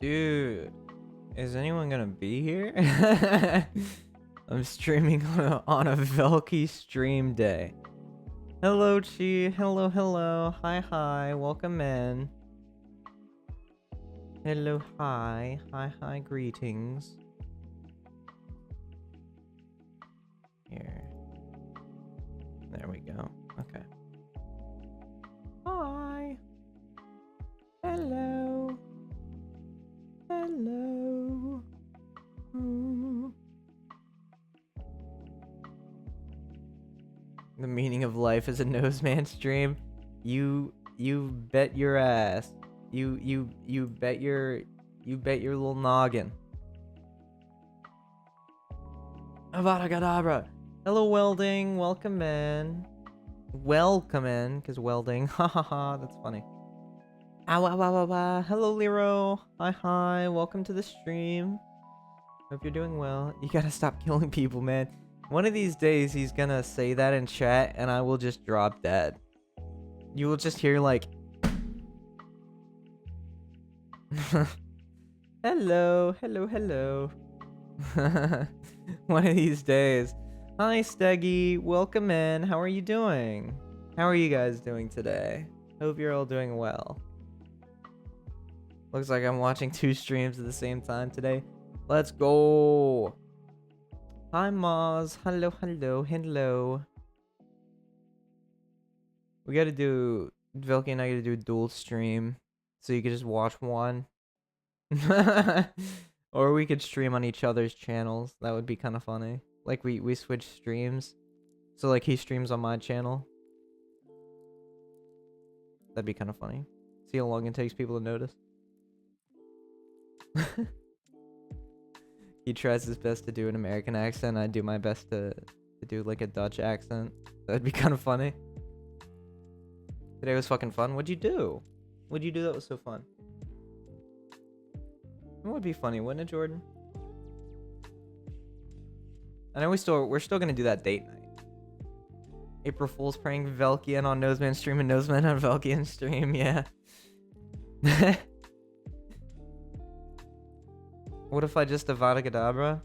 Dude, is anyone gonna be here? I'm streaming on a Velky stream day. Hello, Chi. Hello, hello. Hi, hi. Welcome in. Hello, hi. Hi, hi. Greetings. Here. There we go. Okay. Hi. Hello. Hello. Ooh. The meaning of life is a Noseman stream. You bet your ass. You bet your little noggin. Avada Kedavra. Hello, Welding. Welcome in. Welcome in, cause welding. Ha ha ha. That's funny. Ow, ow, ow, ow, ow. Hello, Lero. Hi, hi. Welcome to the stream. Hope you're doing well. You gotta stop killing people, man. One of these days, he's gonna say that in chat, and I will just drop dead. You will just hear, like... Hello, hello, hello. One of these days. Hi, Steggy. Welcome in. How are you doing? How are you guys doing today? Hope you're all doing well. Looks like I'm watching 2 streams at the same time today. Let's go. Hi, Moz. Hello, hello, hello. We gotta do... Velky and I gotta do a dual stream. So you could just watch one. Or we could stream on each other's channels. That would be kind of funny. Like, we switch streams. So, like, he streams on my channel. That'd be kind of funny. See how long it takes people to notice. He tries his best to do an American accent. I do my best to do like a Dutch accent. That'd be kind of funny. Today was fucking fun. What'd you do? What'd you do that was so fun? It would be funny, wouldn't it, Jordan? I know we're still gonna do that date night. April Fool's prank Velkian on Noseman stream and Noseman on Velkian stream, yeah. What if I just Avada Kedavra?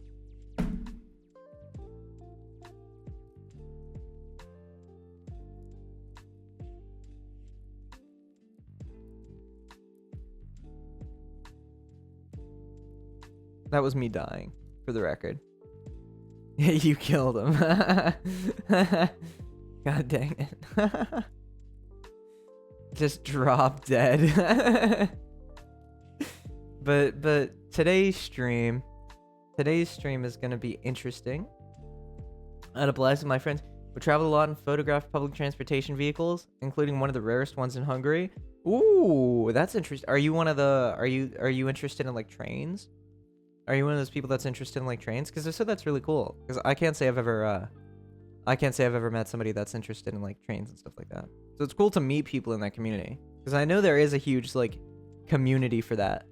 That was me dying, for the record. You killed him. God dang it. Just drop dead. But today's stream is gonna be interesting. I had a blast with my friends. We traveled a lot and photographed public transportation vehicles, including one of the rarest ones in Hungary. Ooh, that's interesting. Are you one of the? Are you interested in like trains? Are you one of those people that's interested in like trains? Because if so, that's really cool. Because I can't say I've ever met somebody that's interested in like trains and stuff like that. So it's cool to meet people in that community. Because I know there is a huge like community for that.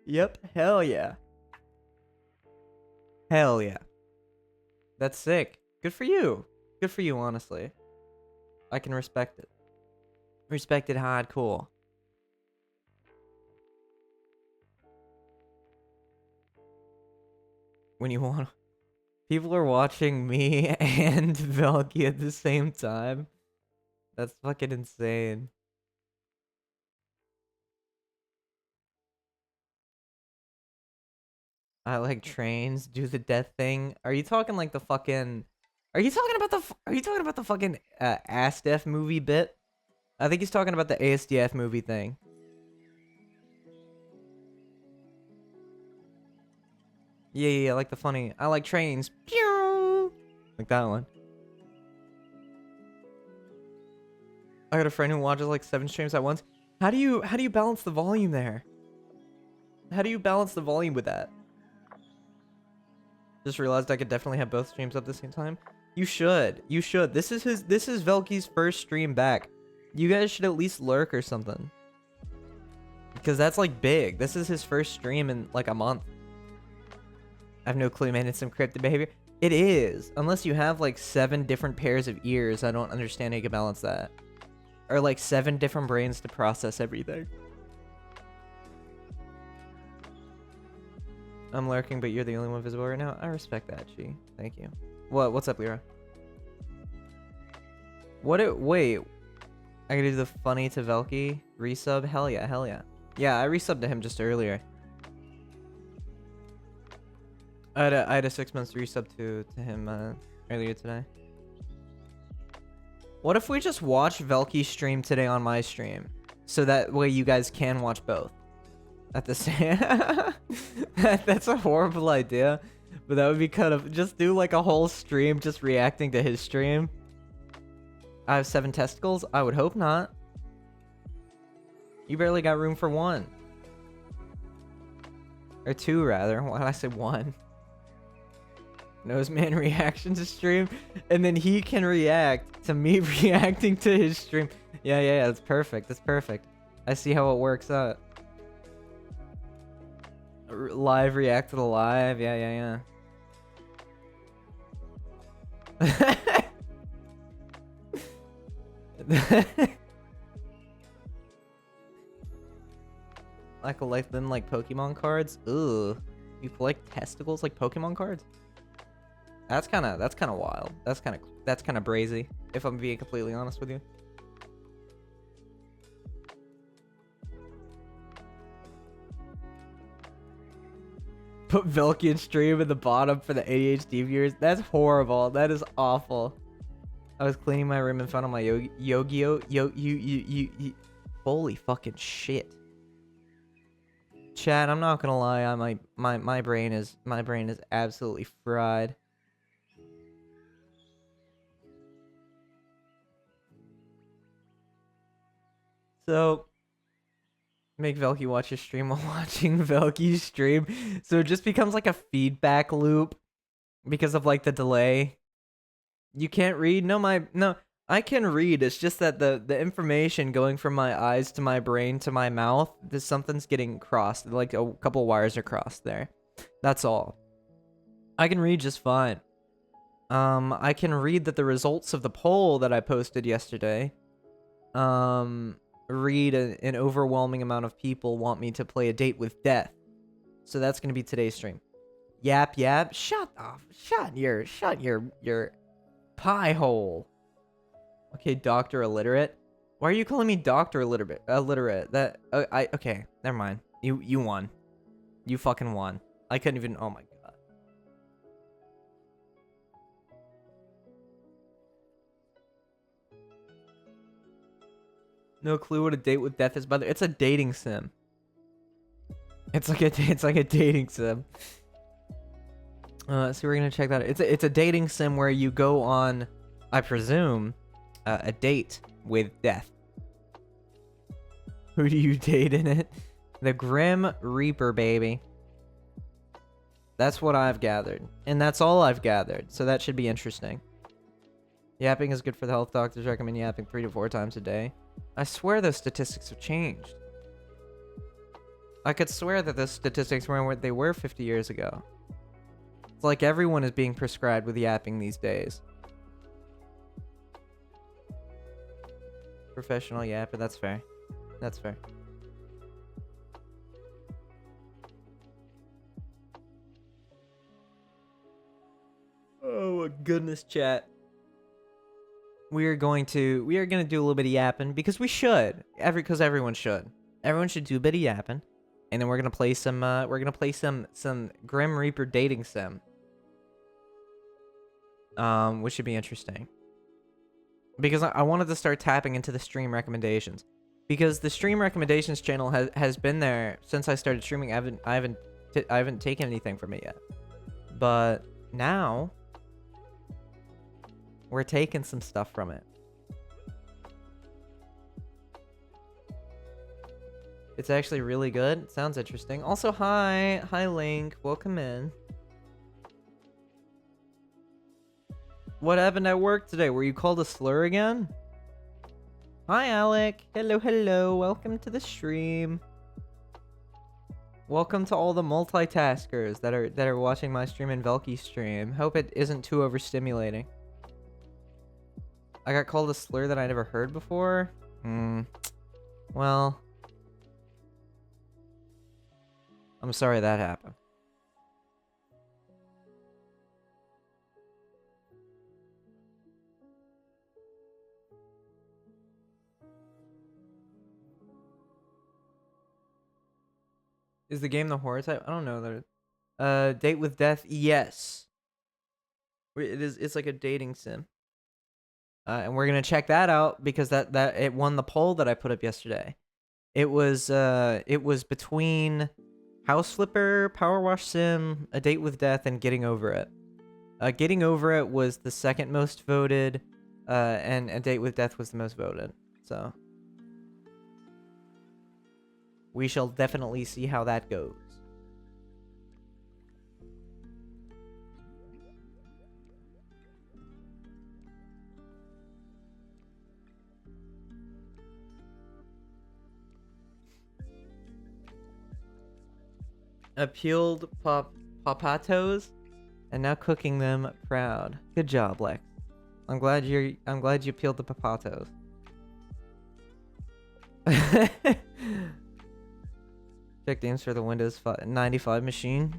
Yep, hell yeah. Hell yeah. That's sick. Good for you. Good for you, honestly. I can respect it. Respect it hardcore. When you want... People are watching me and Velky at the same time. That's fucking insane. I like trains, do the death thing. Are you talking like the fucking... Are you talking about the fucking ASDF movie bit? I think he's talking about the ASDF movie thing. Yeah, like the funny. I like trains. Pew! Like that one. I got a friend who watches like 7 streams at once. How do you balance the volume there? How do you balance the volume with that? Just realized I could definitely have both streams up at the same time. You should. You should. This is Velky's first stream back. You guys should at least lurk or something. Because that's like big. This is his first stream in like a month. I have no clue, man. It's some cryptid behavior. It is. Unless you have like 7 different pairs of ears, I don't understand how you can balance that. Or like 7 different brains to process everything. I'm lurking, but you're the only one visible right now. I respect that, Chi. Thank you. What's up, Lyra? Wait. I gotta do the funny to Velky resub? Hell yeah, hell yeah. Yeah, I resubbed to him just earlier. I had a 6 months resub to him earlier today. What if we just watch Velky's stream today on my stream? So that way you guys can watch both. At the same... That's a horrible idea. But that would be kind of... Just do like a whole stream just reacting to his stream. I have 7 testicles? I would hope not. You barely got room for 1. Or 2, rather. Why did I say 1? Noseman reaction to stream, and then he can react to me reacting to his stream. Yeah, that's perfect. That's perfect. I see how it works out. Live react to the live. Yeah. like them like Pokemon cards. Ugh. You collect testicles like Pokemon cards? That's kind of wild. That's kind of brazy, if I'm being completely honest with you. Put Velky and stream in the bottom for the ADHD viewers. That's horrible. That is awful. I was cleaning my room and found on my Yogi. Holy fucking shit. Chat, I'm not gonna lie. My brain is absolutely fried. So, make Velky watch your stream while watching Velky's stream. So it just becomes like a feedback loop because of like the delay. You can't read? No, I can read. It's just that the information going from my eyes to my brain to my mouth, something's getting crossed. Like a couple wires are crossed there. That's all. I can read just fine. I can read that the results of the poll that I posted yesterday, read an overwhelming amount of people want me to play A Date with Death. So that's gonna be today's stream. Yap. Shut off. Shut your pie hole. Okay, Dr. Illiterate. Why are you calling me Dr. Illiterate? That okay, never mind. You won. You fucking won. I couldn't even. Oh my god. No clue what A Date with Death is, by the way. It's a dating sim. It's like a dating sim. So we're gonna check that out. It's a dating sim where you go on, I presume, a date with death. Who do you date in it? The Grim Reaper, baby. That's what I've gathered, and that's all I've gathered. So that should be interesting. Yapping is good for the health. Doctors recommend yapping 3 to 4 times a day. I swear those statistics have changed. I could swear that those statistics weren't what they were 50 years ago. It's like everyone is being prescribed with yapping these days. Professional yapper, that's fair. That's fair. Oh my goodness, chat. We are gonna do a little bit of yapping because we should. Because everyone should. Everyone should do a bit of yapping. And then we're gonna play some Grim Reaper dating sim. Which should be interesting. Because I wanted to start tapping into the stream recommendations. Because the stream recommendations channel has been there since I started streaming. I haven't taken anything from it yet. But now we're taking some stuff from it. It's actually really good. Sounds interesting. Also, hi Link, welcome in. What happened at work today? Were you called a slur again? Hi Alec. Hello. Welcome to the stream. Welcome to all the multitaskers that are watching my stream and Velky's stream. Hope it isn't too overstimulating. I got called a slur that I never heard before. Well, I'm sorry that happened. Is the game the horror type? I don't know. Date with Death. Yes. It is. It's like a dating sim. And we're gonna check that out because that it won the poll that I put up yesterday. It was between House Flipper, Power Wash Sim, A Date with Death, and Getting Over It. Getting Over It was the second most voted, and A Date with Death was the most voted. So we shall definitely see how that goes. Peeled papatos and now cooking them proud. Good job, Lex. I'm glad you peeled the papatos. Check games for the Windows 95 machine.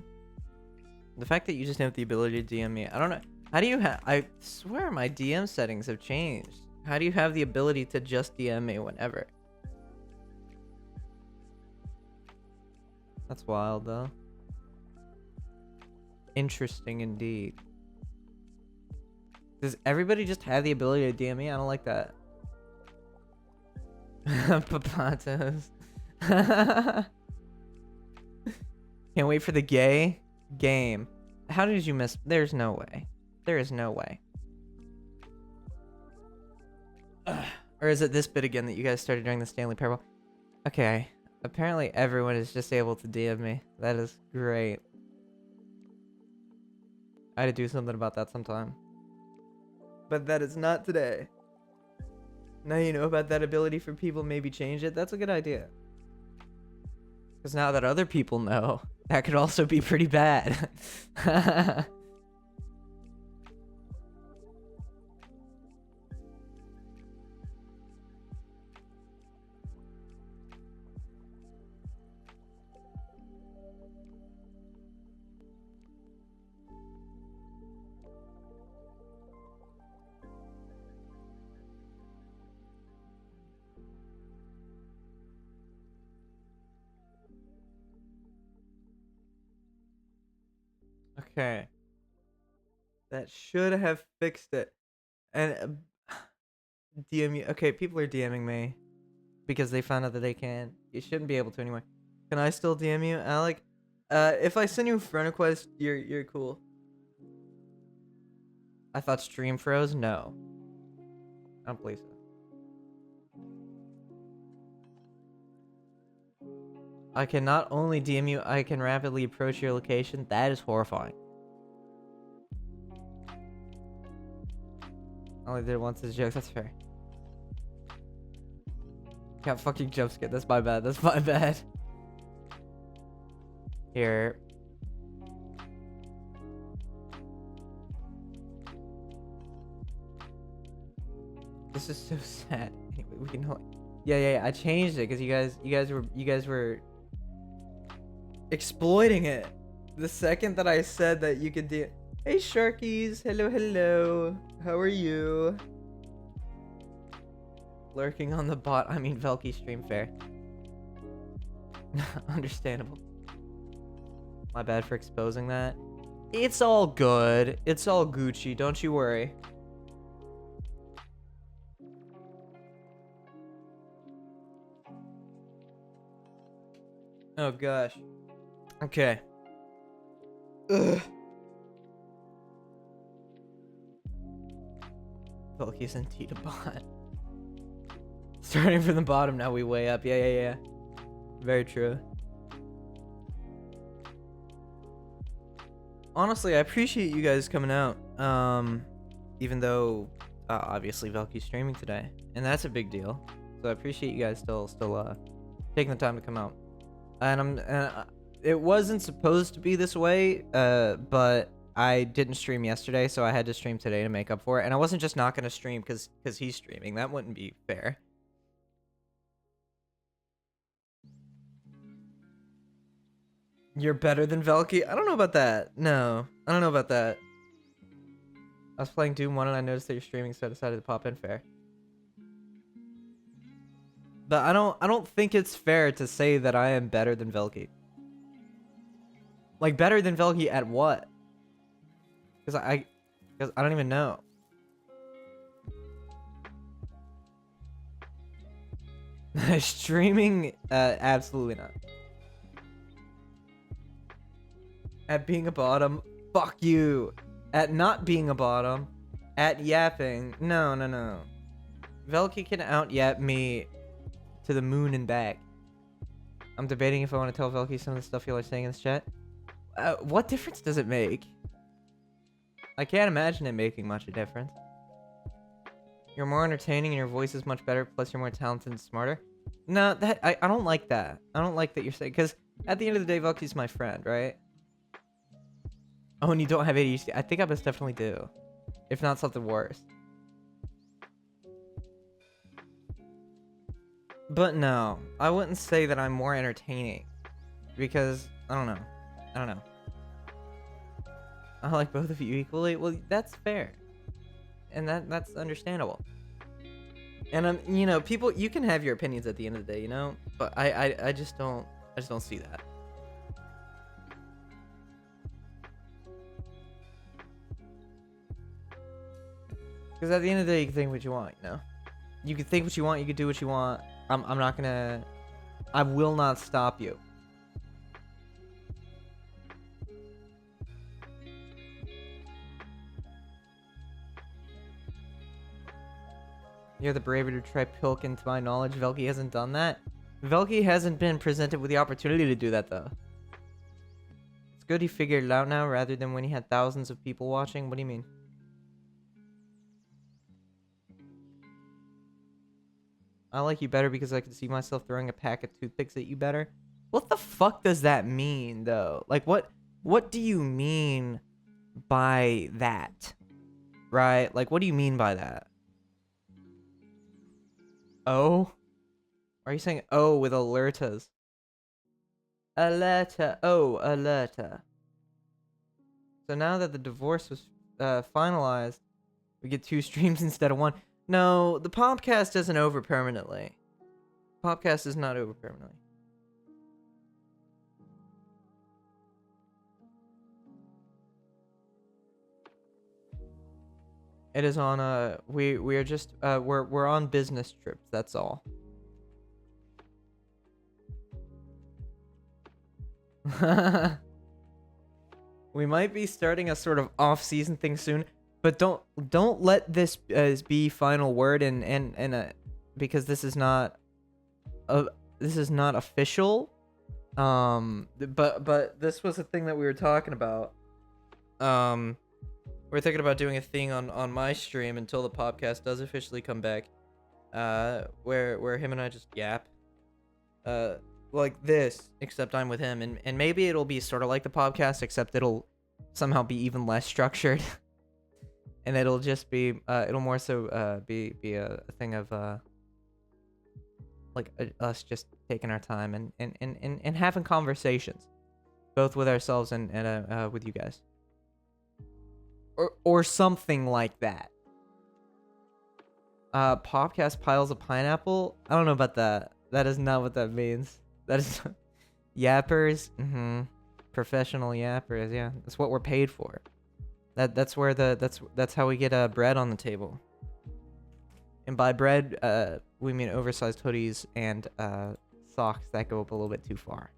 The fact that you just have the ability to DM me, I don't know. How do you have? I swear my DM settings have changed. How do you have the ability to just DM me whenever? That's wild, though. Interesting indeed. Does everybody just have the ability to DM me? I don't like that. Papatos. Can't wait for the gay game. How did you miss? There's no way. There is no way. Or is it this bit again that you guys started during the Stanley Parable? Okay. Apparently everyone is just able to DM me. That is great. I had to do something about that sometime. But that is not today. Now you know about that ability for people, maybe change it. That's a good idea. Because now that other people know, that could also be pretty bad. Okay. That should have fixed it. And DM you. Okay, people are DMing me because they found out that they can. You shouldn't be able to anyway. Can I still DM you, Alec? If I send you a friend request, you're cool. I thought stream froze. No, I don't believe so. I can not only DM you, I can rapidly approach your location. That is horrifying. I only did it once as a joke. That's fair. Got fucking jump scared. That's my bad. That's my bad. Here. This is so sad. Anyway, we can. Yeah. I changed it because you guys were exploiting it. The second that I said that you could do. Hey Sharkies, hello. How are you? Lurking on the bot. I mean Velky stream fair. Understandable. My bad for exposing that. It's all good. It's all Gucci. Don't you worry. Oh gosh. Okay. Ugh. Velky's and Tita bot. Starting from the bottom, now we way up. Yeah. Very true. Honestly, I appreciate you guys coming out. Even though obviously Velky's streaming today, and that's a big deal. So I appreciate you guys still taking the time to come out. And it wasn't supposed to be this way, but I didn't stream yesterday, so I had to stream today to make up for it. And I wasn't just not gonna stream because he's streaming. That wouldn't be fair. You're better than Velky? I don't know about that. No, I don't know about that. I was playing Doom 1 and I noticed that you're streaming, so I decided to pop in. Fair. But I don't think it's fair to say that I am better than Velky. Like, better than Velky at what? Because I don't even know. Streaming? Absolutely not. At being a bottom? Fuck you. At not being a bottom? At yapping? No, no, no. Velky can out-yap me to the moon and back. I'm debating if I want to tell Velky some of the stuff y'all are saying in this chat. What difference does it make? I can't imagine it making much of a difference. You're more entertaining and your voice is much better, plus you're more talented and smarter. No, I don't like that. I don't like that you're saying, because at the end of the day, Velky's my friend, right? Oh, and you don't have ADHD. I think I most definitely do. If not something worse. But no, I wouldn't say that I'm more entertaining. Because, I don't know. I don't know. I like both of you equally. Well, that's fair. And that's understandable. And you know, people, you can have your opinions at the end of the day, you know? But I just don't see that. Because at the end of the day, you can think what you want, you know? You can think what you want, you can do what you want. I'm not gonna... I will not stop you. You're the braver to try Pilkin, to my knowledge. Velky hasn't done that. Velky hasn't been presented with the opportunity to do that, though. It's good he figured it out now, rather than when he had thousands of people watching. What do you mean? I like you better because I could see myself throwing a pack of toothpicks at you better. What the fuck does that mean, though? Like, what do you mean by that? Right? Like, what do you mean by that? Oh? Are you saying oh with alertas? Alerta. Oh, alerta. So now that the divorce was finalized, we get 2 streams instead of 1. No, the podcast isn't over permanently. Podcast is not over permanently. It is on we are just we're on business trips, that's all. We might be starting a sort of off-season thing soon, but don't let this be final word and because this is not official. But this was a thing that we were talking about. We're thinking about doing a thing on my stream until the podcast does officially come back, where him and I just yap, like this, except I'm with him, and maybe it'll be sort of like the podcast, except it'll somehow be even less structured, and it'll just be it'll more so be a thing of like us just taking our time and having conversations, both with ourselves and with you guys. Or something like that. Podcast piles of pineapple? I don't know about that. That is not what that means. That is yappers. Professional yappers. Yeah, that's what we're paid for. That's where that's how we get bread on the table. And by bread, we mean oversized hoodies and socks that go up a little bit too far.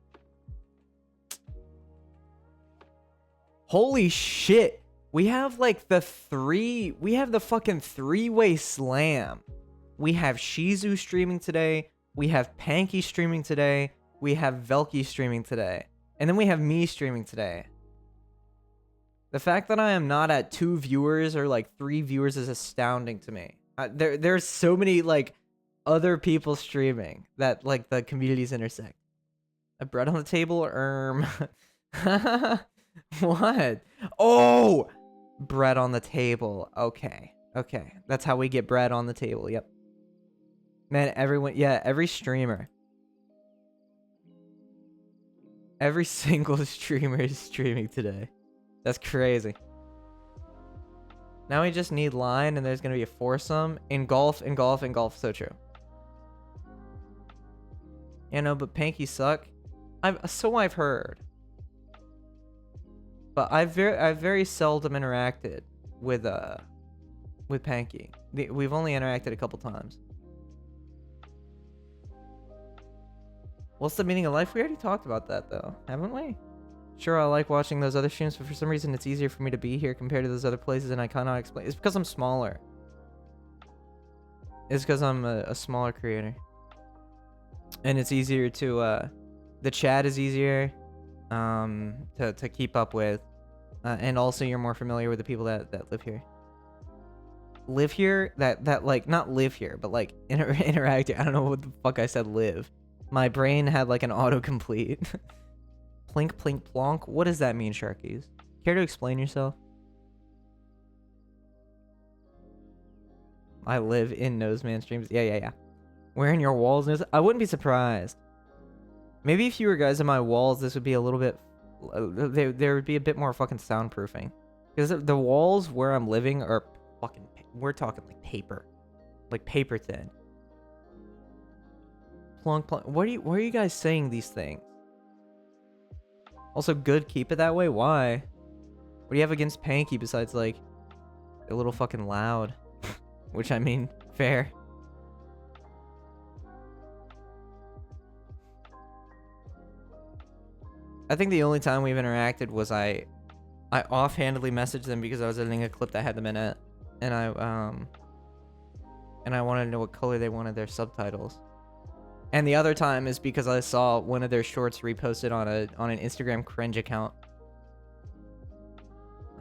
Holy shit! We have like the fucking 3-way slam. We have Shizu streaming today. We have Panky streaming today. We have Velky streaming today. And then we have me streaming today. The fact that I am not at 2 viewers or like 3 viewers is astounding to me. There's so many like other people streaming that like the communities intersect. A bread on the table, What? Oh! Bread on the table. Okay. Okay. That's how we get bread on the table. Yep. Man, everyone, yeah, every streamer. Every single streamer is streaming today. That's crazy. Now we just need line, and there's gonna be a foursome. In golf. So true. Yeah, no, but Panky suck. I've heard. But I've very seldom interacted with Panky. We've only interacted a couple times. What's the meaning of life? We already talked about that though, haven't we? Sure, I like watching those other streams, but for some reason it's easier for me to be here compared to those other places, and I cannot explain. It's because I'm smaller. It's because I'm a smaller creator. And it's easier to, the chat is easier, to keep up with. And also you're more familiar with the people that live here. Live here? That like, not live here, but like, interact here. I don't know what the fuck I said live. My brain had like an autocomplete. Plink, plink, plonk. What does that mean, Sharkies? Care to explain yourself? I live in Noseman streams. Yeah. Wearing your walls? I wouldn't be surprised. Maybe if you were guys in my walls, this would be a little bit... There would be a bit more fucking soundproofing. Because the walls where I'm living are fucking... We're talking like paper. Like paper thin. Plonk, plonk. Why are you guys saying these things? Also, good, keep it that way? Why? What do you have against Panky besides, like, a little fucking loud? Which, I mean, fair. I think the only time we've interacted was I offhandedly messaged them because I was editing a clip that had them in it. And I wanted to know what color they wanted their subtitles. And the other time is because I saw one of their shorts reposted on an Instagram cringe account.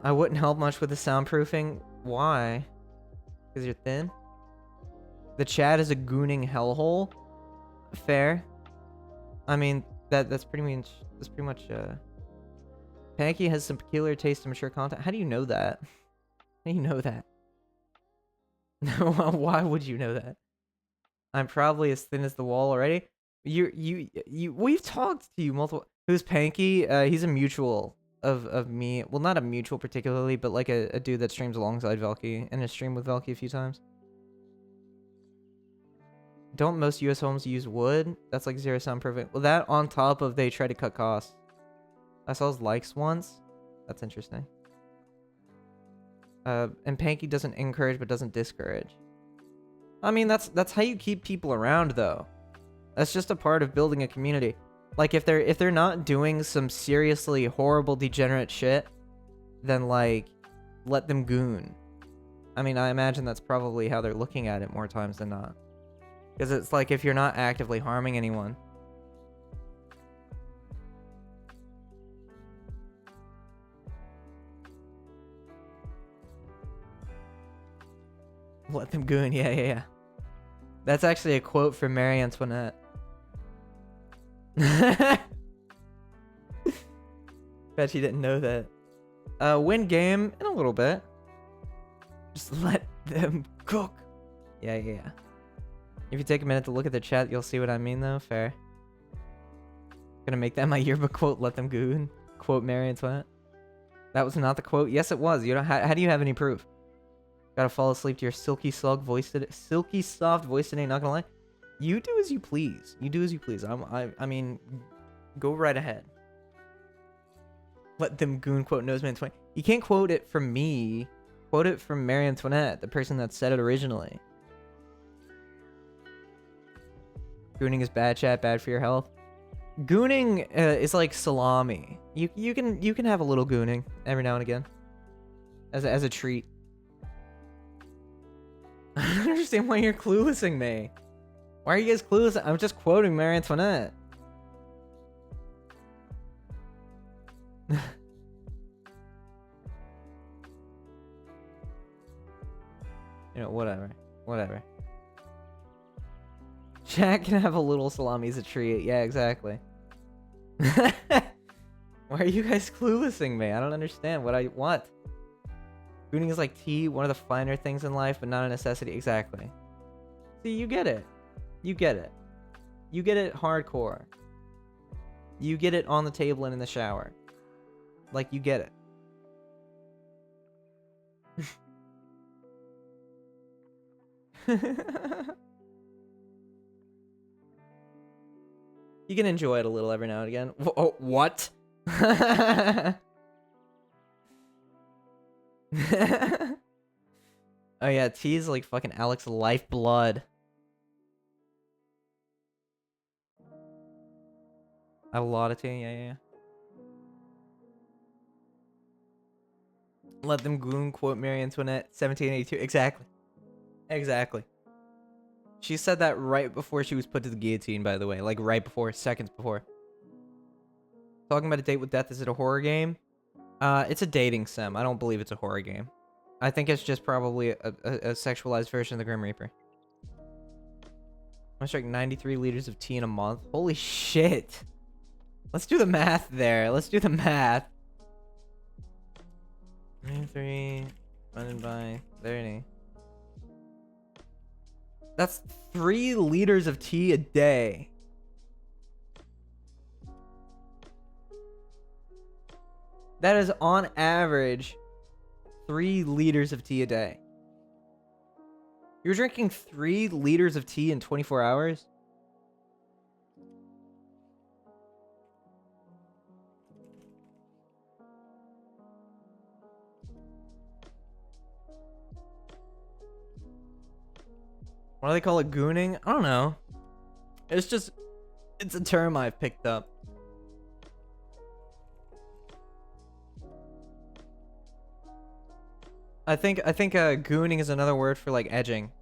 I wouldn't help much with the soundproofing. Why? Because you're thin? The chat is a gooning hellhole? Fair. I mean, that's pretty much Panky has some peculiar taste in mature content. How do you know that? How do you know that? Why would you know that? I'm probably as thin as the wall already. We've talked to you multiple. Who's Panky? He's a mutual of me. Well, not a mutual particularly, but like a dude that streams alongside Velky and has streamed with Velky a few times. Don't most US homes use wood? That's like zero soundproofing. Well, that on top of they try to cut costs. I saw his likes once. That's interesting. And Panky doesn't encourage but doesn't discourage. I mean, that's how you keep people around, though. That's just a part of building a community. Like, if they're not doing some seriously horrible, degenerate shit, then, like, let them goon. I mean, I imagine that's probably how they're looking at it more times than not. Because it's like, if you're not actively harming anyone. Let them goon, yeah. That's actually a quote from Marie Antoinette. Bet you didn't know that. Win game in a little bit. Just let them cook. Yeah. If you take a minute to look at the chat, you'll see what I mean, though. Fair. Gonna make that my yearbook quote. Let them goon. Quote Marie Antoinette. That was not the quote. Yes, it was. You don't. How do you have any proof? Gotta fall asleep to your silky soft voice today. Not gonna lie. You do as you please. You do as you please. I mean, go right ahead. Let them goon quote Noseman 20. You can't quote it from me. Quote it from Marie Antoinette, the person that said it originally. Gooning is bad, chat. Bad for your health. Gooning is like salami. You can have a little gooning every now and again, as a treat. I don't understand why you're cluelessing me. Why are you guys clueless? I'm just quoting Marie Antoinette. You know, whatever. Jack can have a little salami as a treat. Yeah, exactly. Why are you guys cluelessing me? I don't understand what I want. Gooning is like tea, one of the finer things in life, but not a necessity. Exactly. See, you get it. You get it. You get it hardcore. You get it on the table and in the shower. Like, you get it. You can enjoy it a little every now and again. Oh, what? Oh yeah, tea is like fucking Alex's lifeblood. I have a lot of tea, yeah. Let them goon, quote Marie Antoinette, 1782. Exactly. She said that right before she was put to the guillotine, by the way. Like, right before, seconds before. Talking about a date with death, is it a horror game? It's a dating sim. I don't believe it's a horror game. I think it's just probably a sexualized version of the Grim Reaper. I drink 93 liters of tea in a month. Holy shit. Let's do the math there. Let's do the math. 93 divided by 30. That's 3 liters of tea a day. That is on average 3 liters of tea a day. You're drinking 3 liters of tea in 24 hours? What do they call it? Gooning? I don't know. It's a term I've picked up. I think gooning is another word for like edging.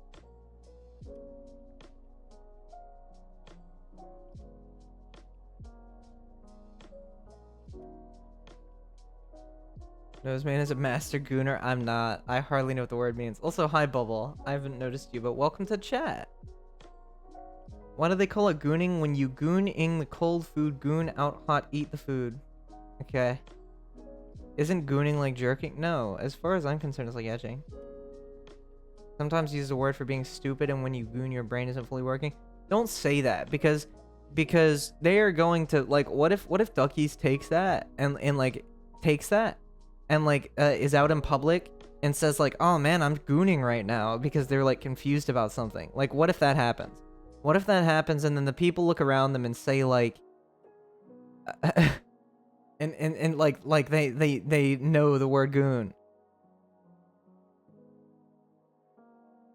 Noseman is a master gooner. I'm not. I hardly know what the word means. Also, hi Bubble. I haven't noticed you, but welcome to chat. Why do they call it gooning? When you goon in the cold food, goon out hot, eat the food. Okay. Isn't gooning like jerking? No, as far as I'm concerned, it's like edging. Sometimes use the word for being stupid, and when you goon, your brain isn't fully working. Don't say that, because they are going to, like, what if Duckies takes that and is out in public and says like, oh man, I'm gooning right now, because they're like confused about something. Like, what if that happens? What if that happens and then the people look around them and say like, and like they know the word goon.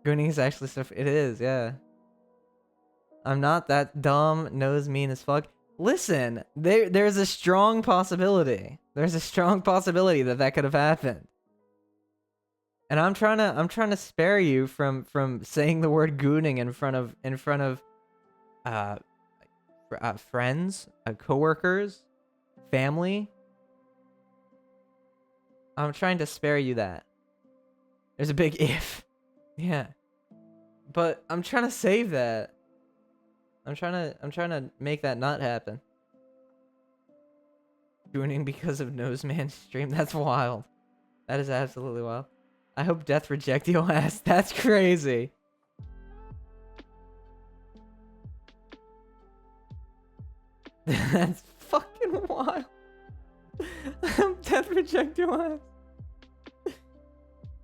Gooning is actually stuff. It is, yeah. I'm not that dumb. Nose mean as fuck. Listen, there's a strong possibility. There's a strong possibility that could have happened. And I'm trying to spare you from saying the word gooning in front of friends, coworkers, family. I'm trying to spare you that. There's a big if. Yeah. But I'm trying to save that. I'm trying to make that not happen. Gooning because of Noseman's stream. That's wild. That is absolutely wild. I hope death reject your ass. That's crazy. That's fucking wild. I hope death reject your ass.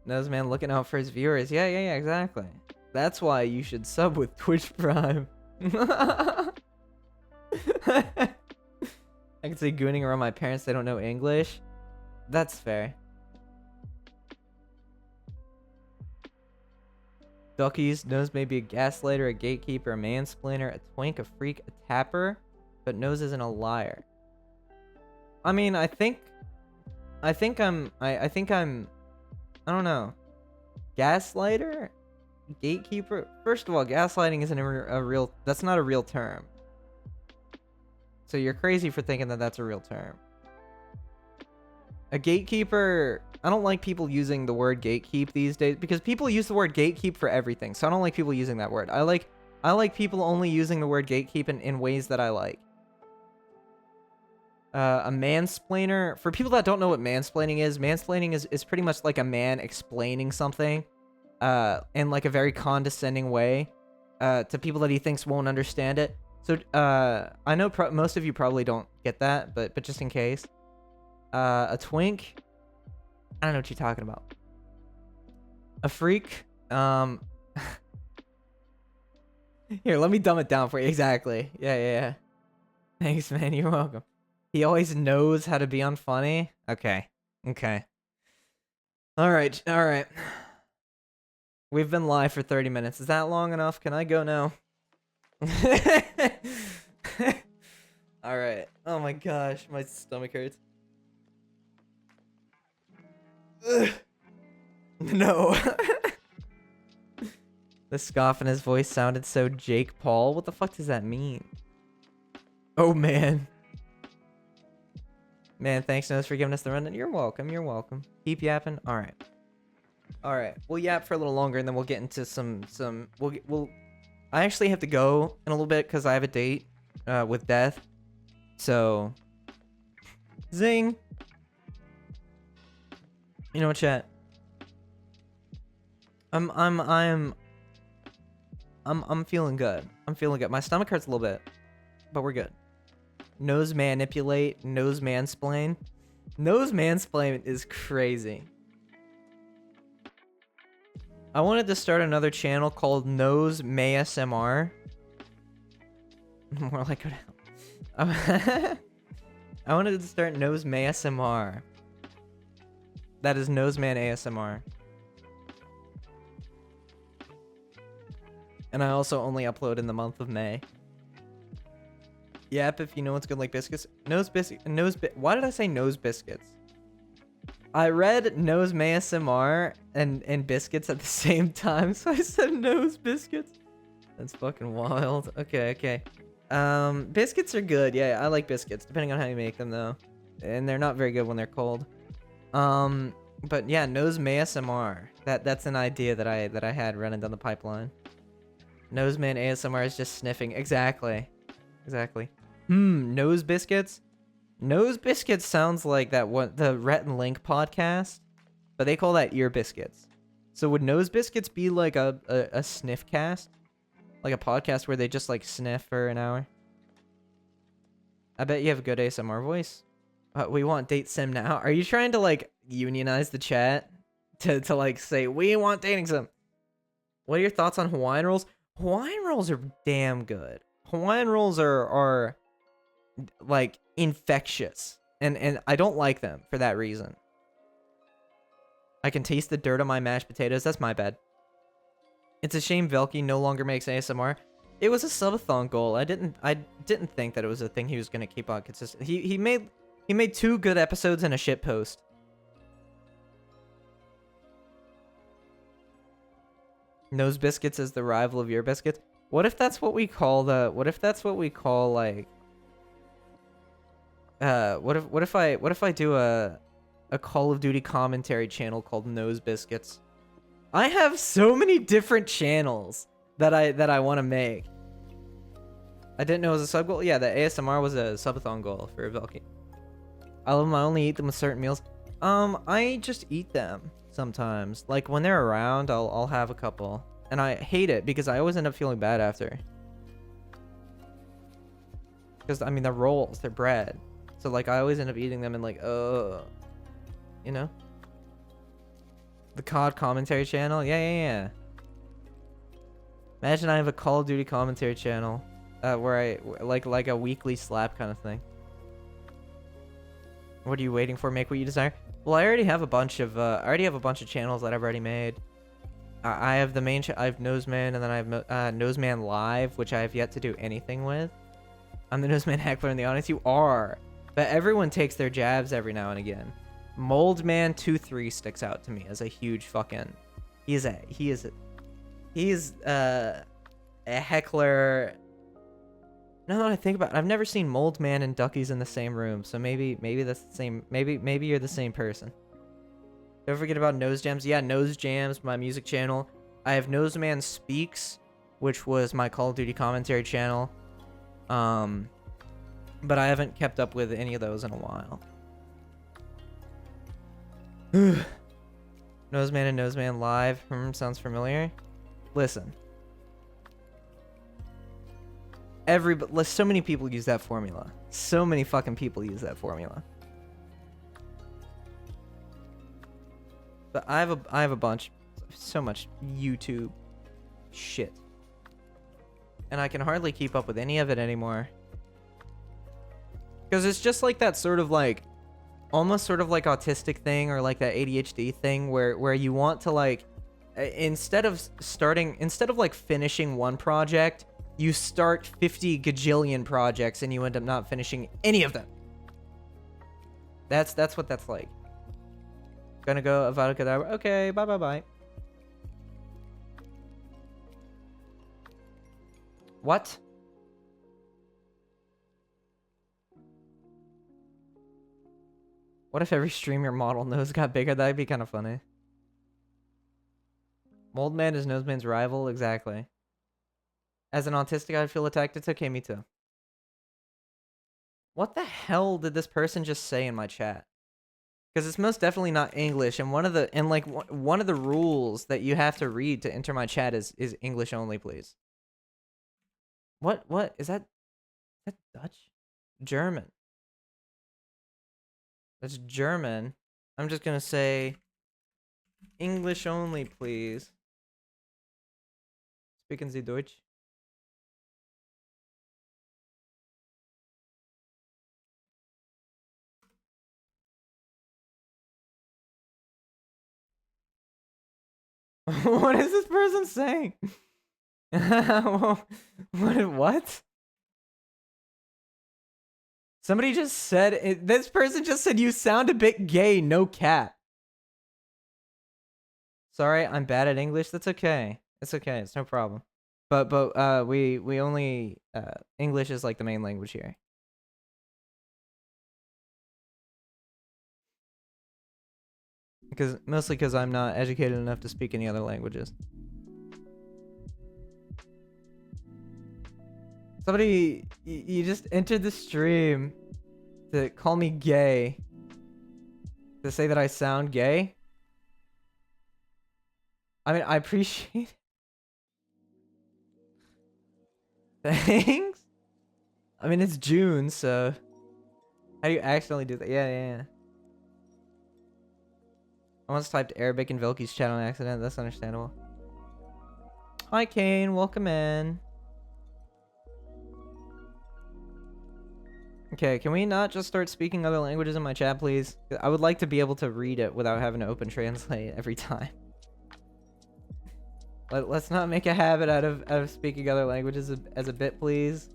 Noseman looking out for his viewers. Yeah, exactly. That's why you should sub with Twitch Prime. I can say gooning around my parents, they don't know English. That's fair. Duckies, Nose may be a gaslighter, a gatekeeper, a mansplainer, a twink, a freak, a tapper, but Nose isn't a liar. I mean, I think I'm, I don't know. Gaslighter? Gatekeeper? First of all, gaslighting isn't a real, that's not a real term. So you're crazy for thinking that that's a real term. A gatekeeper, I don't like people using the word gatekeep these days, because people use the word gatekeep for everything. So I don't like people using that word. I like people only using the word gatekeep in ways that I like. A mansplainer. For people that don't know what mansplaining is pretty much like a man explaining something in like a very condescending way to people that he thinks won't understand it. So I know most of you probably don't get that, but just in case. A twink. I don't know what you're talking about. A freak. Here, let me dumb it down for you. Exactly. Yeah. Thanks, man. You're welcome. He always knows how to be unfunny. Okay. All right. We've been live for 30 minutes. Is that long enough? Can I go now? All right. Oh my gosh, my stomach hurts. Ugh. No. The scoff in his voice sounded so Jake Paul. What the fuck does that mean? Oh man. Man, thanks Nose for giving us the rundown. You're welcome. Keep yapping. All right. We'll yap for a little longer and then we'll get into some we'll I actually have to go in a little bit cuz I have a date with Death. So zing. You know what, chat? I'm feeling good. My stomach hurts a little bit, but we're good. Nose manipulate, nose mansplain. Nose mansplain is crazy. I wanted to start another channel called Nose MaySMR. More like I wanted to start Nose MaySMR. That is Noseman ASMR. And I also only upload in the month of May. Yep, if you know what's good like biscuits. Why did I say nose biscuits? I read Nose MaySMR and biscuits at the same time, so I said nose biscuits. That's fucking wild. Okay. Biscuits are good. Yeah, I like biscuits, depending on how you make them though. And they're not very good when they're cold. But yeah, Nose MaySMR. That's an idea that I had running down the pipeline. Noseman ASMR is just sniffing. Exactly. Nose biscuits. Nose biscuits sounds like the Rhett and Link podcast, but they call that ear biscuits. So would nose biscuits be like a sniff cast, like a podcast where they just like sniff for an hour? I bet you have a good ASMR voice. We want date sim now. Are you trying to like unionize the chat to like say we want dating sim? What are your thoughts on Hawaiian rolls? Hawaiian rolls are damn good. Hawaiian rolls are like infectious, and I don't like them for that reason. I can taste the dirt on my mashed potatoes. That's my bad. It's a shame Velky no longer makes ASMR. It was a subathon goal. I didn't think that it was a thing he was gonna keep on consistent. He made 2 good episodes and a shit post. Nose biscuits is the rival of your biscuits. What if that's what we call like what if I do a Call of Duty commentary channel called Nose Biscuits? I have so many different channels that I want to make. I didn't know it was a sub goal. Yeah, the ASMR was a subathon goal for Velky. I love them. I only eat them with certain meals. I just eat them sometimes. Like when they're around, I'll have a couple, and I hate it because I always end up feeling bad after. Because I mean, they're rolls, they're bread, so like I always end up eating them and like, you know. The COD commentary channel, yeah. Imagine I have a Call of Duty commentary channel, where I like a weekly slap kind of thing. What are you waiting for? Make what you desire. Well, I already have a bunch of channels that I've already made. I have the main I have Noseman, and then I have Noseman Live, which I have yet to do anything with. I'm the Noseman heckler in the audience. You are, but everyone takes their jabs every now and again. Moldman23 sticks out to me as a huge fucking. He is a heckler. Now that I think about it, I've never seen Moldman and Duckies in the same room, so maybe that's the same. Maybe you're the same person. Don't forget about Nose Jams. Yeah, Nose Jams, my music channel. I have Noseman Speaks, which was my Call of Duty commentary channel. but I haven't kept up with any of those in a while. Noseman and Noseman live. Sounds familiar. Listen. So many people use that formula. So many fucking people use that formula. But I have a bunch, so much YouTube shit. And I can hardly keep up with any of it anymore. Because it's just like that sort of like, almost sort of like autistic thing or like that ADHD thing where you want to like, instead of like finishing one project, you start 50 gajillion projects and you end up not finishing any of them. That's what that's like. Gonna go Avada Kedavra. Okay, bye. What? What if every streamer model nose got bigger? That'd be kind of funny. Moldman is Noseman's rival? Exactly. As an autistic, I'd feel attacked. It's okay, me too. What the hell did this person just say in my chat? Because it's most definitely not English, and one of the rules that you have to read to enter my chat is English only, please. What is that? Is that Dutch? German. That's German. I'm just gonna say English only, please. Speaking Sie Deutsch? What is this person saying? What? Somebody just said this person just said you sound a bit gay, no cap. Sorry, I'm bad at English. That's okay. It's okay. It's no problem. But we only English is like the main language here. Mostly because I'm not educated enough to speak any other languages. Somebody, you just entered the stream to call me gay. To say that I sound gay? I mean, I appreciate it. Thanks? I mean, it's June, so... How do you accidentally do that? Yeah. I once typed Arabic in Vilky's chat on accident. That's understandable. Hi, Kane. Welcome in. Okay, can we not just start speaking other languages in my chat, please? I would like to be able to read it without having to open translate every time. Let's not make a habit out of speaking other languages as a bit, please.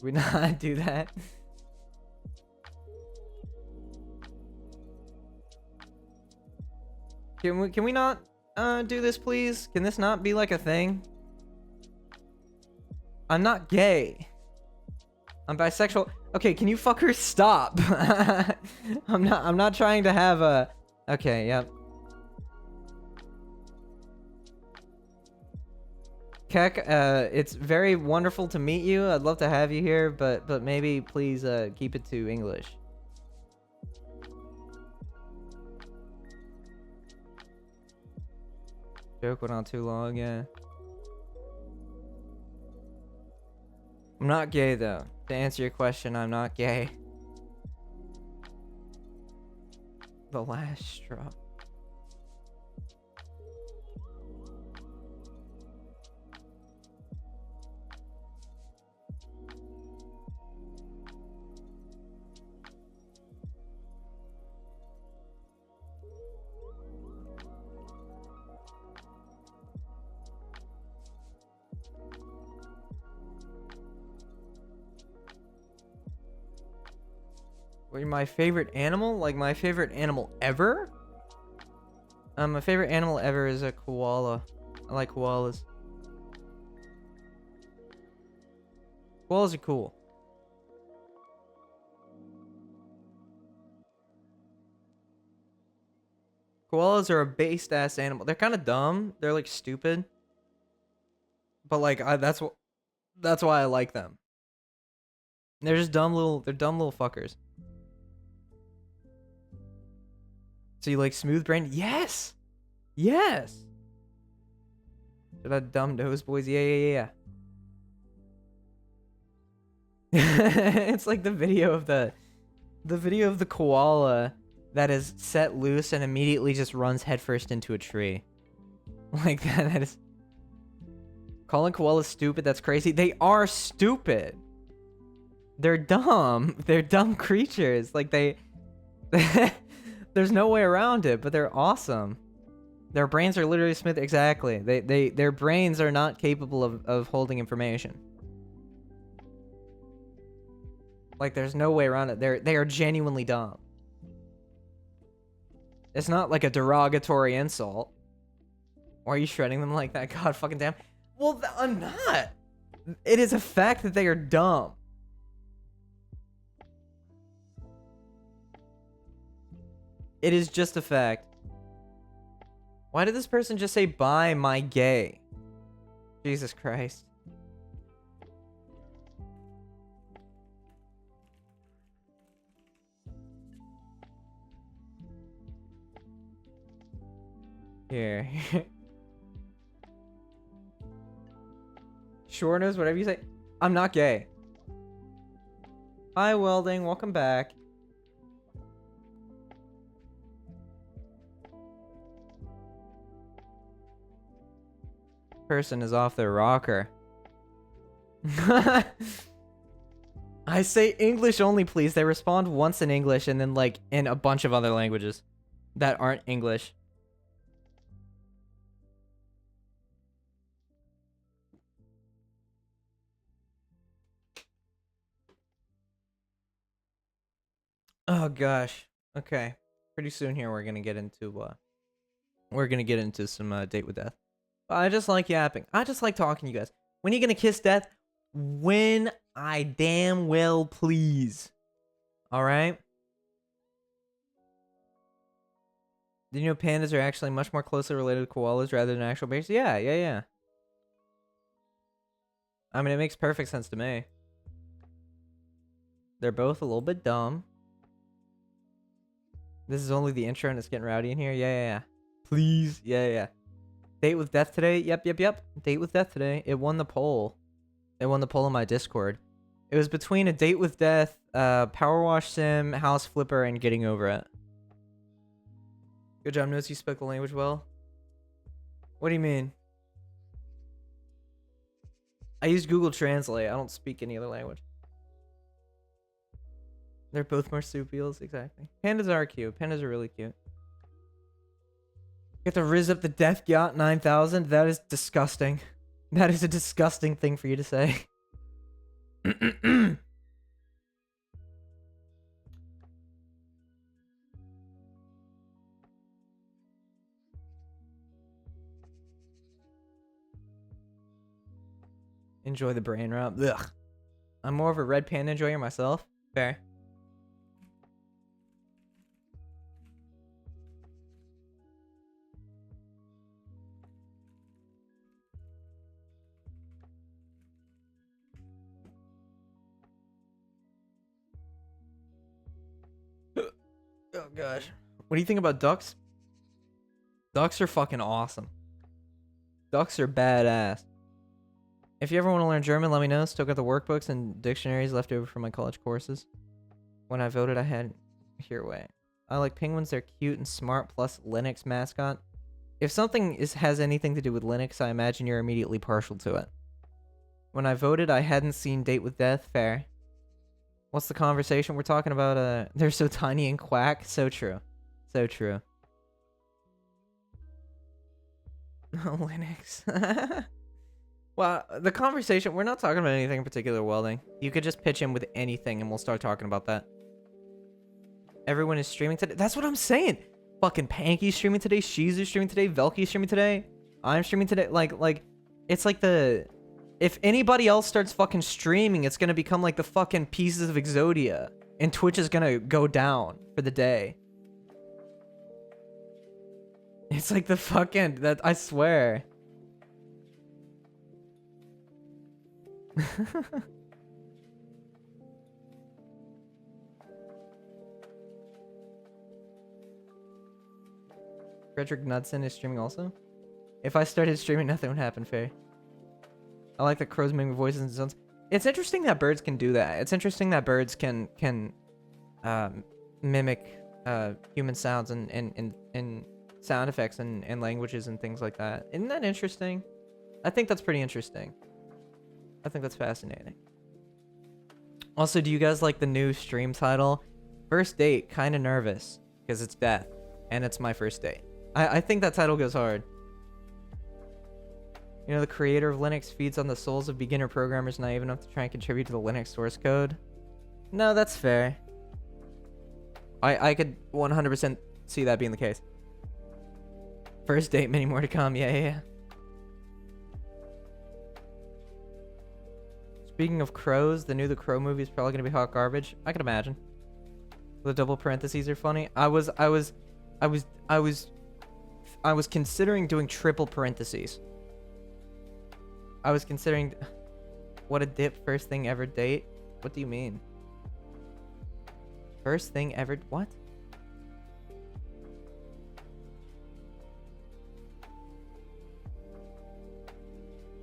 We not do that. Can we not do this, please? Can this not be like a thing? I'm not gay. I'm bisexual. Okay, can you fuckers stop? I'm not trying to have a... Okay, yep. Keck, it's very wonderful to meet you. I'd love to have you here, but maybe please keep it to English. Joke went on too long, yeah. I'm not gay, though. To answer your question, I'm not gay. The last straw. My favorite animal? Like my favorite animal ever? My favorite animal ever is a koala. I like koalas. Koalas are cool. Koalas are a based ass animal. They're kind of dumb. They're like stupid. But like that's why I like them. They're just dumb little fuckers. So you like smooth brain? Yes! Yes! Should I dumb nose boys? Yeah. It's like the video of the koala that is set loose and immediately just runs headfirst into a tree. Like that is calling koalas stupid, that's crazy. They are stupid. They're dumb. They're dumb creatures. Like they there's no way around it, but they're awesome. Their brains are literally smooth. Exactly. Their brains are not capable of holding information. Like there's no way around it. They are genuinely dumb. It's not like a derogatory insult. Why are you shredding them like that? God fucking damn. Well, I'm not. It is a fact that they are dumb. It is just a fact. Why did this person just say, bye, my gay? Jesus Christ. Here. Sure knows whatever you say. I'm not gay. Hi, Welding. Welcome back. Person is off their rocker. I say English only, please. They respond once in English and then like in a bunch of other languages that aren't English. Oh gosh. Okay. Pretty soon here we're gonna get into some date with death. I just like yapping. I just like talking to you guys. When are you gonna kiss death? When I damn well please. Alright? Did you know pandas are actually much more closely related to koalas rather than actual bears? Yeah. I mean, it makes perfect sense to me. They're both a little bit dumb. This is only the intro and it's getting rowdy in here. Yeah. Please. Yeah. Date with death today? Yep. Date with death today. It won the poll. It won the poll on my Discord. It was between a date with death, Power Wash Sim, House Flipper, and Getting Over It. Good job, Notes. You spoke the language well. What do you mean? I use Google Translate. I don't speak any other language. They're both marsupials, exactly. Pandas are cute. Pandas are really cute. Get to riz up the Death Yacht 9000? That is disgusting. That is a disgusting thing for you to say. Enjoy the brain rub. Ugh. I'm more of a red panda enjoyer myself. Fair. Oh gosh. What do you think about ducks? Ducks are fucking awesome. Ducks are badass. If you ever want to learn German, let me know. Still got the workbooks and dictionaries left over from my college courses. When I voted, I had here way. I like penguins. They're cute and smart. Plus Linux mascot. If something has anything to do with Linux, I imagine you're immediately partial to it. When I voted, I hadn't seen Date with Death. Fair. What's the conversation? We're talking about, they're so tiny and quack. So true. So true. Linux. Well, the conversation, we're not talking about anything in particular, Welding. You could just pitch in with anything and we'll start talking about that. Everyone is streaming today. That's what I'm saying. Fucking Panky's streaming today. Shizu's streaming today. Velky's streaming today. I'm streaming today. Like, it's like the... If anybody else starts fucking streaming, it's gonna become like the fucking Pieces of Exodia. And Twitch is gonna go down for the day. It's like the fucking... That, I swear. Frederick Knudsen is streaming also. If I started streaming, nothing would happen, Faye. I like that crows make voices and sounds. It's interesting that birds can do that. It's interesting that birds can mimic human sounds and sound effects and languages and things like that. Isn't that interesting? I think that's pretty interesting. I think that's fascinating. Also, do you guys like the new stream title? First date, kind of nervous, because it's death, and it's my first date. I think that title goes hard. You know, the creator of Linux feeds on the souls of beginner programmers naive enough to try and contribute to the Linux source code. No, that's fair. I could 100% see that being the case. First date, many more to come. Yeah. Speaking of crows, the Crow movie is probably gonna be hot garbage. I can imagine. The double parentheses are funny. I was considering doing triple parentheses. I was considering. What a dip! First thing ever date. What do you mean? First thing ever. What?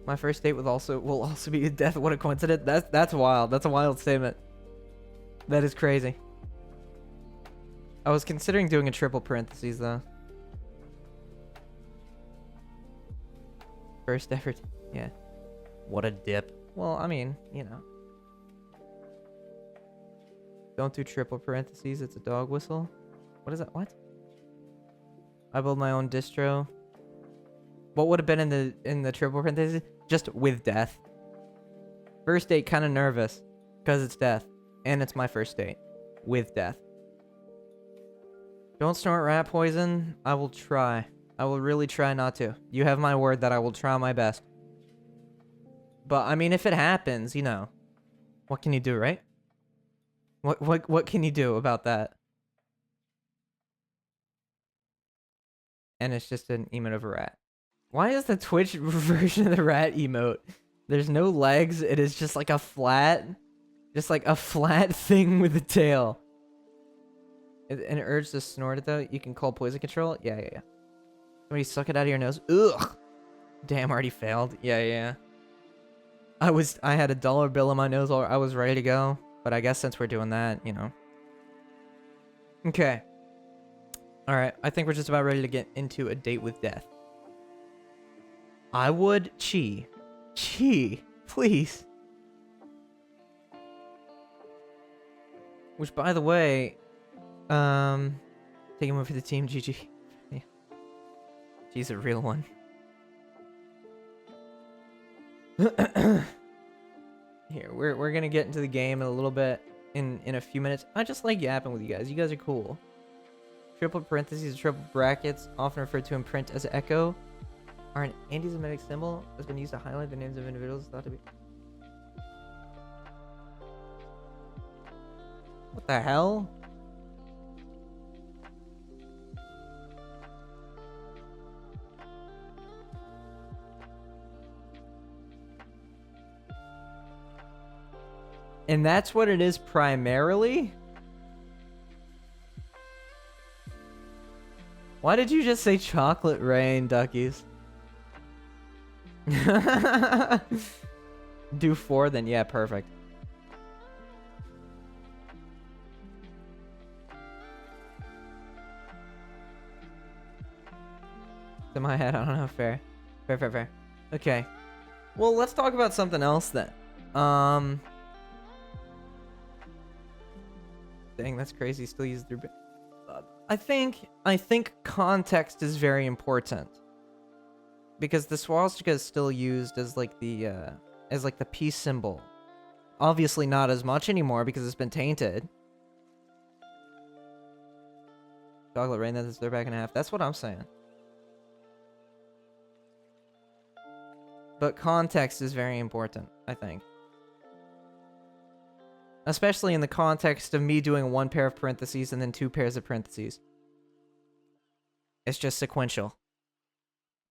My first date will also be a death. What a coincidence. That's wild. That's a wild statement. That is crazy. I was considering doing a triple parentheses though. First ever. Yeah. What a dip. Well, I mean, you know. Don't do triple parentheses. It's a dog whistle. What is that? What? I build my own distro. What would have been in the triple parentheses? Just with death. First date, kind of nervous because it's death, and it's my first date with death. Don't snort rat poison. I will try. I will really try not to. You have my word that I will try my best. But I mean, if it happens, you know, what can you do, right? What can you do about that? And it's just an emote of a rat. Why is the Twitch version of the rat emote? There's no legs. It is just like a flat thing with a tail. An urge to snort it though. You can call poison control. Yeah. Somebody suck it out of your nose. Ugh. Damn, already failed. Yeah. I had a dollar bill in my nose. I was ready to go. But I guess since we're doing that, you know. Okay. All right. I think we're just about ready to get into a date with death. I would Chi, please. Which, by the way, taking one for the team, GG. Yeah. She's a real one. Here, we're gonna get into the game in a little bit, in a few minutes. I just like yapping with you guys. You guys are cool. Triple parentheses, triple brackets, often referred to in print as echo, are an anti-Semitic symbol that's been used to highlight the names of individuals thought to be. What the hell? And that's what it is primarily? Why did you just say chocolate rain, duckies? Do 4 then? Yeah, perfect. In my head, I don't know. Fair. Okay. Well, let's talk about something else then. Dang, that's crazy. Still use their. I think context is very important. Because the swastika is still used as like the peace symbol. Obviously not as much anymore because it's been tainted. Chocolate rain, that's they're back in half. That's what I'm saying. But context is very important, I think. Especially in the context of me doing 1 pair of parentheses and then 2 pairs of parentheses. It's just sequential.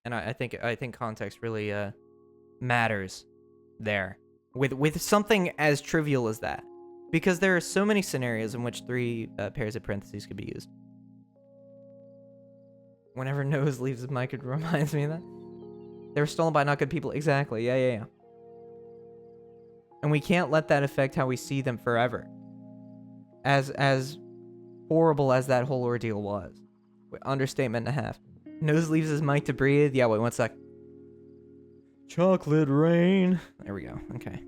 And I think context really matters there. With something as trivial as that. Because there are so many scenarios in which 3 pairs of parentheses could be used. Whenever Nose leaves his mic, it reminds me of that. They were stolen by not good people. Exactly. Yeah. And we can't let that affect how we see them forever. As horrible as that whole ordeal was. Understatement and a half. Nose leaves his mic to breathe. Yeah, wait, 1 sec. Chocolate rain. There we go. Okay.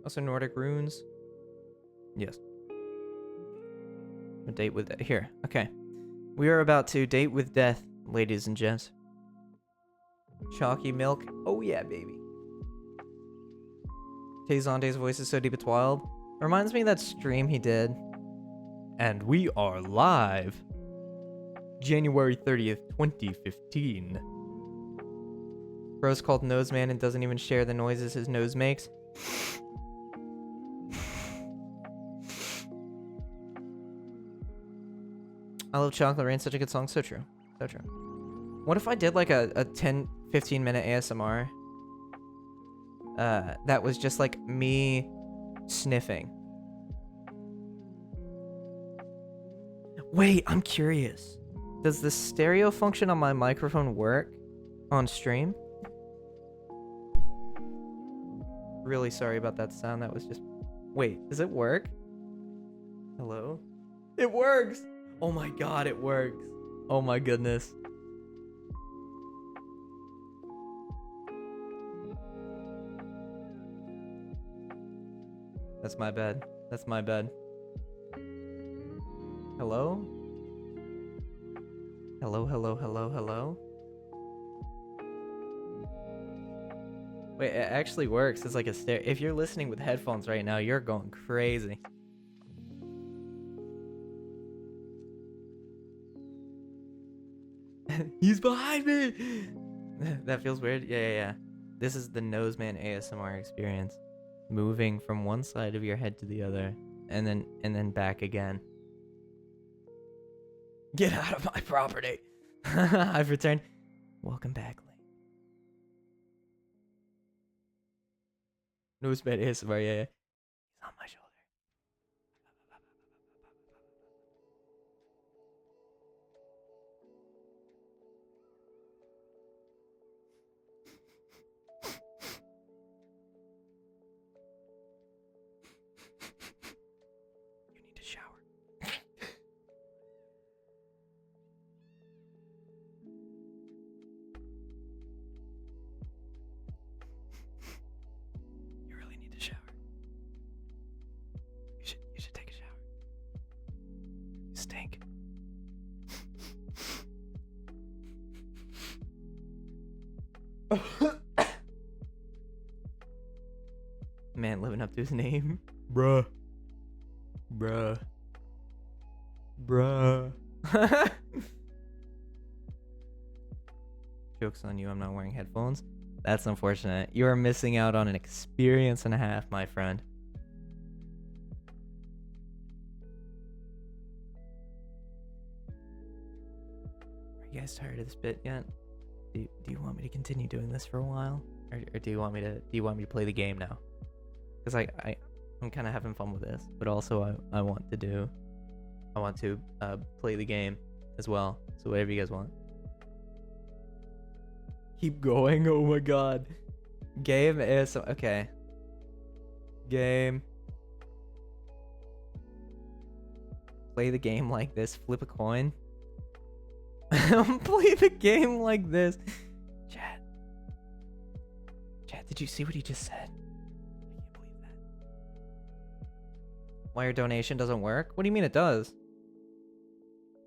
Also Nordic runes. Yes. A date with here. Okay. We are about to date with death, ladies and gents. Chalky milk. Oh yeah, baby. Tezonde's voice is so deep it's wild. Reminds me of that stream he did. And we are live. January 30th, 2015. Bro's called Nose Man and doesn't even share the noises his nose makes. I love Chocolate Rain, such a good song. So true. So true. What if I did like a 10-15 minute ASMR? That was just like me sniffing. Wait, I'm curious. Does the stereo function on my microphone work on stream? Really sorry about that sound. That was just... Wait, does it work? Hello? It works! Oh my god, it works. Oh my goodness. That's my bed. That's my bed. Hello? Hello? Wait, it actually works. It's like a stereo. If you're listening with headphones right now, you're going crazy. He's behind me! That feels weird. Yeah. This is the Nose Man ASMR experience. Moving from one side of your head to the other, and then back again. Get out of my property! I've returned. Welcome back, Link. Nose Man ASMR, yeah. He's on my shoulder. You need to shower. You really need to shower. You should take a shower. You stink. Man living up to his name. Bruh. Joke's on you, I'm not wearing headphones. That's unfortunate. You are missing out on an experience and a half, my friend. Are you guys tired of this bit yet? Do you want me to continue doing this for a while? Or do you want me to play the game now? Because I'm kind of having fun with this, but also I want to play the game as well. So whatever you guys want. Keep going. Oh my god. Game is okay. Game. Play the game like this. Flip a coin. Play the game like this. Chat, did you see what he just said? I can't believe that. Why your donation doesn't work? What do you mean it does?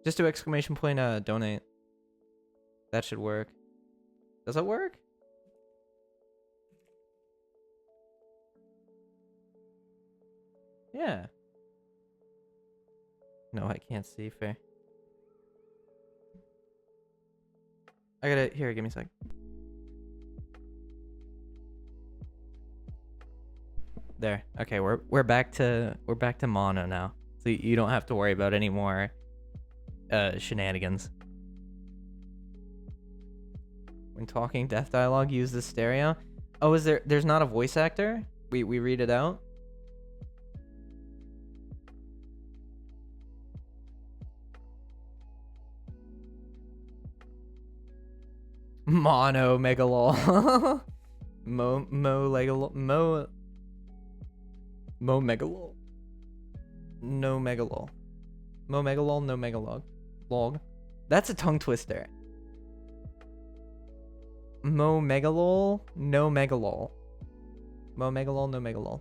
Just do exclamation point donate. That should work. Does it work? Yeah. No, I can't see. Fair. I gotta... Here, give me a sec. There. Okay, we're back to mono now. So you don't have to worry about any more shenanigans. When talking death dialogue, use the stereo. Oh, is there's not a voice actor? We read it out? Mono Megalol. Mo Legalol. Mo Megalol. No Megalol. Mo Megalol, no Megalog. Log. That's a tongue twister. Mo Megalol, no Megalol. Mo Megalol, no Megalol.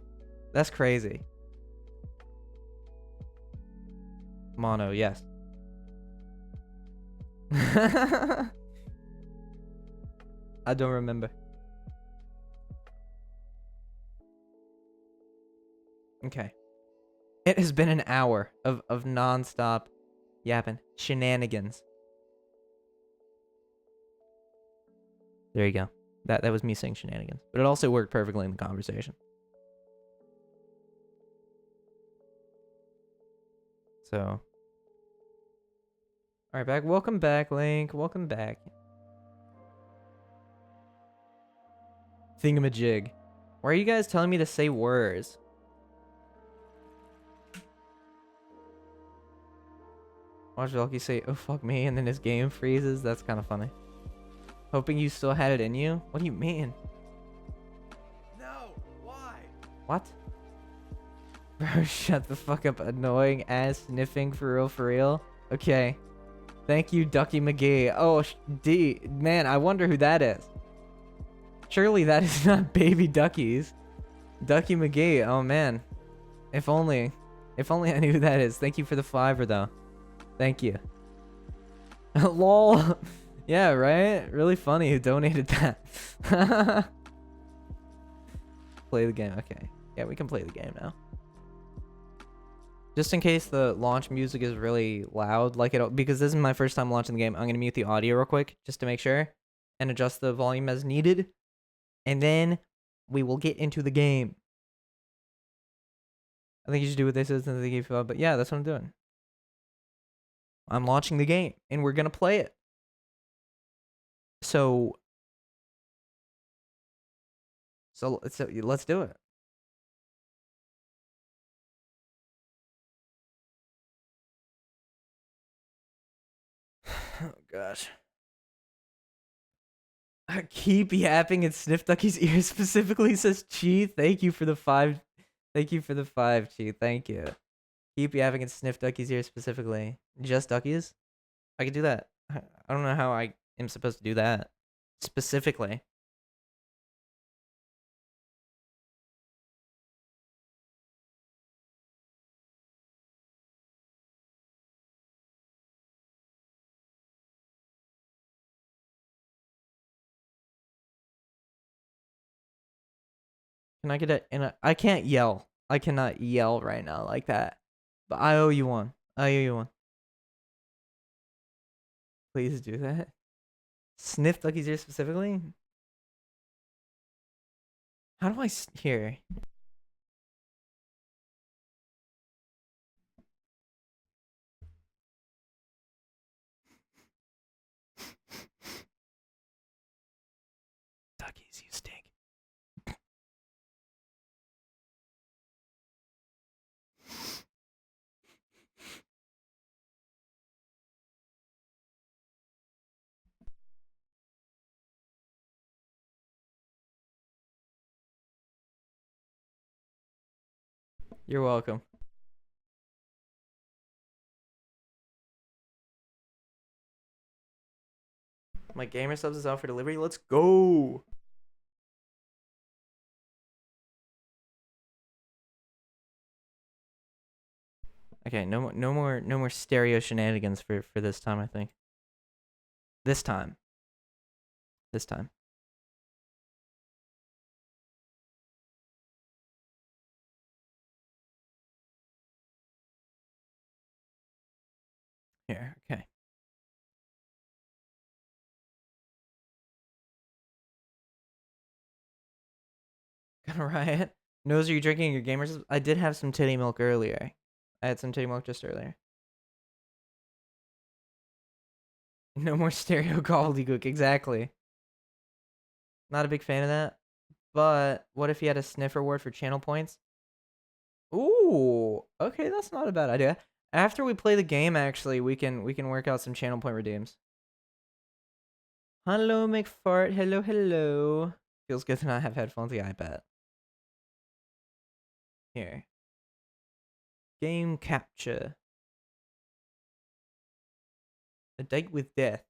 That's crazy. Mono, yes. I don't remember. Okay. It has been an hour of non-stop yapping. Shenanigans. There you go. That was me saying shenanigans. But it also worked perfectly in the conversation. So. Alright, back. Welcome back, Link. Welcome back. Thingamajig. Why are you guys telling me to say words? Watch Velky say, oh fuck me, and then his game freezes. That's kind of funny. Hoping you still had it in you? What do you mean? No, why? What? Bro, shut the fuck up, annoying ass sniffing for real. Okay. Thank you, Ducky McGee. Oh, man, I wonder who that is. Surely that is not Baby Duckies. Ducky McGee, oh man. If only I knew who that is. Thank you for the $5 though. Thank you. Lol. Yeah, right? Really funny who donated that. Play the game. Okay. Yeah, we can play the game now. Just in case the launch music is really loud, like it, because this is my first time launching the game, I'm going to mute the audio real quick just to make sure and adjust the volume as needed. And then we will get into the game. I think you should do what they said since they gave you up, but yeah, that's what I'm doing. I'm launching the game and we're going to play it. So let's do it. Oh gosh. Keep yapping and sniff Ducky's ears specifically, says Chi. Thank you for the 5. Thank you for the 5, Chi. Thank you. Keep yapping and sniff Ducky's ears specifically. Just Ducky's? I could do that. I don't know how I am supposed to do that. Specifically. Can I get it in a... I can't yell. I cannot yell right now like that. But I owe you one. I owe you one. Please do that. Sniff Ducky's ear specifically? How do I here? Duckies, you stink. You're welcome. My gamer subs is out for delivery. Let's go. Okay, no more stereo shenanigans for this time, I think. This time. Here, okay. Gonna riot. Nose, are you drinking your gamers? I did have some titty milk earlier. I had some titty milk just earlier. No more stereo gobbledygook, exactly. Not a big fan of that, But what if he had a sniff reward for channel points? Ooh, okay, that's not a bad idea. After we play the game, actually, we can work out some channel point redeems. Hello, McFart. Hello, hello. Feels good to not have headphones. Yeah, I bet. Here. Game capture. A date with death.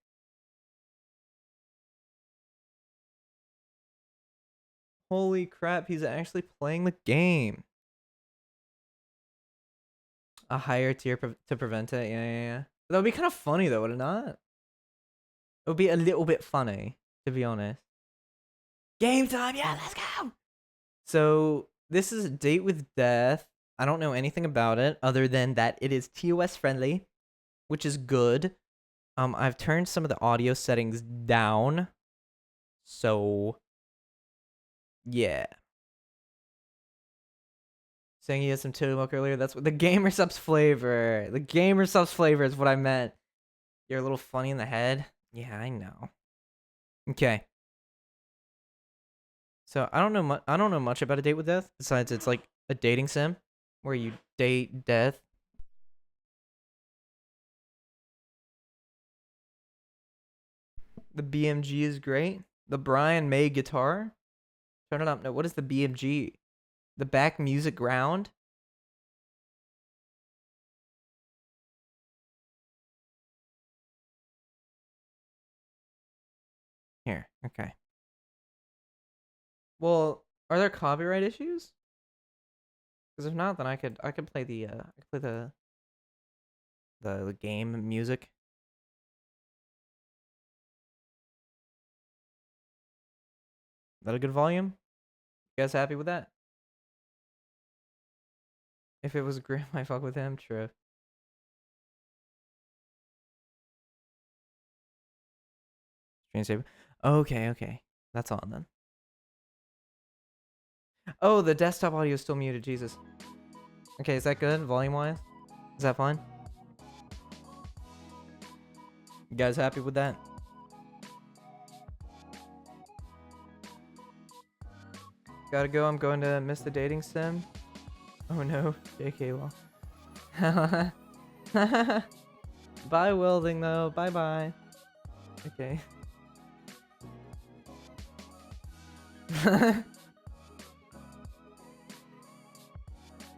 Holy crap, he's actually playing the game. A higher tier to prevent it. Yeah. That would be kind of funny, though, would it not? It would be a little bit funny, to be honest. Game time! Yeah, let's go! So, this is a date with death. I don't know anything about it other than that it is TOS friendly, which is good. I've turned some of the audio settings down. So, yeah. Saying he has some Tillamook earlier. That's what the gamer subs flavor. The gamer subs flavor is what I meant. You're a little funny in the head. Yeah, I know. Okay. So I don't know much about a date with death besides it's like a dating sim where you date death. The BMG is great. The Brian May guitar. Turn it up. No, what is the BMG? The back music ground. Here, okay. Well, are there copyright issues? Because if not, then I could play the game music. Is that a good volume? You guys happy with that? If it was Grim, I fuck with him. True. Screensaver. Okay. That's on then. Oh, the desktop audio is still muted. Jesus. Okay, is that good volume-wise? Is that fine? You guys happy with that? Gotta go. I'm going to miss the dating sim. Oh no, JK Law. Bye, Wilding, though. Bye. Okay.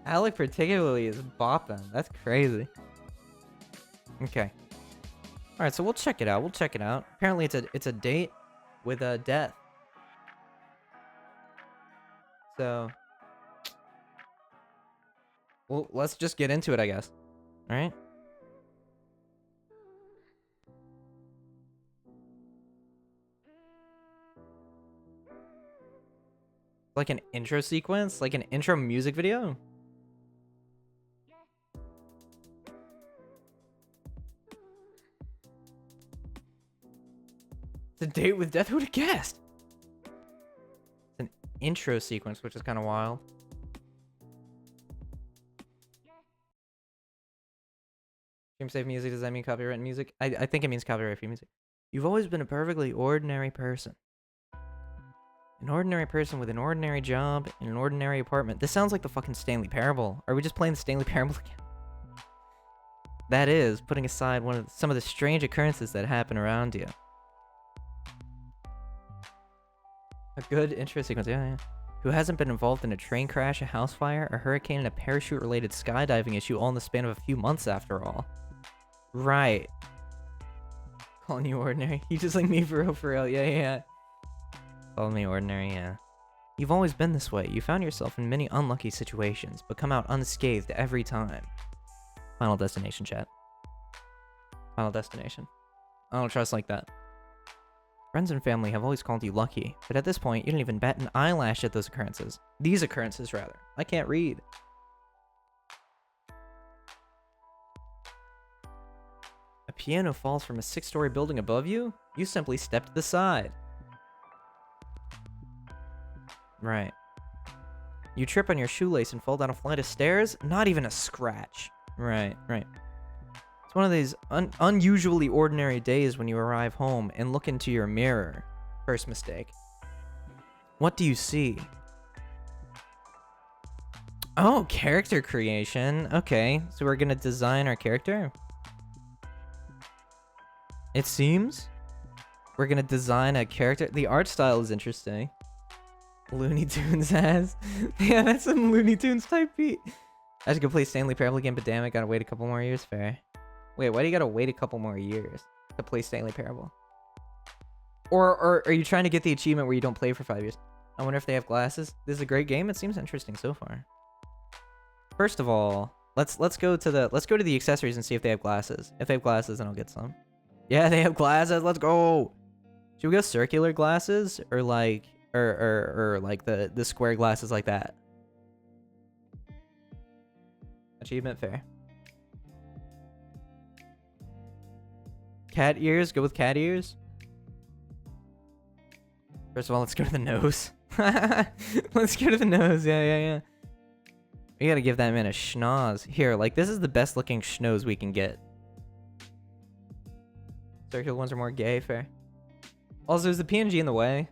Alec particularly is bopping. That's crazy. Okay. All right, so we'll check it out. Apparently, it's a date with a death. So, well, let's just get into it, I guess. All right. Like an intro sequence, like an intro music video. The date with death. Who'd have guessed? It's an intro sequence, which is kind of wild. Stream safe music. Does that mean copyright music? I think it means copyright free music. You've always been a perfectly ordinary person. An ordinary person with an ordinary job in an ordinary apartment. This sounds like the fucking Stanley Parable. Are we just playing the Stanley Parable again? That is, putting aside some of the strange occurrences that happen around you. A good intro sequence, yeah. Who hasn't been involved in a train crash, a house fire, a hurricane, and a parachute-related skydiving issue all in the span of a few months after all? Right. Calling you ordinary. You just like me for real. Yeah. Call me ordinary, yeah. You've always been this way. You found yourself in many unlucky situations, but come out unscathed every time. Final Destination, chat. Final Destination. I don't trust like that. Friends and family have always called you lucky, but at this point, you don't even bat an eyelash at those occurrences. These occurrences, rather. I can't read. A piano falls from a 6-story building above you? You simply step to the side. Right. You trip on your shoelace and fall down a flight of stairs? Not even a scratch. Right. It's one of these unusually ordinary days when you arrive home and look into your mirror. First mistake. What do you see? Oh, character creation. Okay, so we're gonna design our character. It seems we're gonna design a character. The art style is interesting. Looney Tunes has. Yeah, that's some Looney Tunes type beat. I should go play Stanley Parable again, but damn it, gotta wait a couple more years. Fair. Wait, why do you gotta wait a couple more years to play Stanley Parable? Or are you trying to get the achievement where you don't play for 5 years? I wonder if they have glasses. This is a great game. It seems interesting so far. First of all, let's go to the accessories and see if they have glasses. If they have glasses, then I'll get some. Yeah, they have glasses. Let's go. Should we go circular glasses or like or like the square glasses like that? Achievement fair. Cat ears. Go with cat ears. First of all, let's go to the nose. Let's go to the nose. Yeah. We gotta give that man a schnoz. Here, like, this is the best looking schnoz we can get. Circular ones are more gay, fair. Also, is the PNG in the way?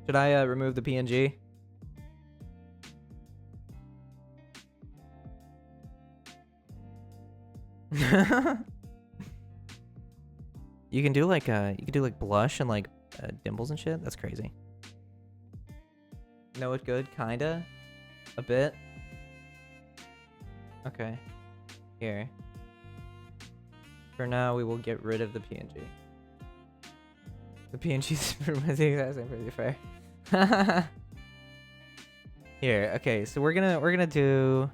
Should I remove the PNG? You can do like blush and like dimples and shit. That's crazy. Know it good, kinda, a bit. Okay, here. For now, we will get rid of the PNG. The PNG is the exact same, pretty fair. Here, okay. So we're gonna do.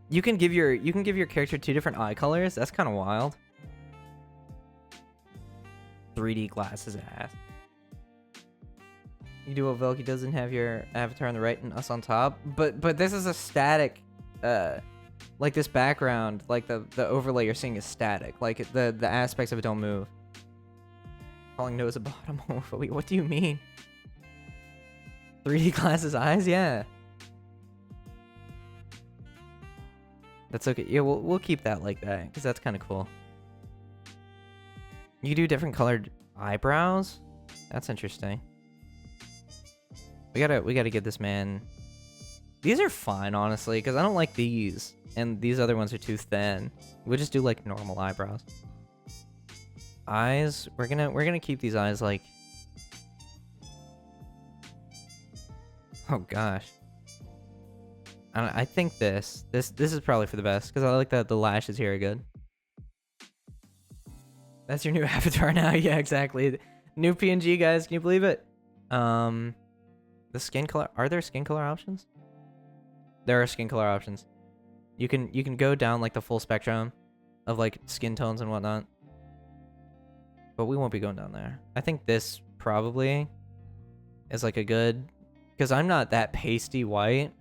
You can give your character 2 different eye colors. That's kind of wild. 3D glasses ass. You do what Velky doesn't have your avatar on the right and us on top, but this is a static, like this background, like the overlay you're seeing is static. Like the aspects of it don't move. Calling nose a bottom homophobia. What do you mean? 3D glasses eyes? Yeah. That's okay. Yeah, we'll keep that like that because that's kind of cool. You can do different colored eyebrows. That's interesting. We gotta get this man. These are fine, honestly, because I don't like these, and these other ones are too thin. We'll just do like normal eyebrows. Eyes. We're gonna keep these eyes like. Oh gosh. I think this is probably for the best because I like that the lashes here are good. That's your new avatar now. Yeah, exactly. New PNG, guys. Can you believe it? The skin color. Are there skin color options? There are skin color options. You can go down like the full spectrum of like skin tones and whatnot. But we won't be going down there. I think this probably is like a good, because I'm not that pasty white,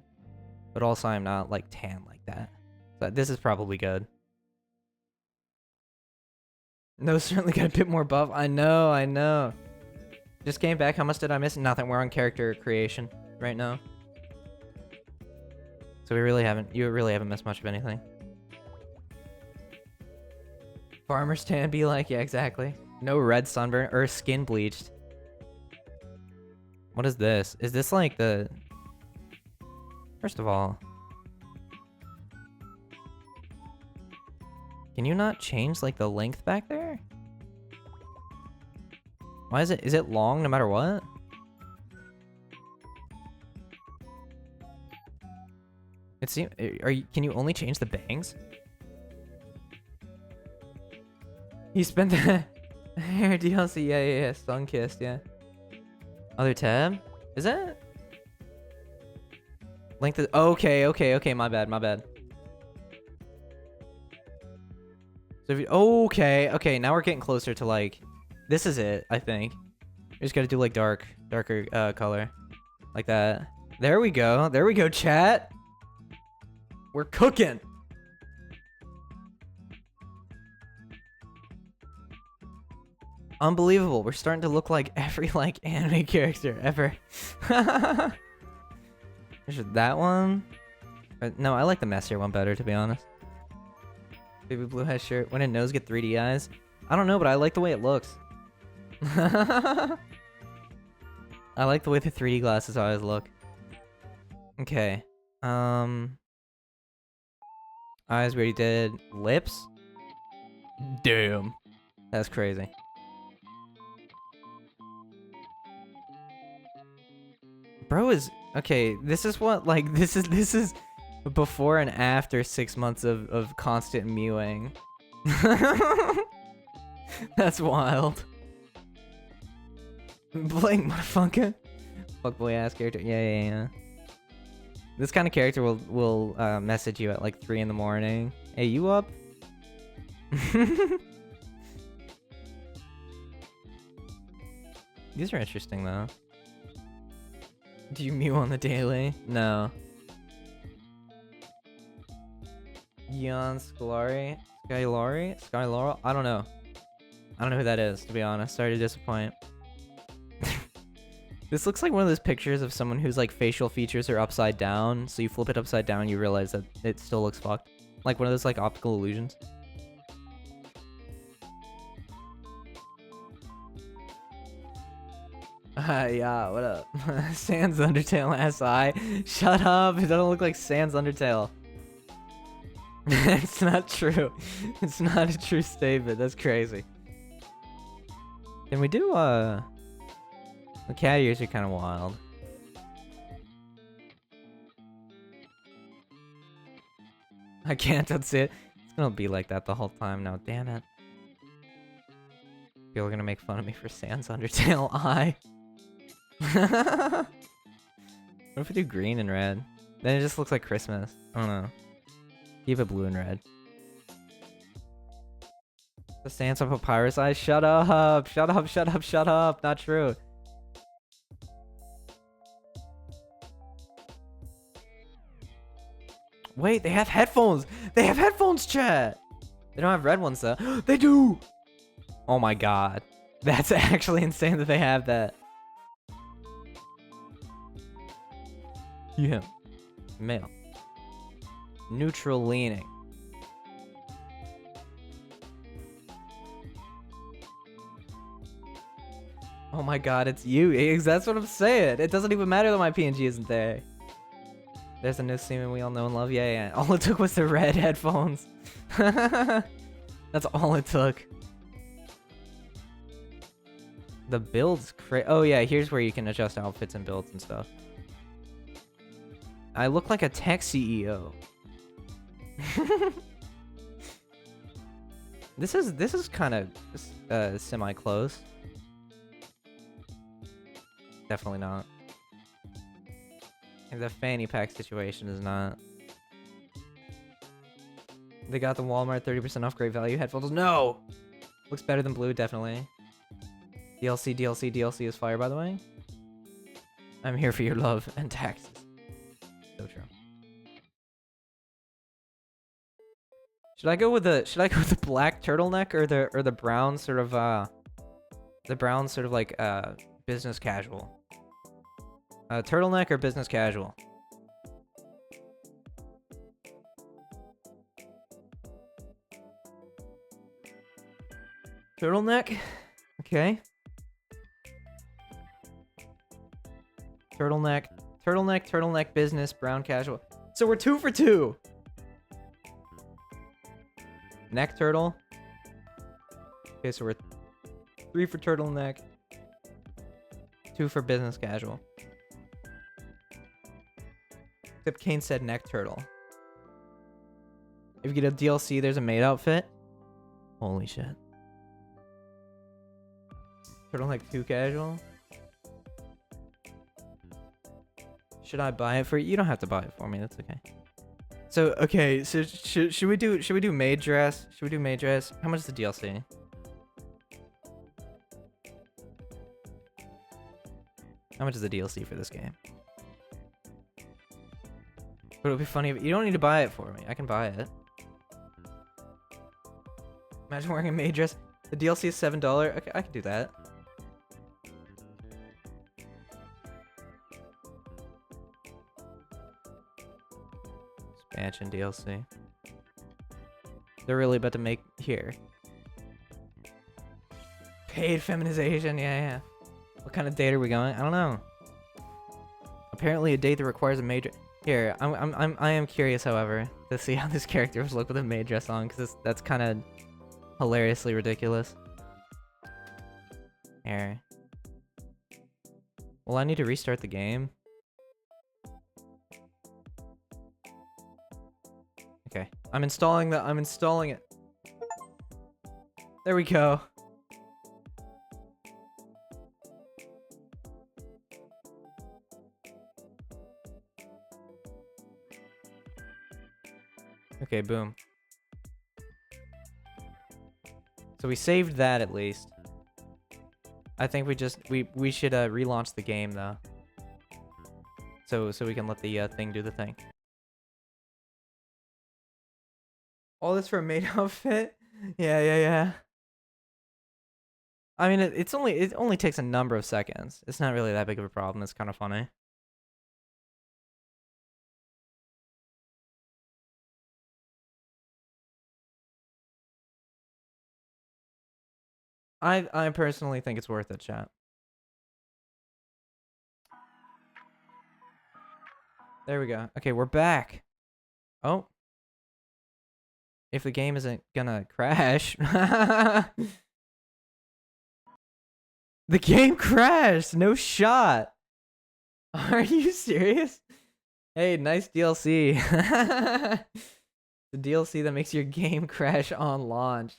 but also I'm not like tan like that. So this is probably good. No, certainly got a bit more buff. I know. Just came back. How much did I miss? Nothing. We're on character creation right now. So you really haven't missed much of anything. Farmer's tan be like, yeah, exactly. No red sunburn or skin bleached. What is this? Is this like the... First of all, can you not change like the length back there? Why is it long no matter what? It seems, can you only change the bangs? You spent the hair DLC, yeah, Sunkissed, yeah. Other tab? Is that? Length of, okay, my bad. So if you, okay, now we're getting closer to like, this is it, I think. We just gotta do like darker color. Like that. There we go, chat. We're cooking. Unbelievable. We're starting to look like every like anime character ever. There's that one. No, I like the messier one better, to be honest. Baby blue hat shirt. When a nose get 3D eyes. I don't know, but I like the way it looks. I like the way the 3D glasses always look. Okay. Eyes we already did. Lips? Damn. That's crazy. Bro is okay, this is what like this is before and after 6 months of constant mewing. That's wild. Blink, motherfucker. Fuckboy ass character. Yeah. This kind of character will message you at like 3 in the morning. Hey, you up? These are interesting though. Do you mew on the daily? No. Yon Scolari? Skylari? I don't know. I don't know who that is, to be honest. Sorry to disappoint. This looks like one of those pictures of someone whose like facial features are upside down. So you flip it upside down, you realize that it still looks fucked. Like one of those like optical illusions. Yeah, what up? Sans Undertale SI. Shut up, it doesn't look like Sans Undertale. It's not true. It's not a true statement. That's crazy. Can we do the cat ears are kind of wild. I can't unsee it. It's gonna be like that the whole time now. Damn it. People are gonna make fun of me for Sans Undertale eye. What if we do green and red? Then it just looks like Christmas. I don't know. Keep it blue and red. The Sans of Papyrus eye? Shut up! Shut up, shut up, shut up! Not true. Wait, they have headphones! They have headphones, chat! They don't have red ones though. They do! Oh my god. That's actually insane that they have that. Yeah. Male. Neutral leaning. Oh my god, it's you. That's what I'm saying. It doesn't even matter that my PNG isn't there. There's a new semen we all know and love. Yeah. All it took was the red headphones. That's all it took. The build's oh yeah, here's where you can adjust outfits and builds and stuff. I look like a tech CEO. This is kind of semi-close. Definitely not. And the fanny pack situation is not. They got the Walmart 30% off great value headphones. No! Looks better than blue, definitely. DLC is fire, by the way. I'm here for your love and taxes. So true. Should I go with the black turtleneck or the brown sort of like business casual? Turtleneck or business casual? Turtleneck? Okay. Turtleneck, business, brown casual. So we're 2 for 2. Neck turtle. Okay, so we're 3 for turtleneck, 2 for business casual. Except Kane said neck turtle. If you get a DLC, there's a maid outfit. Holy shit. Turtleneck 2 casual. Should I buy it for you? You don't have to buy it for me. That's okay. So okay, so should we do maid dress? Should we do maid dress? How much is the DLC? How much is the DLC for this game? But it would be funny if you don't need to buy it for me. I can buy it. Imagine wearing a maid dress. The DLC is $7. Okay, I can do that. Expansion DLC. They're really about to make here. Paid feminization, yeah. What kind of date are we going? I don't know. Apparently a date that requires a major... Here, I am curious, however, to see how this character would look with a maid dress on, because that's kind of hilariously ridiculous. Here. Well, I need to restart the game. Okay. I'm installing it. There we go. Okay, boom. So we saved that at least. I think we should relaunch the game though. So we can let the thing do the thing. All this for a maid outfit? Yeah. I mean, it only takes a number of seconds. It's not really that big of a problem. It's kind of funny. I personally think it's worth it, chat. There we go. Okay, we're back. Oh. If the game isn't gonna crash. The game crashed. No shot. Are you serious? Hey, nice DLC. The DLC that makes your game crash on launch.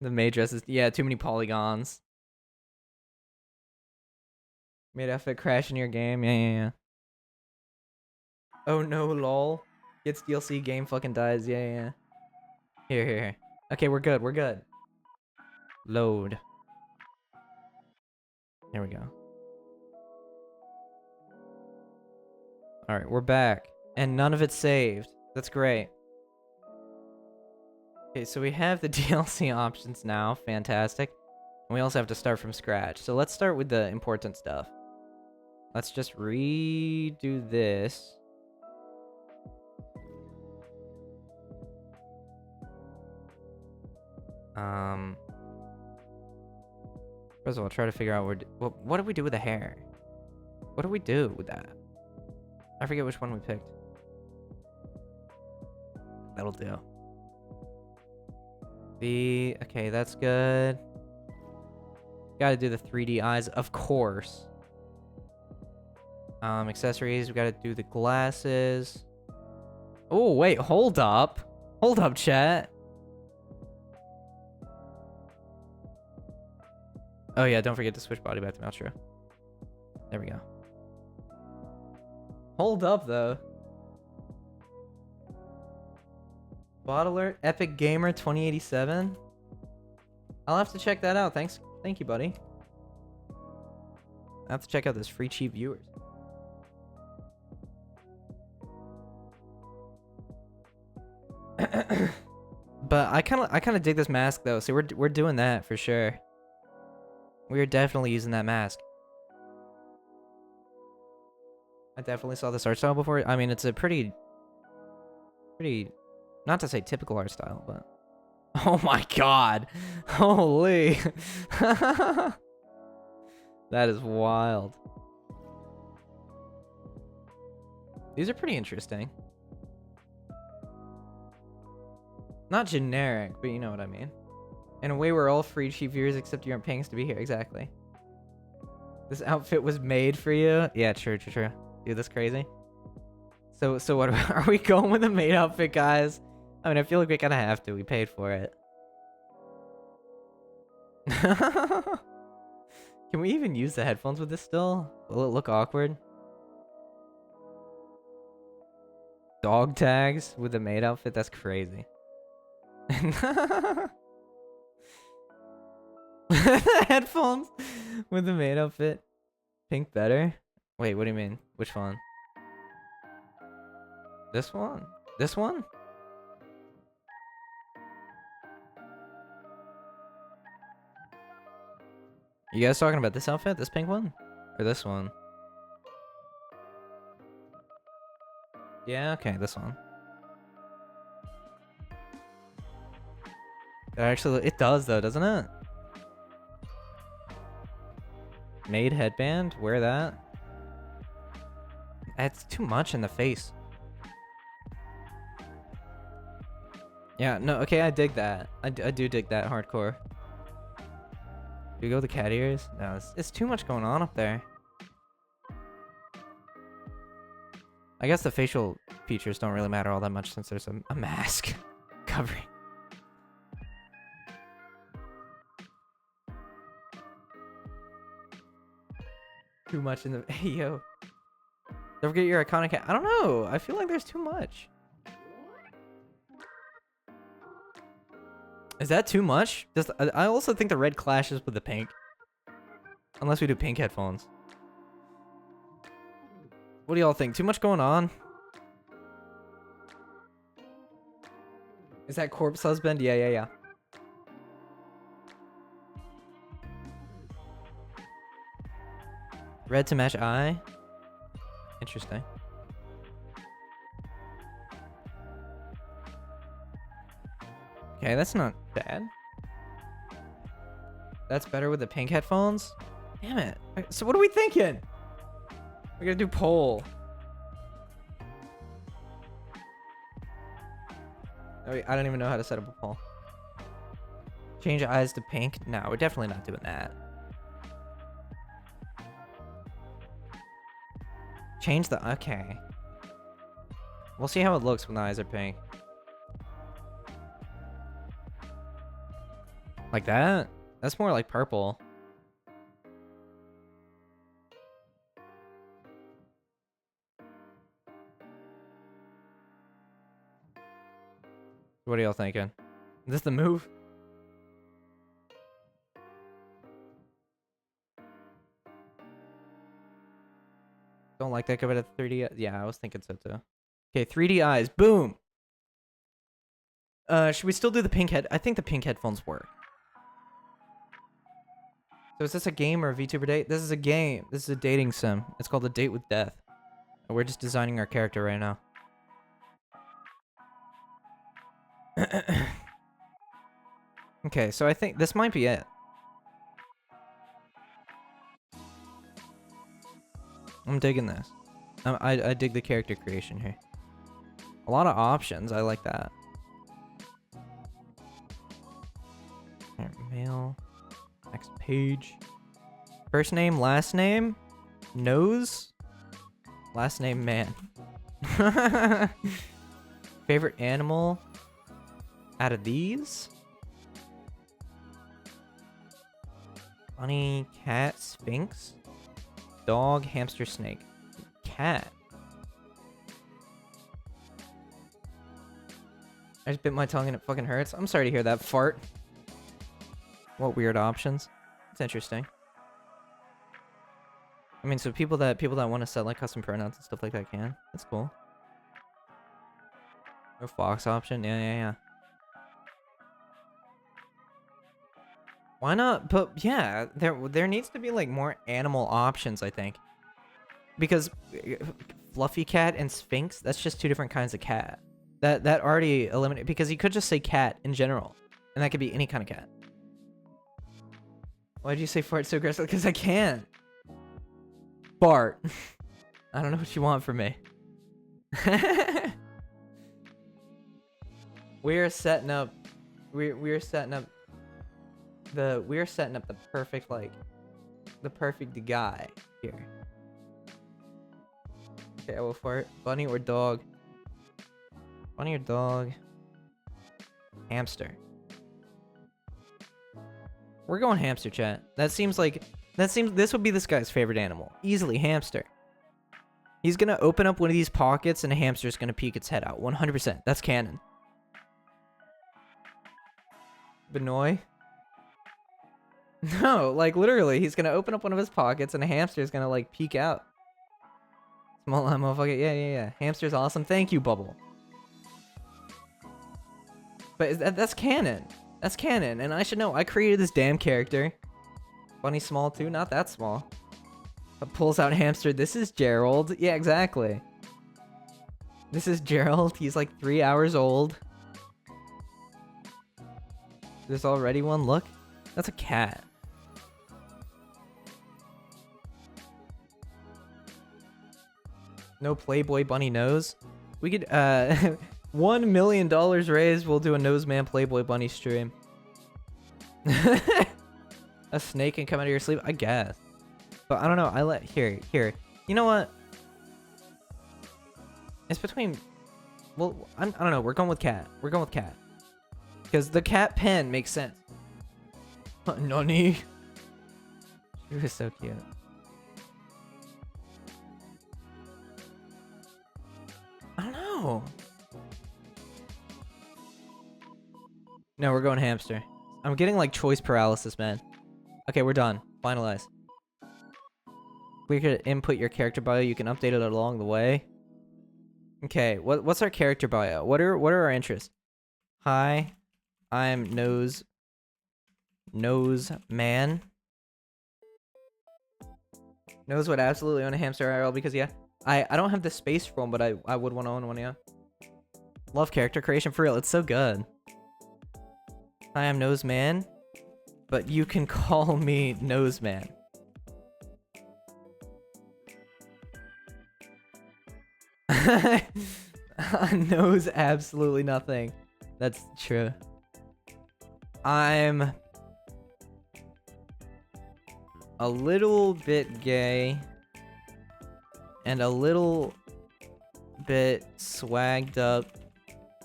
The maid dress is, yeah, too many polygons. Maid outfit crash in your game. Yeah. Oh no, lol. Gets DLC, game fucking dies. Yeah. Here. Okay, we're good. Load. There we go. Alright, we're back. And none of it's saved. That's great. Okay, so we have the DLC options now. Fantastic. And we also have to start from scratch. So let's start with the important stuff. Let's just redo this. First of all, try to figure out what do we do with the hair? What do we do with that? I forget which one we picked. That'll do. Okay, that's good. Gotta do the 3D eyes, of course. Accessories, we gotta do the glasses. Oh, wait, hold up. Hold up, chat. Oh yeah, don't forget to switch body back to Maltro. There we go. Hold up, though. Bot alert, Epic Gamer 2087. I'll have to check that out. Thank you, buddy. I have to check out this free cheap viewers. But I kind of dig this mask though. So we're doing that for sure. We are definitely using that mask. I definitely saw this art style before. I mean, it's a pretty, not to say typical art style, but oh my god, holy, that is wild. These are pretty interesting. Not generic, but you know what I mean. In a way, we're all free cheap viewers, except you aren't paying us to be here. Exactly. This outfit was made for you. Yeah, true. Dude, that's crazy. So what are we going with a maid outfit, guys? I mean, I feel like we kind of have to. We paid for it. Can we even use the headphones with this still? Will it look awkward? Dog tags with the maid outfit? That's crazy. Headphones with the maid outfit. Pink better? Wait, what do you mean? Which one? This one? This one? You guys talking about this outfit? This pink one? Or this one? Yeah, okay, this one. Actually, it does though, doesn't it? Maid headband, wear that. It's too much in the face. Yeah, no, okay, I dig that. I do dig that hardcore. Do we go with the cat ears? No, it's too much going on up there. I guess the facial features don't really matter all that much since there's a mask covering. Too much in the... Hey, yo. Don't forget your iconic hat. I don't know. I feel like there's too much. Is that too much? I also think the red clashes with the pink. Unless we do pink headphones. What do y'all think? Too much going on? Is that corpse husband? Yeah. Red to match eye? Interesting. Okay, that's not bad. That's better with the pink headphones? Damn it. So what are we thinking? We're gonna do poll. Oh, wait, I don't even know how to set up a poll. Change eyes to pink? No, we're definitely not doing that. Change the... Okay. We'll see how it looks when the eyes are pink. Like that? That's more like purple. What are y'all thinking? Is this the move? Don't like that compared to 3D. Yeah, I was thinking so too. Okay, 3D eyes. Boom. Should we still do the pink head? I think the pink headphones work. So is this a game or a VTuber date? This is a game. This is a dating sim. It's called A Date with Death. We're just designing our character right now. Okay, so I think this might be it. I'm digging this. I dig the character creation here. A lot of options. I like that. Here, male. Next page. First name, last name, nose, last name man. Favorite animal out of these? Bunny, cat, sphinx, dog, hamster, snake. Cat. I just bit my tongue and it fucking hurts. I'm sorry to hear that fart. What weird options? It's interesting. I mean, so people that want to set like custom pronouns and stuff like that can. That's cool. No fox option. Yeah. Why not? But yeah, there needs to be like more animal options, I think. Because fluffy cat and sphinx, that's just two different kinds of cat. That already eliminated, because you could just say cat in general, and that could be any kind of cat. Why'd you say fart so aggressively? Because I can. Bart. I don't know what you want from me. We're setting up the perfect, like, the perfect guy here. Okay, I will fart. Bunny or dog? Bunny or dog? Hamster. We're going hamster, chat. This would be this guy's favorite animal. Easily hamster. He's gonna open up one of these pockets and a hamster's gonna peek its head out. 100%. That's canon. Benoy? No, like literally, he's gonna open up one of his pockets and a hamster's gonna like peek out. Small motherfucker. Yeah. Hamster's awesome. Thank you, Bubble. But that's canon. That's canon, and I should know. I created this damn character. Bunny small too, not that small. But pulls out hamster. This is Gerald. Yeah, exactly. This is Gerald. He's like 3 hours old. There's already one. Look, that's a cat. No Playboy bunny nose. We could $1 million raised. We'll do a nose man Playboy bunny stream. A snake can come out of your sleep, I guess. But I don't know. Here. You know what? It's between. Well, I don't know. We're going with cat. Because the cat pen makes sense. Nani? She was so cute. I don't know. No, we're going hamster. I'm getting like choice paralysis, man. Okay, we're done. Finalize. We could input your character bio. You can update it along the way. Okay, what's our character bio? What are our interests? Hi, I'm nose man. Nose would absolutely own a hamster IRL because yeah, I don't have the space for one, but I would want to own one, yeah. Love character creation for real. It's so good. Hi, I'm nose man, but you can call me nose man. Knows absolutely nothing. That's true. I'm a little bit gay and a little bit swagged up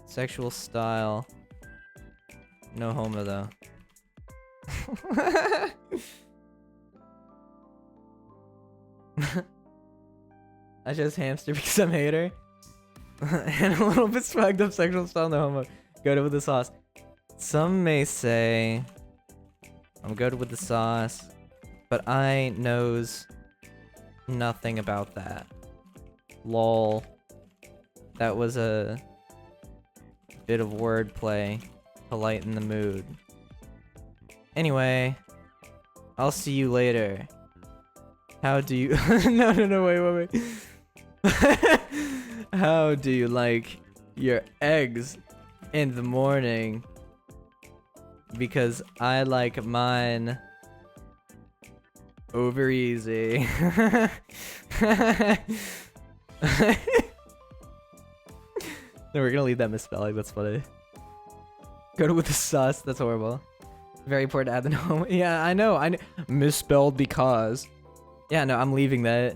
sexual style. No homo though. I just hamster because I'm a hater. And a little bit swagged up sexual style, no homo. Good with the sauce. Some may say I'm good with the sauce, but I knows nothing about that. Lol. That was a bit of wordplay to lighten the mood. Anyway, I'll see you later. How do you... No, wait. How do you like your eggs in the morning? Because I like mine over easy. No, we're gonna leave that misspelling. That's funny. Go to with the sauce. That's horrible. Very important to add the no. Yeah, I know. Misspelled because. Yeah, no, I'm leaving that.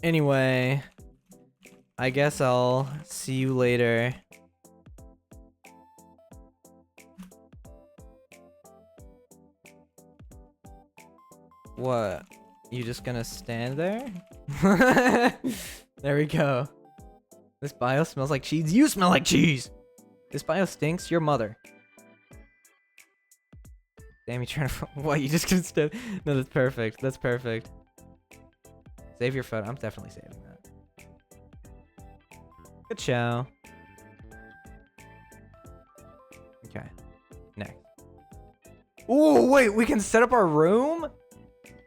Anyway, I guess I'll see you later. What? You just gonna stand there? There we go. This bio smells like cheese. You smell like cheese! This bio stinks. Your mother. Damn, you trying to... What? You just gonna stand... No, that's perfect. That's perfect. Save your photo. I'm definitely saving that. Good show. Okay. Next. Ooh, wait. We can set up our room?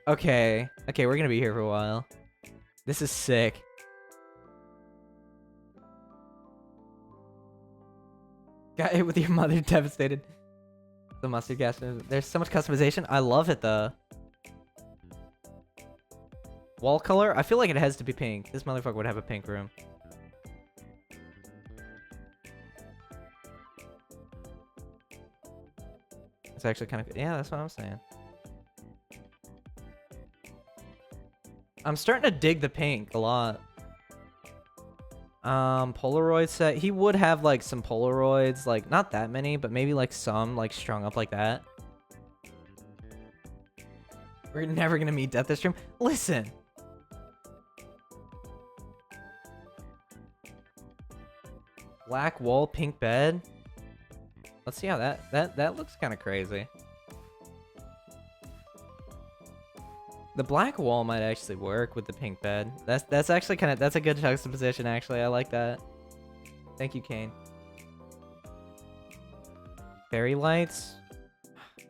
Okay. Okay, we're gonna be here for a while. This is sick. Got hit with your mother, devastated. The mustard gas. There's so much customization. I love it though. Wall color? I feel like it has to be pink. This motherfucker would have a pink room. It's actually kind of... Yeah, that's what I'm saying. I'm starting to dig the pink a lot. Polaroid set. He would have like some Polaroids, like not that many, but maybe like some like strung up like that. We're never gonna meet death this stream. Listen. Black wall, pink bed. Let's see how that looks kind of crazy. The black wall might actually work with the pink bed. That's actually kind of... That's a good juxtaposition, actually. I like that. Thank you, Kane. Fairy lights?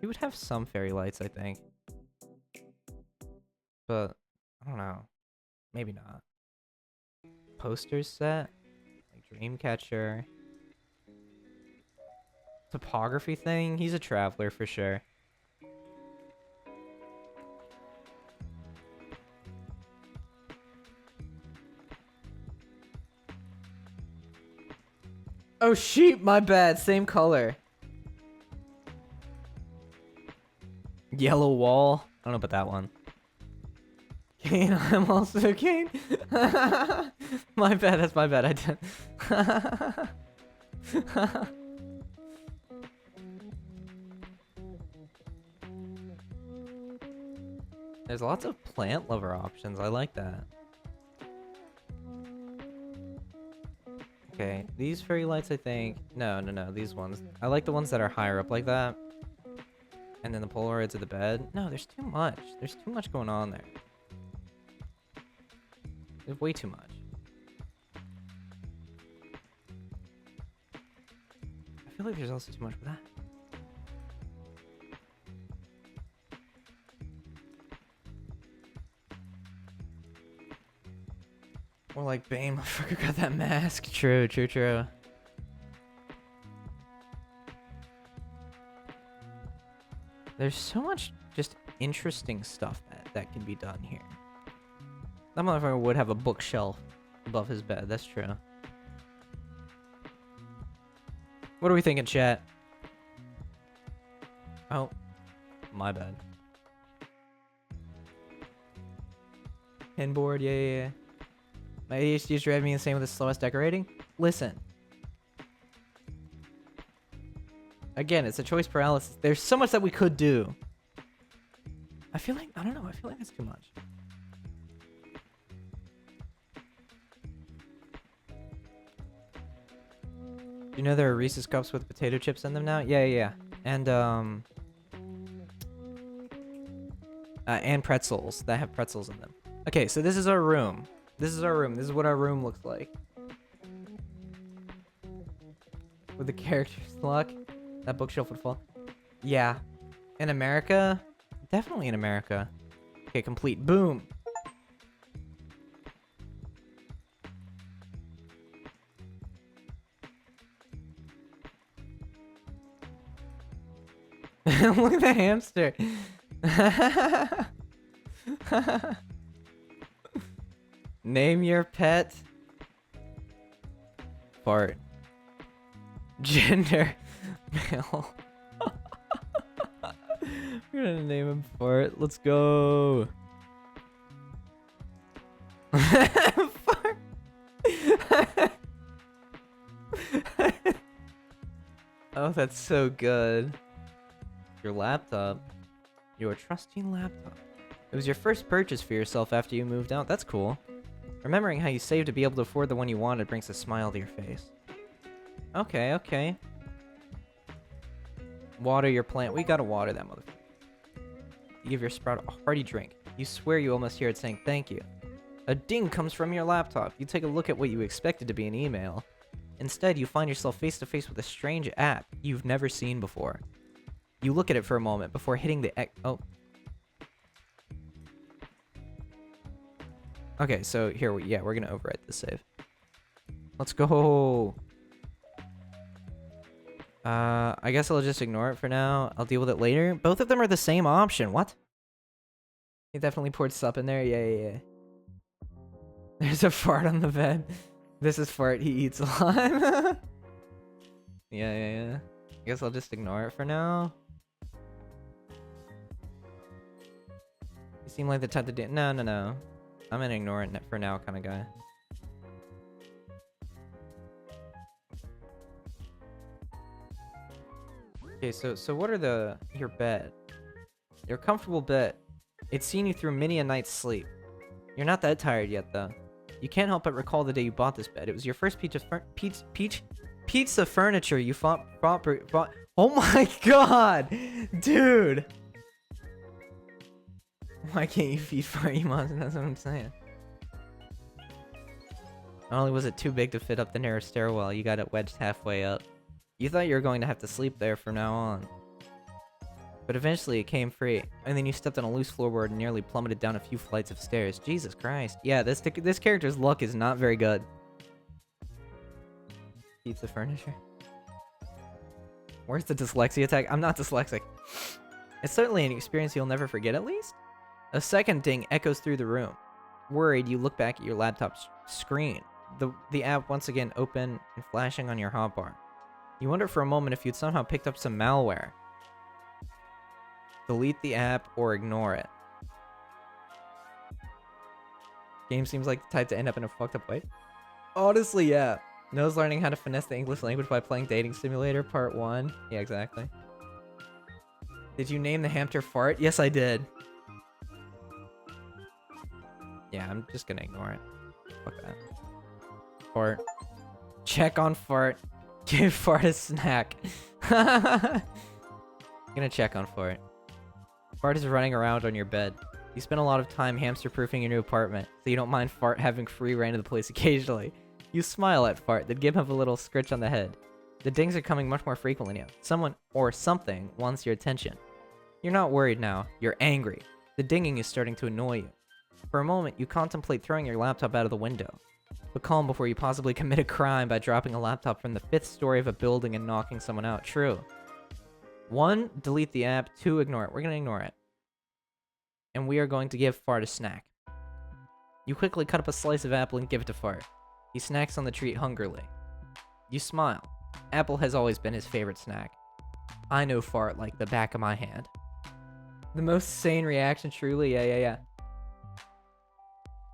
You would have some fairy lights, I think. But, I don't know. Maybe not. Posters set? Like Dreamcatcher. topography thing. He's a traveler for sure. Oh, sheep, my bad. Same color. Yellow wall. I don't know about that one. Kane, I'm also Kane. My bad, that's my bad. I did. There's lots of plant lover options. I like that. Okay, these fairy lights, I think. No, these ones. I like the ones that are higher up like that. And then the Polaroids of the bed. No, there's too much. There's too much going on there. There's way too much. I feel like there's also too much for that. Or like Bane, motherfucker got that mask. True. There's so much just interesting stuff that can be done here. That motherfucker would have a bookshelf above his bed. That's true. What are we thinking, chat? Oh, my bad. Pinboard, yeah. My ADHD is driving me insane with the slowest decorating. Listen. Again, it's a choice paralysis. There's so much that we could do. I feel like, I don't know, I feel like it's too much. You know there are Reese's Cups with potato chips in them now? Yeah. And pretzels that have pretzels in them. Okay, so this is our room. This is what our room looks like. With the character's luck, that bookshelf would fall. Yeah. In America? Definitely in America. Okay, complete. Boom. Look at the hamster. Name your pet. Fart. Gender. Male. We're gonna name him Fart. Let's go. Fart. Oh, that's so good. Your laptop. Your trusty laptop. It was your first purchase for yourself after you moved out. That's cool. Remembering how you saved to be able to afford the one you wanted brings a smile to your face. Okay. Water your plant. We gotta water that motherfucker. You give your sprout a hearty drink. You swear you almost hear it saying thank you. A ding comes from your laptop. You take a look at what you expected to be an email. Instead, you find yourself face to face with a strange app you've never seen before. You look at it for a moment before hitting the oh. Okay, so here we're gonna overwrite the save. Let's go. I guess I'll just ignore it for now. I'll deal with it later. Both of them are the same option. What? He definitely poured sup in there. Yeah. There's a fart on the bed. This is fart he eats a lot. Yeah. I guess I'll just ignore it for now. You seem like the type to do. No. I'm an ignore it for now kind of guy. Okay, so what are your bed? Your comfortable bed. It's seen you through many a night's sleep. You're not that tired yet, though. You can't help but recall the day you bought this bed. It was your first pizza furniture you bought. Oh my god, dude! Why can't you feed furry monsters? That's what I'm saying. Not only was it too big to fit up the narrow stairwell, you got it wedged halfway up. You thought you were going to have to sleep there from now on. But eventually it came free, and then you stepped on a loose floorboard and nearly plummeted down a few flights of stairs. Jesus Christ. Yeah, this character's luck is not very good. Pizza furniture. Where's the dyslexia tag? I'm not dyslexic. It's certainly an experience you'll never forget, at least. A second ding echoes through the room. Worried, you look back at your laptop's screen. The app once again open and flashing on your hotbar. You wonder for a moment if you'd somehow picked up some malware. Delete the app or ignore it. Game seems like the type to end up in a fucked up way. Honestly, yeah. Noah's learning how to finesse the English language by playing Dating Simulator Part 1. Yeah, exactly. Did you name the hamster Fart? Yes, I did. Yeah, I'm just gonna ignore it. Fuck that. Fart. Check on Fart. Give Fart a snack. I'm gonna check on Fart. Fart is running around on your bed. You spend a lot of time hamster-proofing your new apartment, so you don't mind Fart having free reign of the place occasionally. You smile at Fart, then give him a little scritch on the head. The dings are coming much more frequently now. Someone or something wants your attention. You're not worried now. You're angry. The dinging is starting to annoy you. For a moment, you contemplate throwing your laptop out of the window. But calm before you possibly commit a crime by dropping a laptop from the 5th story of a building and knocking someone out. True. 1, delete the app. 2, ignore it. We're going to ignore it. And we are going to give Fart a snack. You quickly cut up a slice of apple and give it to Fart. He snacks on the treat hungrily. You smile. Apple has always been his favorite snack. I know Fart like the back of my hand. The most sane reaction, truly. Yeah.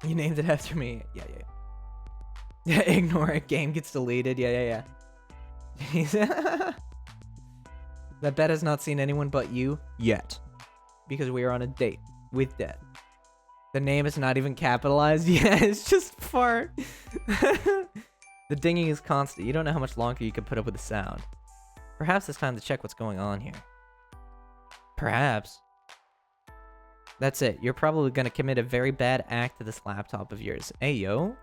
You named it after me. Yeah. Yeah, ignore it. Game gets deleted. Yeah. That bet has not seen anyone but you yet. Because we are on a date with death. The name is not even capitalized. Yeah, it's just Fart. The dinging is constant. You don't know how much longer you can put up with the sound. Perhaps it's time to check what's going on here. Perhaps. That's it. You're probably going to commit a very bad act to this laptop of yours. Hey, yo.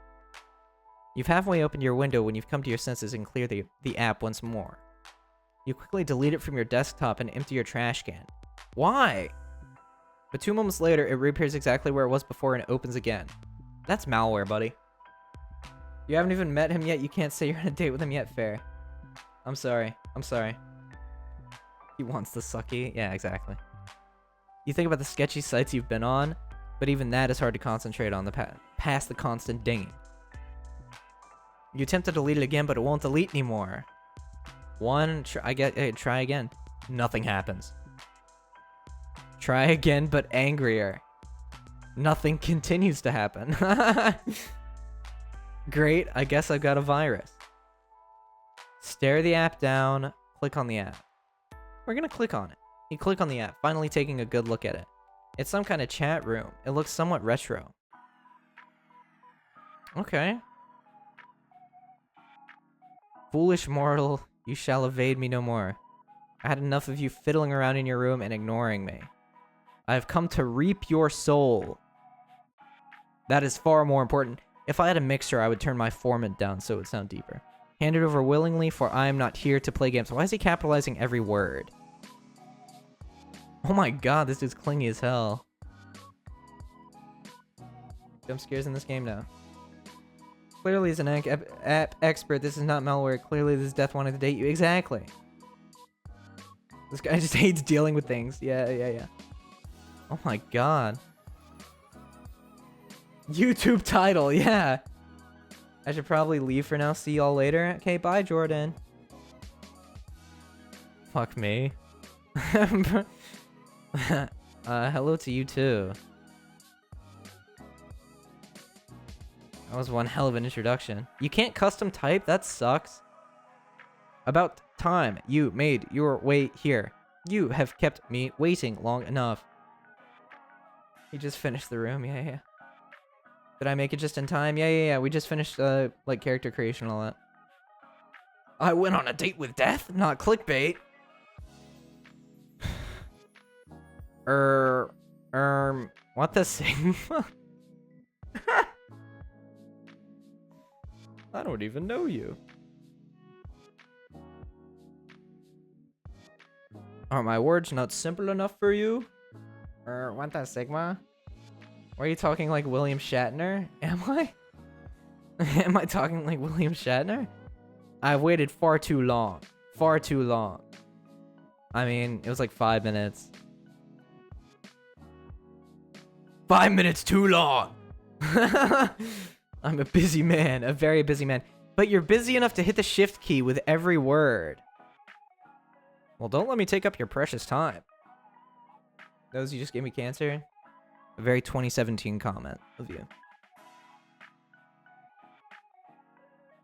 You've halfway opened your window when you've come to your senses and clear the app once more. You quickly delete it from your desktop and empty your trash can. Why? But 2 moments later, it reappears exactly where it was before and it opens again. That's malware, buddy. You haven't even met him yet. You can't say you're on a date with him yet. Fair. I'm sorry. He wants the sucky. Yeah, exactly. You think about the sketchy sites you've been on, but even that is hard to concentrate on past the constant dinging. You attempt to delete it again, but it won't delete anymore. Try again. Nothing happens. Try again, but angrier. Nothing continues to happen. Great, I guess I've got a virus. Stare the app down, click on the app. We're gonna click on it. You click on the app, finally taking a good look at it. It's some kind of chat room. It looks somewhat retro. Okay. Foolish mortal, you shall evade me no more. I had enough of you fiddling around in your room and ignoring me. I have come to reap your soul. That is far more important. If I had a mixer, I would turn my formant down so it would sound deeper. Hand it over willingly, for I am not here to play games. Why is he capitalizing every word? Oh my god, this dude's clingy as hell. Jump scares in this game now. Clearly, as an app expert, this is not malware. Clearly, this is Death wanting to date you. Exactly. This guy just hates dealing with things. Yeah. Oh my god. YouTube title, yeah. I should probably leave for now. See y'all later. Okay, bye, Jordan. Fuck me. Hello to you too. That was one hell of an introduction. You can't custom type? That sucks. About time you made your way here. You have kept me waiting long enough. He just finished the room. Yeah. Did I make it just in time? Yeah. We just finished, like, character creation and all that. I went on a date with death? Not clickbait. What the Sigma? I don't even know you. Are my words not simple enough for you? What the Sigma? Why are you talking like William Shatner? Am I? Am I talking like William Shatner? I've waited far too long. Far too long. I mean, it was like 5 minutes. 5 minutes too long. I'm a busy man, a very busy man. But you're busy enough to hit the shift key with every word. Well, don't let me take up your precious time. Those you just gave me cancer? A very 2017 comment of you.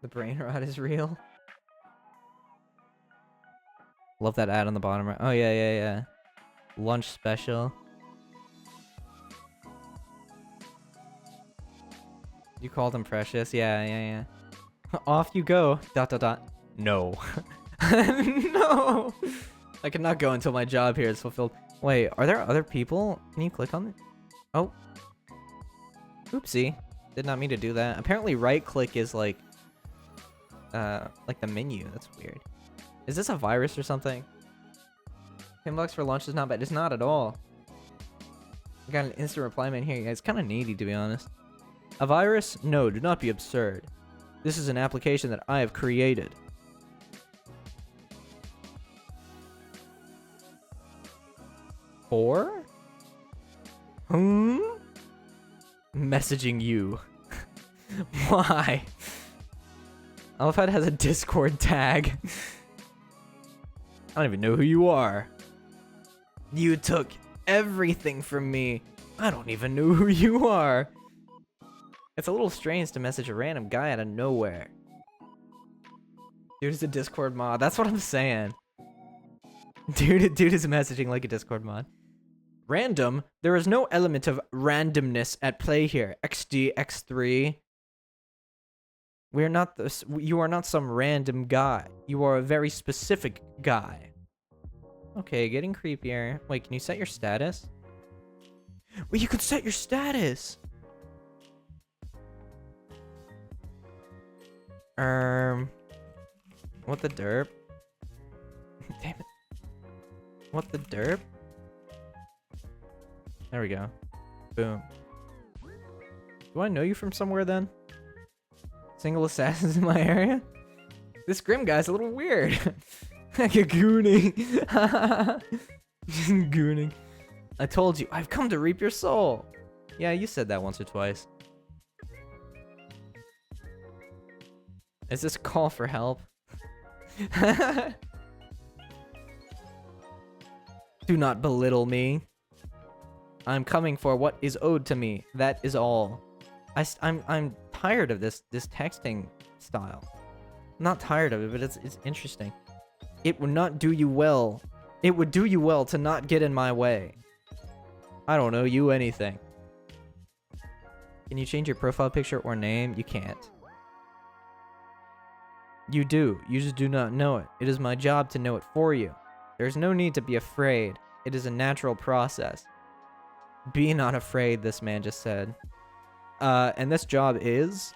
The brain rot is real. Love that ad on the bottom right. Oh, yeah. Lunch special. You called him precious? Yeah. Off you go. ... No. No! I cannot go until my job here is fulfilled. Wait, are there other people? Can you click on it? Oh. Oopsie. Did not mean to do that. Apparently right click is like the menu. That's weird. Is this a virus or something? $10 for lunch is not bad. It's not at all. I got an instant reply man here. Yeah, it's kind of needy, to be honest. A virus? No, do not be absurd. This is an application that I have created. For? Messaging you. Why? Elephant has a Discord tag. I don't even know who you are. You took everything from me. I don't even know who you are. It's a little strange to message a random guy out of nowhere. Dude is a Discord mod. That's what I'm saying. Dude is messaging like a Discord mod. Random? There is no element of randomness at play here. XD, X3. We're not this. You are not some random guy. You are a very specific guy. Okay, getting creepier. Wait, can you set your status? Wait, you could set your status. What the derp? Damn it. What the derp? There we go. Boom. Do I know you from somewhere then? Single assassins in my area? This Grim guy's a little weird. You're gooning. Gooning. I told you, I've come to reap your soul. Yeah, you said that once or twice. Is this a call for help? Do not belittle me. I'm coming for what is owed to me. That is all. I'm tired of this texting style. I'm not tired of it, but it's interesting. It would not do you well. It would do you well to not get in my way. I don't owe you anything. Can you change your profile picture or name? You can't. You do. You just do not know it. It is my job to know it for you. There's no need to be afraid. It is a natural process. Be not afraid, this man just said. And this job is...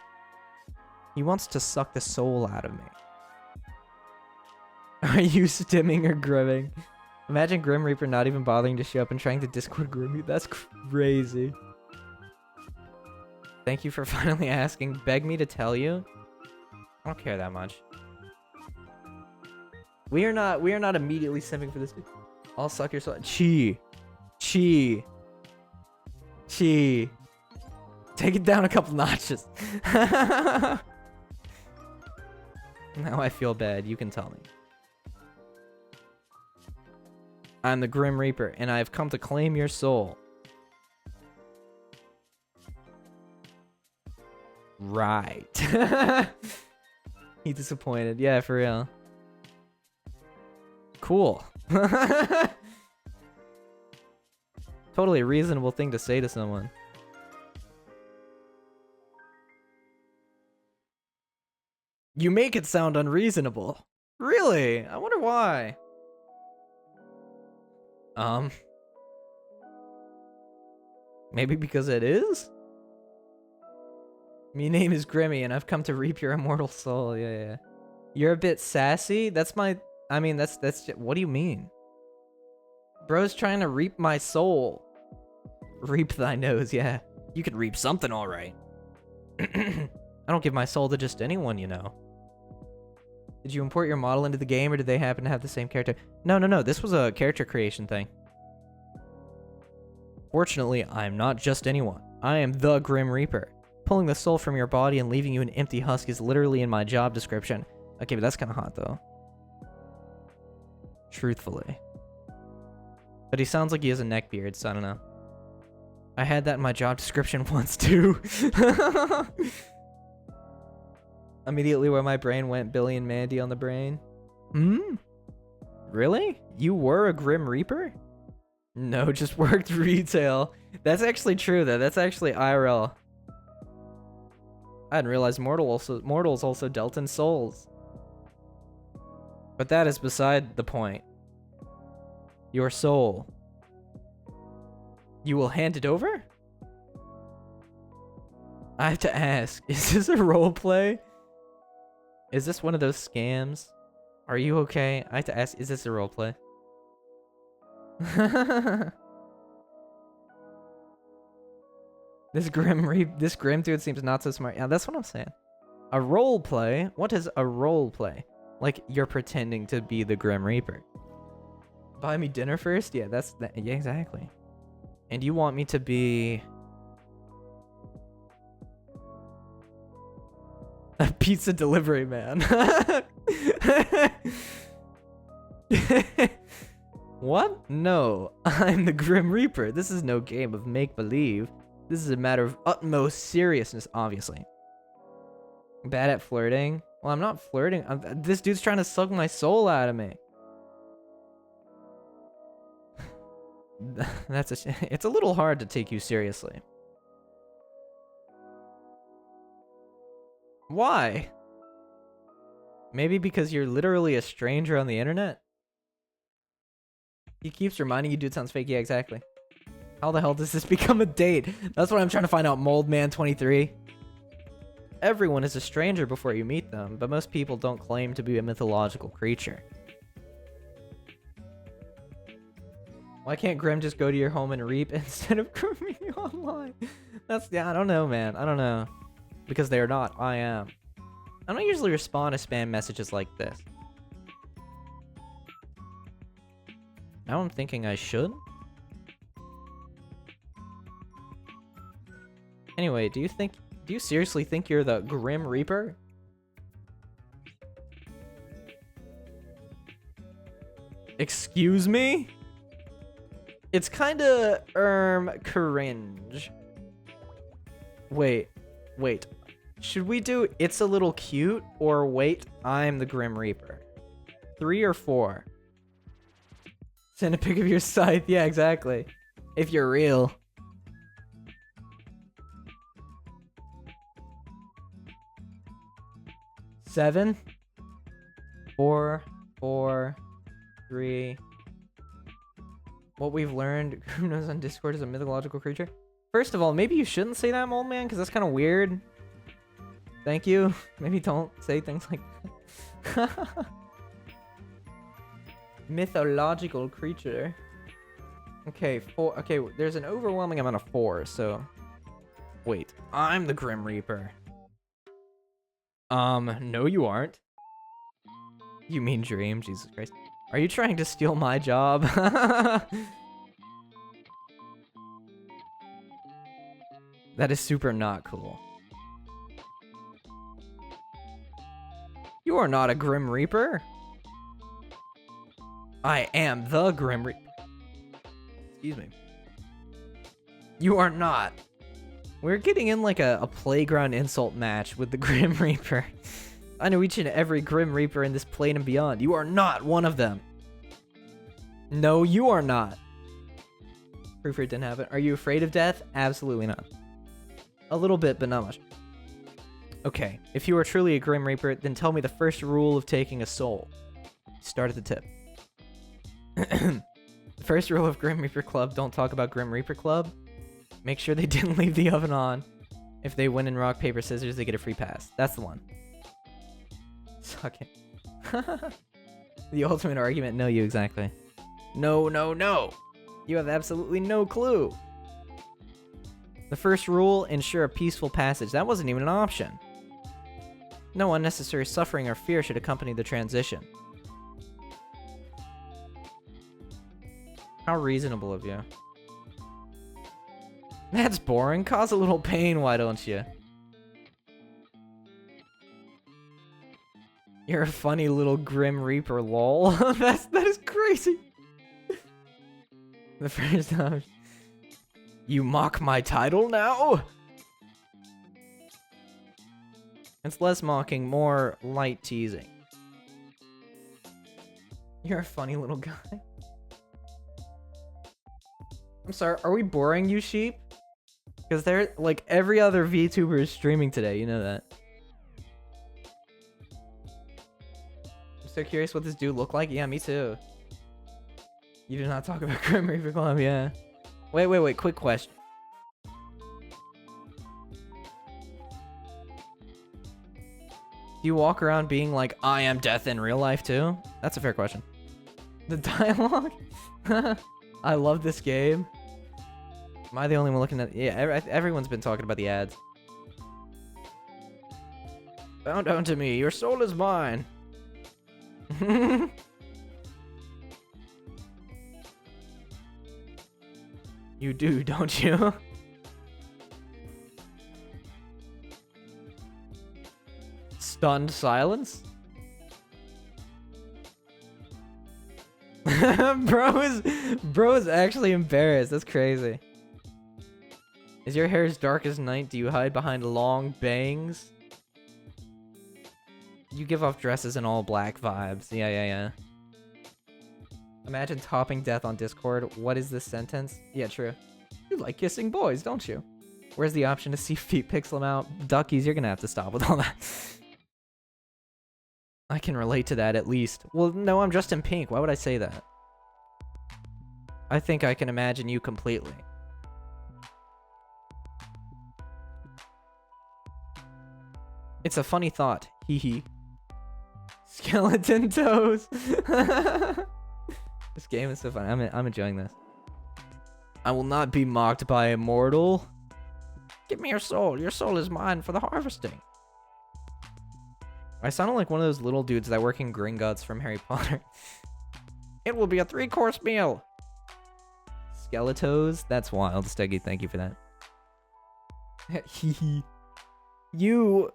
He wants to suck the soul out of me. Are you stimming or grimming? Imagine Grim Reaper not even bothering to show up and trying to Discord Grim you. That's crazy. Thank you for finally asking. Beg me to tell you? I don't care that much. We are not immediately simping for this. I'll suck your soul. Chi. Take it down a couple notches. Now I feel bad. You can tell me. I'm the Grim Reaper, and I have come to claim your soul. Right. He's disappointed. Yeah, for real. Cool. Totally a reasonable thing to say to someone. You make it sound unreasonable. Really? I wonder why. Maybe because it is? My name is Grimmy, and I've come to reap your immortal soul. Yeah. You're a bit sassy? That's my... I mean, that's... What do you mean? Bro's trying to reap my soul. Reap thy nose, yeah. You can reap something, alright. I don't give my soul to just anyone, you know. Did you import your model into the game, or did they happen to have the same character? No. This was a character creation thing. Fortunately, I'm not just anyone. I am the Grim Reaper. Pulling the soul from your body and leaving you an empty husk is literally in my job description. Okay, but that's kind of hot, though. Truthfully. But he sounds like he has a neck beard, so I don't know. I had that in my job description once, too. Immediately where my brain went, Billy and Mandy on the brain. Really? You were a Grim Reaper? No, just worked retail. That's actually true, though. That's actually IRL. I didn't realize mortals also dealt in souls. But that is beside the point. Your soul. You will hand it over? I have to ask, is this a roleplay? Is this one of those scams? Are you okay? I have to ask, is this a roleplay? This grim dude seems not so smart. Yeah, that's what I'm saying. A roleplay? What is a roleplay? Like you're pretending to be the Grim Reaper. Buy me dinner first? Yeah, yeah, exactly. And you want me to be a pizza delivery man. What? No, I'm the Grim Reaper. This is no game of make-believe. This is a matter of utmost seriousness, obviously. Bad at flirting? Well, I'm not flirting. This dude's trying to suck my soul out of me. It's a little hard to take you seriously. Why? Maybe because you're literally a stranger on the internet? He keeps reminding you, dude sounds fake. Yeah, exactly. How the hell does this become a date? That's what I'm trying to find out, Moldman23. Everyone is a stranger before you meet them, but most people don't claim to be a mythological creature. Why can't Grim just go to your home and reap instead of grooming you online? Yeah, I don't know, man. I don't know. Because they are not. I am. I don't usually respond to spam messages like this. Now I'm thinking I should. Anyway, do you seriously think you're the Grim Reaper? Excuse me? It's kinda, cringe. Wait. Should we do It's a Little Cute or wait, I'm the Grim Reaper? 3 or 4? Send a pic of your scythe. Yeah, exactly. If you're real. Seven, 4, 4, 3. What we've learned, who knows on Discord is a mythological creature. First of all, maybe you shouldn't say that, old man, because that's kind of weird. Thank you. Maybe don't say things like that. Mythological creature. Okay, 4. Okay, there's an overwhelming amount of 4, so. Wait, I'm the Grim Reaper. No, you aren't. You mean Dream? Jesus Christ. Are you trying to steal my job? That is super not cool. You are not a Grim Reaper. I am the Grim Reaper. Excuse me. You are not. We're getting in like a playground insult match with the Grim Reaper. I know each and every Grim Reaper in this plane and beyond. You are not one of them. No, you are not. Proof it didn't happen. Are you afraid of death? Absolutely not. A little bit, but not much. Okay, if you are truly a Grim Reaper, then tell me the first rule of taking a soul. Start at the tip. The first rule of Grim Reaper Club, don't talk about Grim Reaper Club. Make sure they didn't leave the oven on. If they win in rock, paper, scissors, they get a free pass. That's the one. Suck it. The ultimate argument, no, you exactly. No. You have absolutely no clue. The first rule, ensure a peaceful passage. That wasn't even an option. No unnecessary suffering or fear should accompany the transition. How reasonable of you. That's boring. Cause a little pain, why don't you? You're a funny little Grim Reaper, lol. That is crazy. The first time. You mock my title now? It's less mocking, more light teasing. You're a funny little guy. I'm sorry, are we boring you, sheep? Because they're like every other VTuber is streaming today, you know that. I'm so curious what this dude looked like. Yeah, me too. You did not talk about Grim Reaper Club, yeah. Wait, quick question. Do you walk around being like, I am death in real life too? That's a fair question. The dialogue? I love this game. Am I the only one looking at... Yeah, everyone's been talking about the ads. Bow down to me, your soul is mine. You do, don't you? Stunned silence? Bro is actually embarrassed. That's crazy. Is your hair as dark as night? Do you hide behind long bangs? You give off dresses and all black vibes. Yeah. Imagine topping death on Discord. What is this sentence? Yeah, true. You like kissing boys, don't you? Where's the option to see feet pixel them out? Duckies, you're gonna have to stop with all that. I can relate to that at least. Well, no, I'm dressed in pink. Why would I say that? I think I can imagine you completely. It's a funny thought. Hee hee. Skeleton toes. This game is so fun. I'm enjoying this. I will not be mocked by a mortal. Give me your soul. Your soul is mine for the harvesting. I sounded like one of those little dudes that work in Gringotts from Harry Potter. It will be a 3-course meal. Skeletos? That's wild, Steggy. Thank you for that. You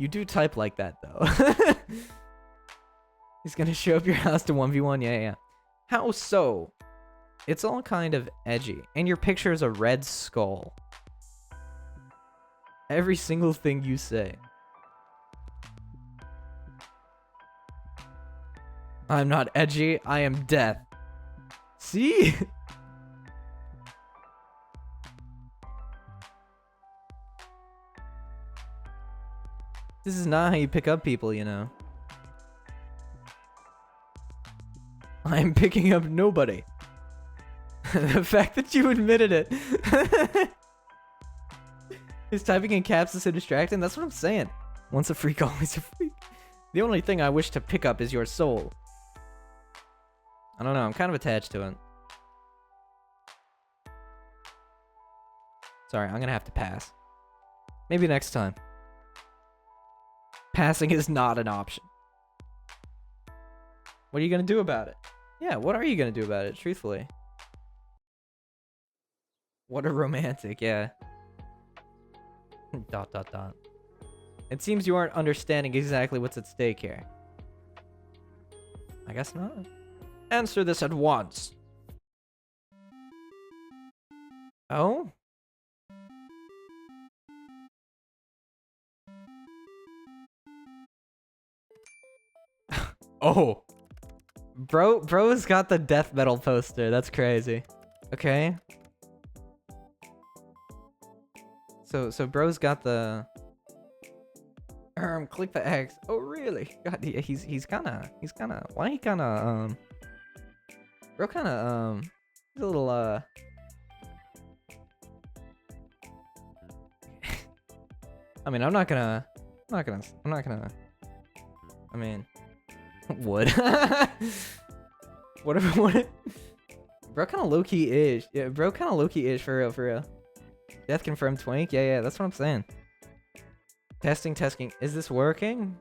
You do type like that, though. He's gonna show up your house to 1v1. Yeah. How so? It's all kind of edgy. And your picture is a red skull. Every single thing you say. I'm not edgy. I am death. See? This is not how you pick up people, you know. I'm picking up nobody. The fact that you admitted it. Is typing in caps is so distracting? That's what I'm saying. Once a freak, always a freak. The only thing I wish to pick up is your soul. I don't know, I'm kind of attached to it. Sorry, I'm gonna have to pass. Maybe next time. Passing is not an option. What are you gonna do about it? Yeah, what are you gonna do about it, truthfully? What a romantic, yeah. ... It seems you aren't understanding exactly what's at stake here. I guess not. Answer this at once. Oh? Oh. Bro's got the death metal poster. That's crazy. Okay. So bro's got the click the X. Oh really? God, he's kinda why he kinda bro kinda he's a little I mean I'm not gonna I mean would what bro kinda low-key ish. Yeah, bro kinda low-key ish for real. Death confirmed twink? Yeah, that's what I'm saying. Testing, testing. Is this working?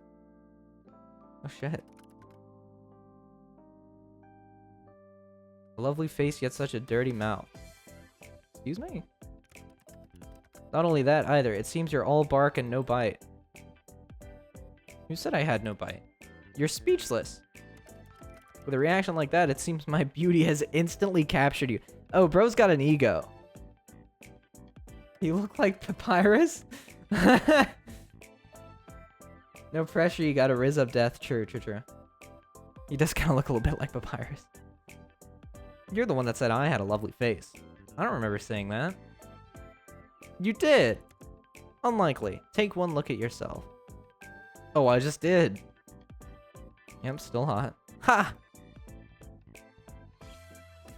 Oh, shit. A lovely face, yet such a dirty mouth. Excuse me? Not only that, either. It seems you're all bark and no bite. Who said I had no bite? You're speechless. With a reaction like that, it seems my beauty has instantly captured you. Oh, bro's got an ego. You look like Papyrus? No pressure, you got a Riz up death. True. He does kind of look a little bit like Papyrus. You're the one that said I had a lovely face. I don't remember saying that. You did. Unlikely. Take one look at yourself. Oh, I just did. Yep, still hot. Ha!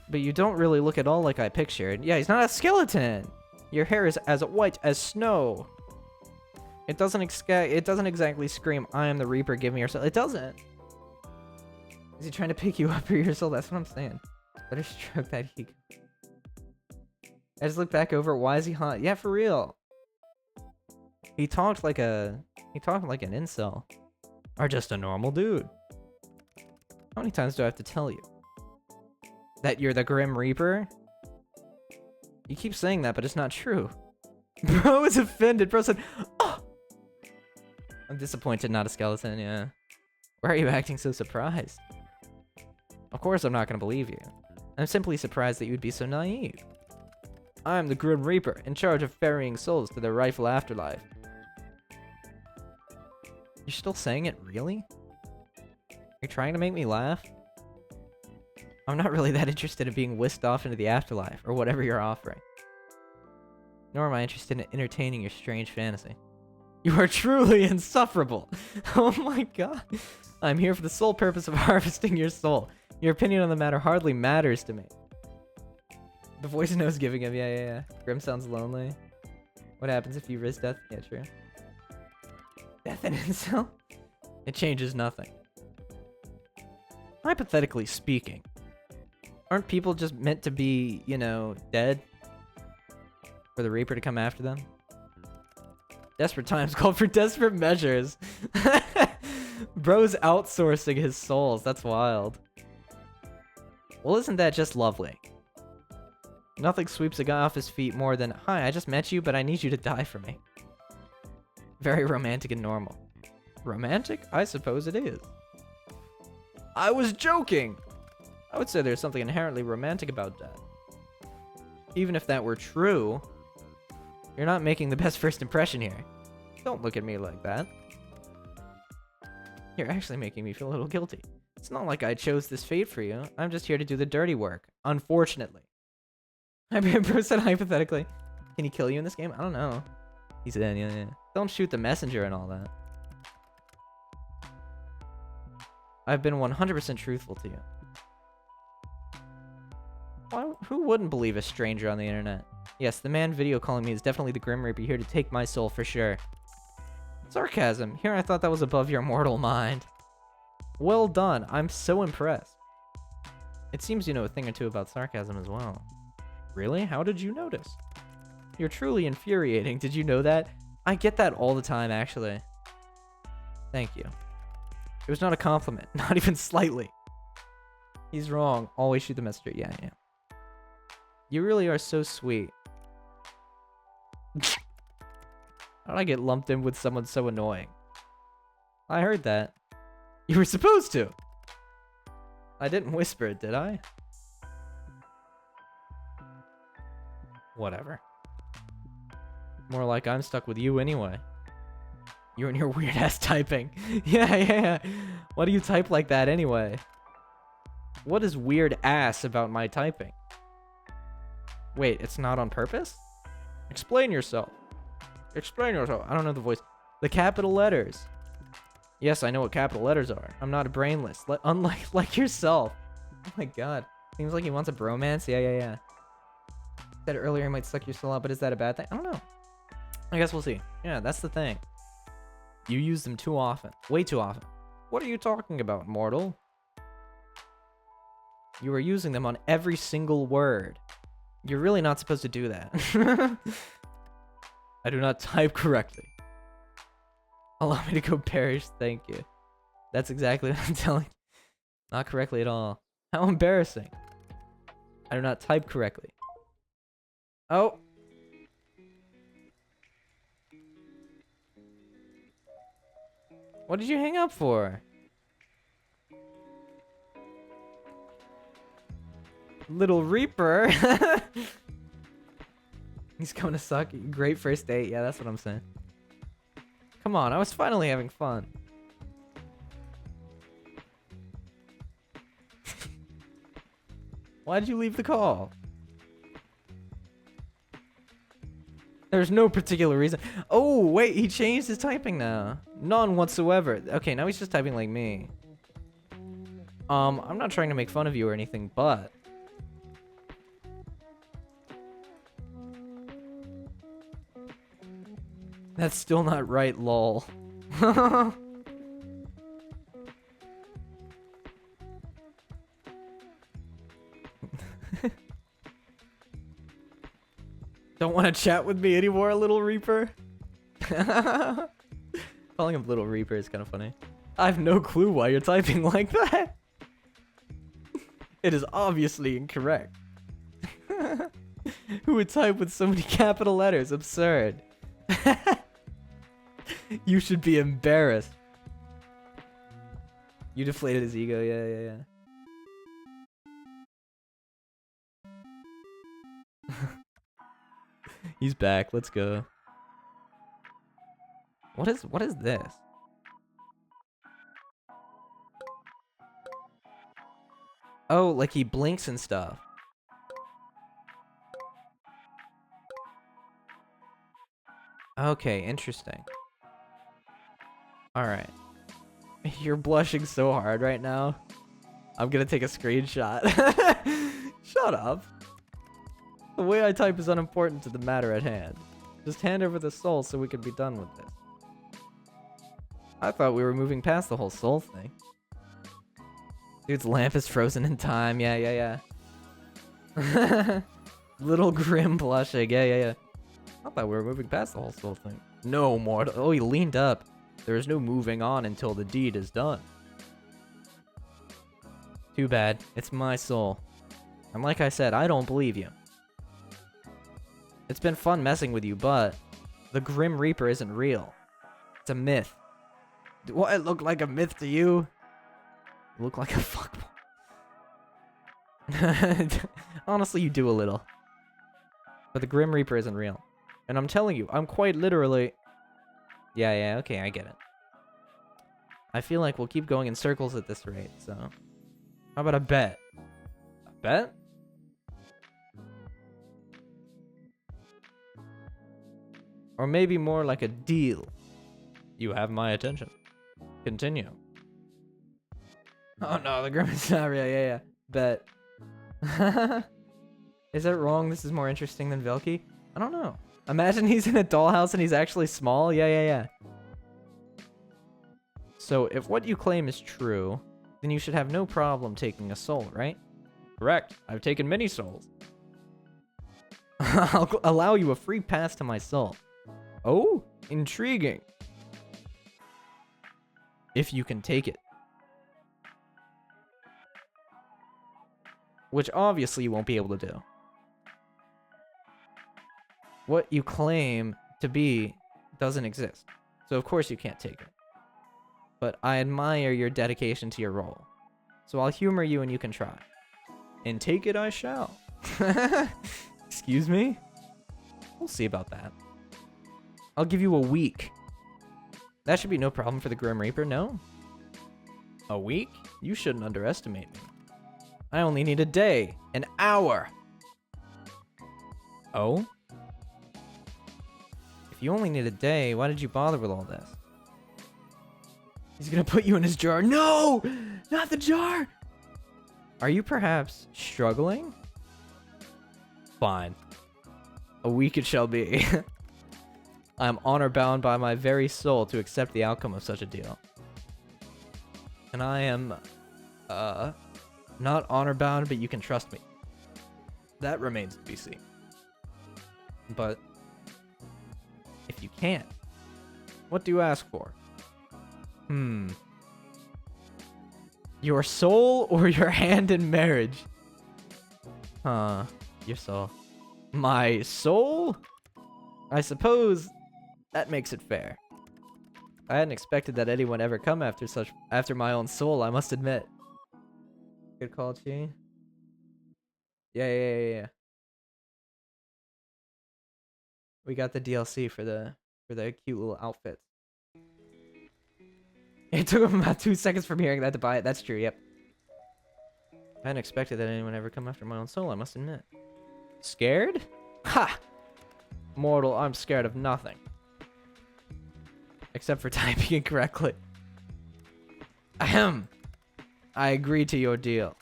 But you don't really look at all like I pictured. Yeah, he's not a skeleton. Your hair is as white as snow. It doesn't exactly scream, I am the Reaper, give me your soul. It doesn't. Is he trying to pick you up for your soul? That's what I'm saying. Better stroke that ego. I just look back over, why is he hot? Yeah, for real. He talked like an incel. Or just a normal dude. How many times do I have to tell you? That you're the Grim Reaper? You keep saying that, but it's not true. Bro is offended. Bro said, oh! I'm disappointed, not a skeleton, yeah. Why are you acting so surprised? Of course I'm not gonna believe you. I'm simply surprised that you'd be so naive. I'm the Grim Reaper, in charge of ferrying souls to their rightful afterlife. You're still saying it, really? You're trying to make me laugh? I'm not really that interested in being whisked off into the afterlife, or whatever you're offering. Nor am I interested in entertaining your strange fantasy. You are truly insufferable! Oh my god! I'm here for the sole purpose of harvesting your soul. Your opinion on the matter hardly matters to me. The voice knows giving him, yeah. Grim sounds lonely. What happens if you risk death? Yeah, true. Death and incel? It changes nothing. Hypothetically speaking, aren't people just meant to be, you know, dead? For the Reaper to come after them? Desperate times call for desperate measures. Bro's outsourcing his souls. That's wild. Well, isn't that just lovely? Nothing sweeps a guy off his feet more than, hi, I just met you, but I need you to die for me. Very romantic and normal. Romantic? I suppose it is. I was joking! I would say there's something inherently romantic about death. Even if that were true, you're not making the best first impression here. Don't look at me like that. You're actually making me feel a little guilty. It's not like I chose this fate for you. I'm just here to do the dirty work. Unfortunately. I mean, bro said hypothetically. Can he kill you in this game? I don't know. He's in, yeah. Don't shoot the messenger and all that. I've been 100% truthful to you. Who wouldn't believe a stranger on the internet? Yes, the man video calling me is definitely the Grim Reaper, here to take my soul for sure. Sarcasm. Here I thought that was above your mortal mind. Well done. I'm so impressed. It seems you know a thing or two about sarcasm as well. Really? How did you notice? You're truly infuriating. Did you know that? I get that all the time, actually. Thank you. It was not a compliment. Not even slightly. He's wrong. Always shoot the messenger. Yeah. You really are so sweet. How did I get lumped in with someone so annoying? I heard that. You were supposed to. I didn't whisper it, did I? Whatever. More like I'm stuck with you anyway. You and your weird ass typing. Yeah. Why do you type like that anyway? What is weird ass about my typing? Wait, it's not on purpose? Explain yourself. Explain yourself. I don't know the voice. The capital letters. Yes, I know what capital letters are. I'm not brainless. Unlike yourself. Oh my god. Seems like he wants a bromance. Yeah. Said earlier he might suck your soul out, but is that a bad thing? I don't know. I guess we'll see. Yeah, that's the thing. You use them too often. Way too often. What are you talking about, mortal? You are using them on every single word. You're really not supposed to do that. I do not type correctly. Allow me to go perish, thank you. That's exactly what I'm telling. Not correctly at all. How embarrassing. I do not type correctly. Oh. What did you hang up for? Little Reaper. He's going to suck. Great first date. Yeah, that's what I'm saying. Come on, I was finally having fun. Why'd you leave the call? There's no particular reason. Oh, wait, he changed his typing now. None whatsoever. Okay, now he's just typing like me. I'm not trying to make fun of you or anything, but... That's still not right, lol. Don't want to chat with me anymore, Little Reaper? Calling him Little Reaper is kind of funny. I have no clue why you're typing like that. It is obviously incorrect. Who would type with so many capital letters? Absurd. You should be embarrassed. You deflated his ego, yeah. He's back. Let's go. What is this? Oh, like he blinks and stuff. Okay, interesting. All right. You're blushing so hard right now. I'm gonna take a screenshot. Shut up. The way I type is unimportant to the matter at hand. Just hand over the soul so we can be done with this. I thought we were moving past the whole soul thing. Dude's lamp is frozen in time. Yeah. Little Grim blushing. Yeah. I thought we were moving past the whole soul thing. No more. Oh, he leaned up. There is no moving on until the deed is done. Too bad. It's my soul. And like I said, I don't believe you. It's been fun messing with you, but the Grim Reaper isn't real. It's a myth. Do I look like a myth to you? You look like a fuckboy. Honestly, you do a little. But the Grim Reaper isn't real. And I'm telling you, I'm quite literally... Yeah, okay, I get it. I feel like we'll keep going in circles at this rate, so... How about a bet? A bet? Or maybe more like a deal. You have my attention. Continue. Oh no, the Grim is not real. Yeah. Bet. Is that wrong? This is more interesting than Velky? I don't know. Imagine he's in a dollhouse and he's actually small. Yeah. So if what you claim is true, then you should have no problem taking a soul, right? Correct. I've taken many souls. I'll allow you a free pass to my soul. Oh, intriguing. If you can take it. Which obviously you won't be able to do. What you claim to be doesn't exist. So of course you can't take it. But I admire your dedication to your role. So I'll humor you and you can try. And take it I shall. Excuse me? We'll see about that. I'll give you a week. That should be no problem for the Grim Reaper, no? A week? You shouldn't underestimate me. I only need a day. An hour. Oh? If you only need a day, why did you bother with all this? He's gonna put you in his jar. No! Not the jar! Are you perhaps struggling? Fine. A week it shall be. I am honor bound by my very soul to accept the outcome of such a deal. And I am, not honor bound, but you can trust me. That remains to be seen. But, if you can't, what do you ask for? Your soul or your hand in marriage? Your soul. My soul? I suppose that makes it fair. I hadn't expected that anyone ever come after my own soul, I must admit. Good call, Chi. Yeah. We got the DLC for the cute little outfits. It took him about 2 seconds from hearing that to buy it. That's true, yep. I hadn't expected that anyone ever come after my own soul, I must admit. Scared? Ha! Mortal, I'm scared of nothing. Except for typing incorrectly. Ahem. I agree to your deal.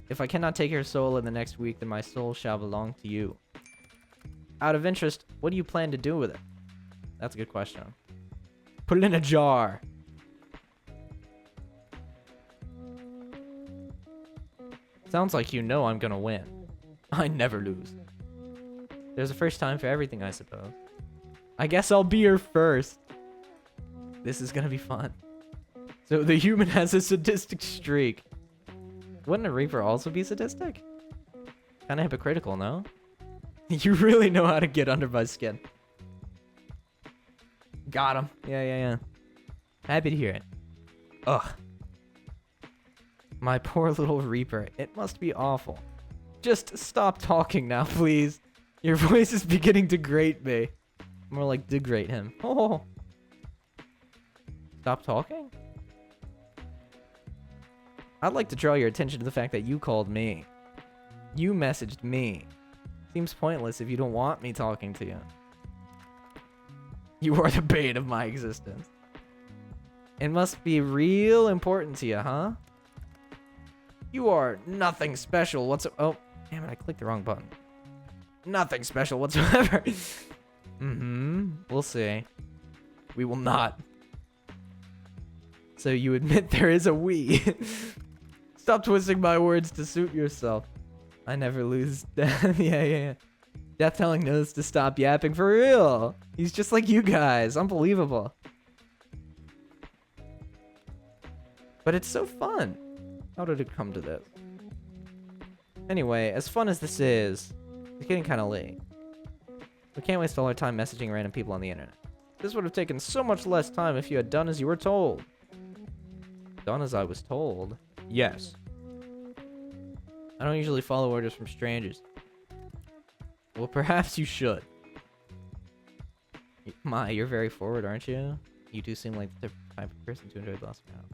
If I cannot take your soul in the next week, then my soul shall belong to you. Out of interest, what do you plan to do with it? That's a good question. Put it in a jar. Sounds like you know I'm gonna win. I never lose. There's a first time for everything, I suppose. I guess I'll be your first. This is gonna be fun. So the human has a sadistic streak. Wouldn't a Reaper also be sadistic? Kinda hypocritical, no? You really know how to get under my skin. Got him. Yeah. Happy to hear it. Ugh. My poor little Reaper. It must be awful. Just stop talking now, please. Your voice is beginning to grate me. More like degrade him. Oh. Stop talking? I'd like to draw your attention to the fact that you called me. You messaged me. Seems pointless if you don't want me talking to you. You are the bane of my existence. It must be real important to you, huh? You are nothing special whatsoever. Oh, damn it, I clicked the wrong button. Nothing special whatsoever. We'll see. We will not. So you admit there is a we. Stop twisting my words to suit yourself. I never lose. Yeah. Death telling knows to stop yapping for real. He's just like you guys. Unbelievable. But it's so fun. How did it come to this? Anyway, as fun as this is, it's getting kind of late. We can't waste all our time messaging random people on the internet. This would have taken so much less time if you had done as you were told. Done as I was told? Yes. I don't usually follow orders from strangers. Well, perhaps you should. You're very forward, aren't you? You do seem like the type of person to enjoy bossing out.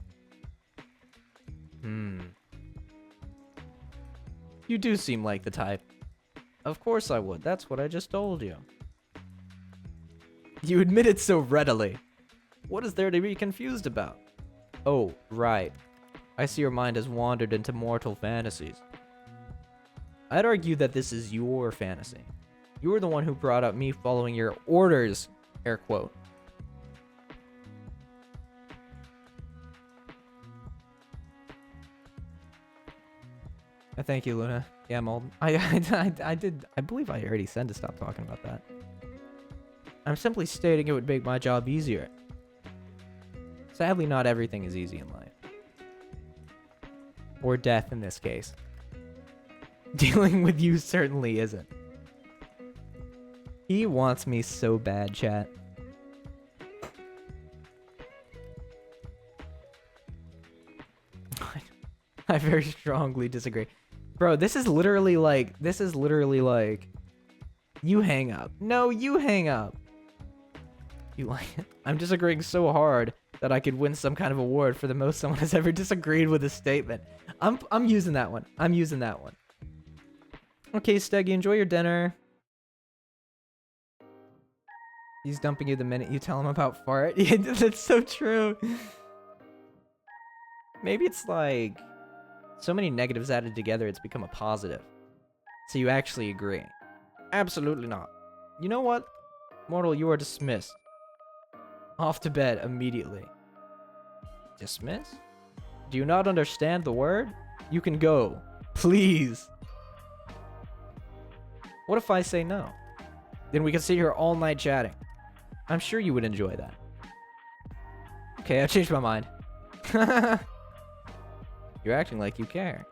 You do seem like the type. Of course I would. That's what I just told you. You admit it so readily. What is there to be confused about? Oh, right. I see your mind has wandered into mortal fantasies. I'd argue that this is your fantasy. You were the one who brought up me following your orders, air quote. Thank you, Luna. Yeah, I'm old. I believe I already said to stop talking about that. I'm simply stating it would make my job easier. Sadly, not everything is easy in life. Or death in this case. Dealing with you certainly isn't. He wants me so bad, chat. I very strongly disagree. Bro, this is literally like, you hang up. No, you hang up. You like it? I'm disagreeing so hard that I could win some kind of award for the most someone has ever disagreed with a statement. I'm using that one. I'm using that one. Okay, Steggy, enjoy your dinner. He's dumping you the minute you tell him about fart. Yeah, that's so true. Maybe it's like so many negatives added together, it's become a positive. So you actually agree. Absolutely not. You know what? Mortal, you are dismissed. Off to bed immediately. Dismiss? Do you not understand the word? You can go. Please. What if I say no? Then we can sit here all night chatting. I'm sure you would enjoy that. Okay, I changed my mind. You're acting like you care.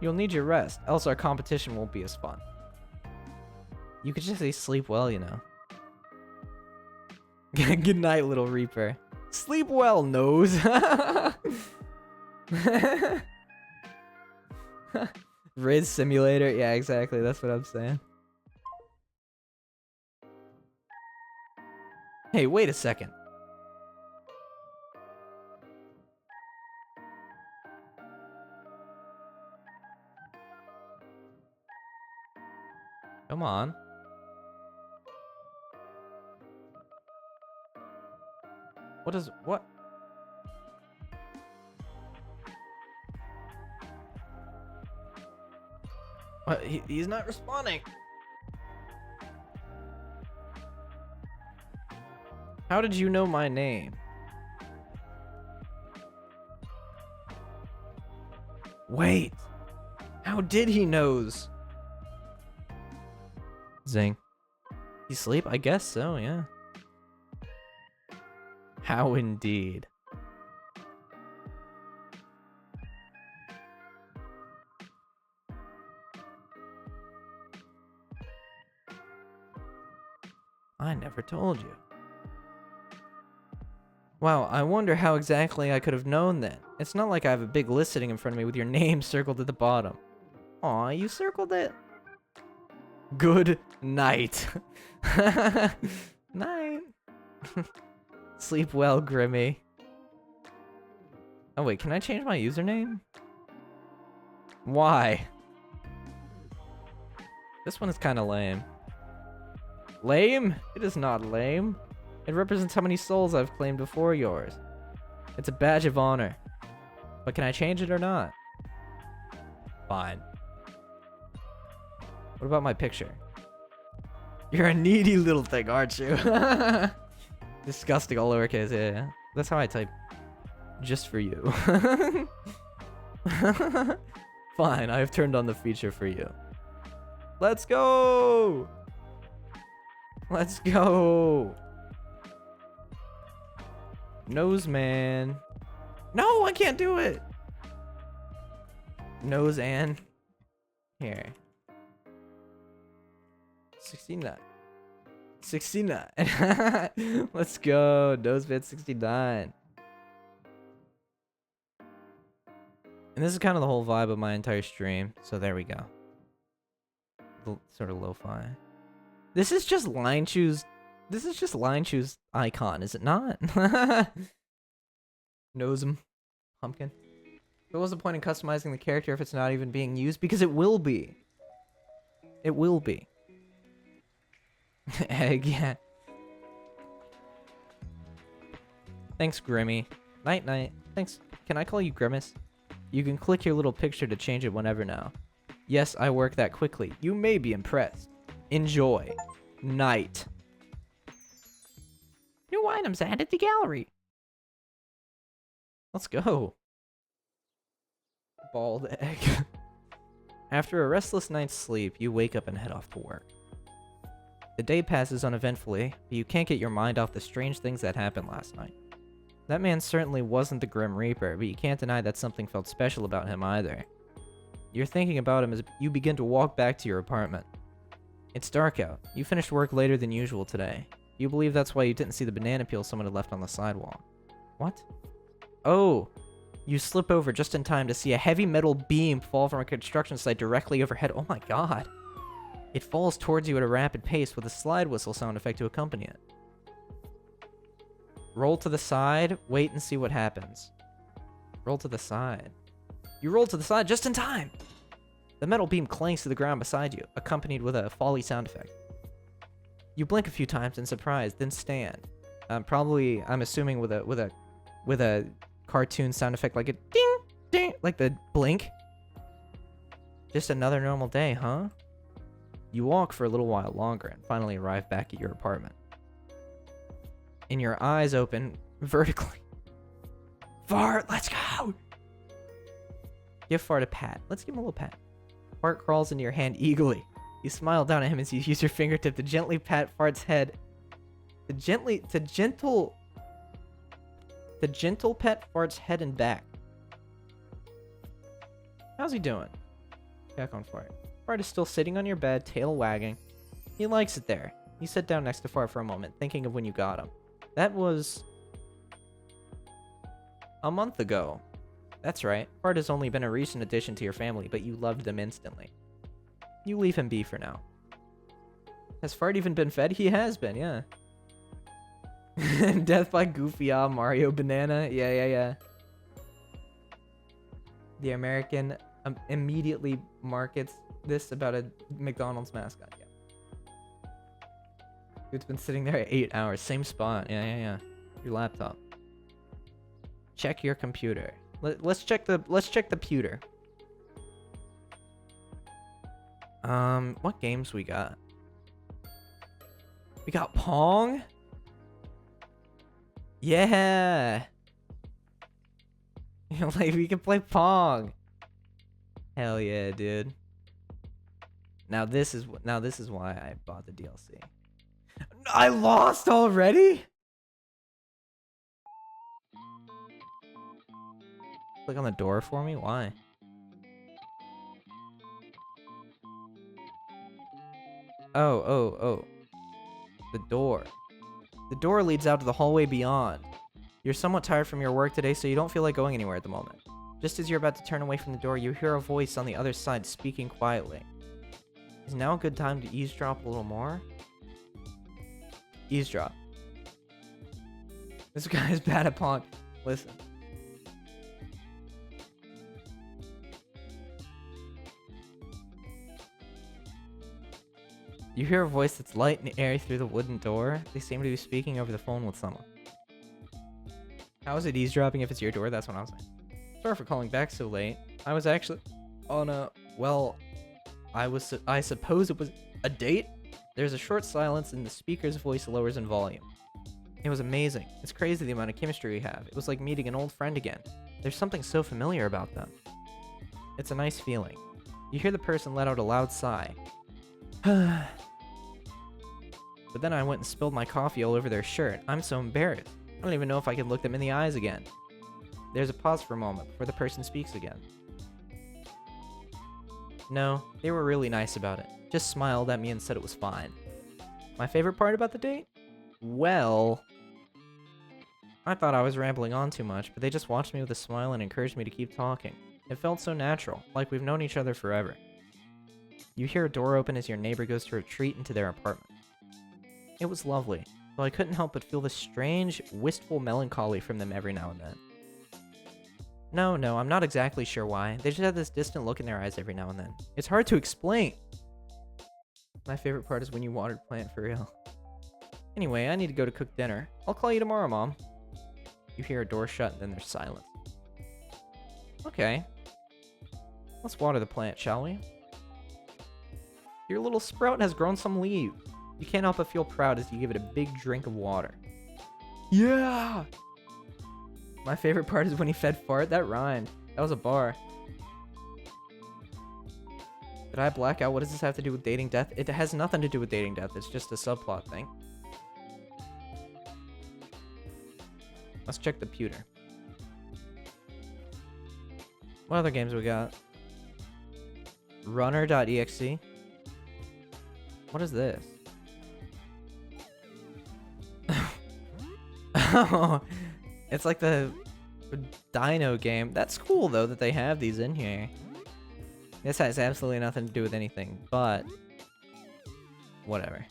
You'll need your rest, else our competition won't be as fun. You could just say sleep well, you know. Good night, little Reaper. Sleep well, nose. Riz Simulator? Yeah, exactly. That's what I'm saying. Hey, wait a second. Come on. What? What? He's not responding. How did you know my name? Wait. How did he knows? Zing. He sleep? I guess so, yeah. How indeed. I never told you. Wow, I wonder how exactly I could have known then. It's not like I have a big list sitting in front of me with your name circled at the bottom. Aw, you circled it? Good night. Night. Sleep well, Grimmy. Oh wait, can I change my username? Why? This one is kind of lame. Lame? It is not lame. It represents how many souls I've claimed before yours. It's a badge of honor. But can I change it or not? Fine. What about my picture? You're a needy little thing, aren't you? Disgusting, all lowercase, yeah. That's how I type. Just for you. Fine, I have turned on the feature for you. Let's go! Let's go! Nose man. No, I can't do it! Nose and... Here. 69. 69. Let's go. Nosebit 69. And this is kind of the whole vibe of my entire stream. So there we go. Sort of lo-fi. This is just Line Chew's. This is just Line Chew's icon, is it not? Nosem. Pumpkin. What was the point in customizing the character if it's not even being used? Because it will be. It will be. Egg, yeah. Thanks, Grimmy. Night, night. Thanks. Can I call you Grimace? You can click your little picture to change it whenever now. Yes, I work that quickly. You may be impressed. Enjoy. Night. New items added to gallery. Let's go. Bald egg. After a restless night's sleep, you wake up and head off to work. The day passes uneventfully, but you can't get your mind off the strange things that happened last night. That man certainly wasn't the Grim Reaper, but you can't deny that something felt special about him either. You're thinking about him as you begin to walk back to your apartment. It's dark out. You finished work later than usual today. You believe that's why you didn't see the banana peel someone had left on the sidewalk. What? Oh! You slip over just in time to see a heavy metal beam fall from a construction site directly overhead. Oh my god. It falls towards you at a rapid pace with a slide whistle sound effect to accompany it. Roll to the side, wait and see what happens. Roll to the side. You roll to the side just in time! The metal beam clanks to the ground beside you, accompanied with a folly sound effect. You blink a few times in surprise, then stand. Probably, I'm assuming with a cartoon sound effect like a ding, ding, like the blink. Just another normal day, huh? You walk for a little while longer and finally arrive back at your apartment. And your eyes open vertically. Fart, let's go! Give Fart a pat. Let's give him a little pat. Fart crawls into your hand eagerly. You smile down at him as you use your fingertip to gently pat Fart's head. To gentle The gentle pet farts head and back. How's he doing? Check on Fart. Fart is still sitting on your bed, tail wagging. He likes it there. You sit down next to Fart for a moment, thinking of when you got him. That was a month ago. That's right. Fart has only been a recent addition to your family, but you loved them instantly. You leave him be for now. Has Fart even been fed? He has been, yeah. Death by Goofy, Mario Banana. Yeah. The American immediately markets this about a McDonald's mascot. Yeah. Dude's been sitting there 8 hours. Same spot. Yeah. Your laptop. Check your computer. Let's check the pewter. What games we got? We got Pong? Yeah. Like we can play Pong. Hell yeah, dude. Now this is why I bought the DLC. I lost already? Click on the door for me? Why? Oh. The door. The door leads out to the hallway beyond. You're somewhat tired from your work today, so you don't feel like going anywhere at the moment. Just as you're about to turn away from the door, you hear a voice on the other side speaking quietly. Is now a good time to eavesdrop a little more? Eavesdrop. This guy's bad at Pong. Listen. You hear a voice that's light and airy through the wooden door. They seem to be speaking over the phone with someone. How is it eavesdropping if it's your door? That's what I'm saying. Sorry for calling back so late. I was actually on a... Well, I suppose it was a date? There's a short silence and the speaker's voice lowers in volume. It was amazing. It's crazy the amount of chemistry we have. It was like meeting an old friend again. There's something so familiar about them. It's a nice feeling. You hear the person let out a loud sigh. But then I went and spilled my coffee all over their shirt. I'm so embarrassed. I don't even know if I can look them in the eyes again. There's a pause for a moment before the person speaks again. No, they were really nice about it. Just smiled at me and said it was fine. My favorite part about the date? Well... I thought I was rambling on too much, but they just watched me with a smile and encouraged me to keep talking. It felt so natural, like we've known each other forever. You hear a door open as your neighbor goes to retreat into their apartment. It was lovely, though I couldn't help but feel this strange, wistful melancholy from them every now and then. No, I'm not exactly sure why. They just have this distant look in their eyes every now and then. It's hard to explain. My favorite part is when you watered plant for real. Anyway, I need to go to cook dinner. I'll call you tomorrow, Mom. You hear a door shut and then there's silence. Okay. Let's water the plant, shall we? Your little sprout has grown some leaves. You can't help but feel proud as you give it a big drink of water. Yeah! My favorite part is when he fed Fart. That rhymed. That was a bar. Did I black out? What does this have to do with dating death? It has nothing to do with dating death. It's just a subplot thing. Let's check the pewter. What other games we got? Runner.exe. What is this? Oh, it's like the Dino game. That's cool though that they have these in here. This has absolutely nothing to do with anything, but whatever.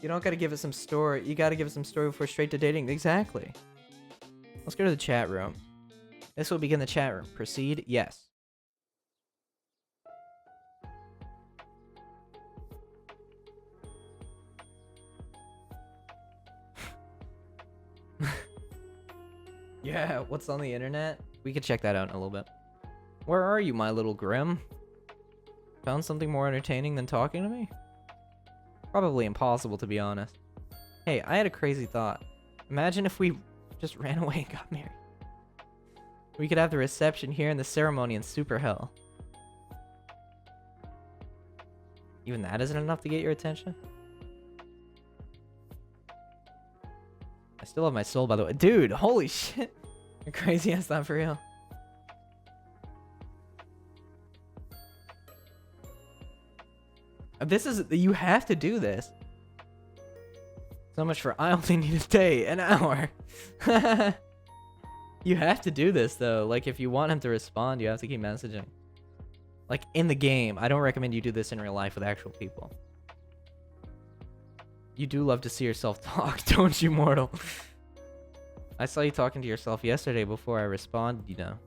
You don't gotta give it some story. You gotta give it some story before straight to dating. Exactly. Let's go to the chat room. This will begin the chat room. Proceed? Yes. Yeah, what's on the internet? We could check that out in a little bit. Where are you, my little Grim? Found something more entertaining than talking to me? Probably impossible, to be honest. Hey, I had a crazy thought. Imagine if we just ran away and got married. We could have the reception here and the ceremony in Super Hell. Even that isn't enough to get your attention? I still have my soul, by the way. Dude, holy shit. You're crazy ass, not for real. This is, you have to do this. So much for I only need a day, an hour. You have to do this though. Like if you want him to respond, you have to keep messaging. Like in the game, I don't recommend you do this in real life with actual people. You do love to see yourself talk, don't you, mortal? I saw you talking to yourself yesterday before I responded, you know.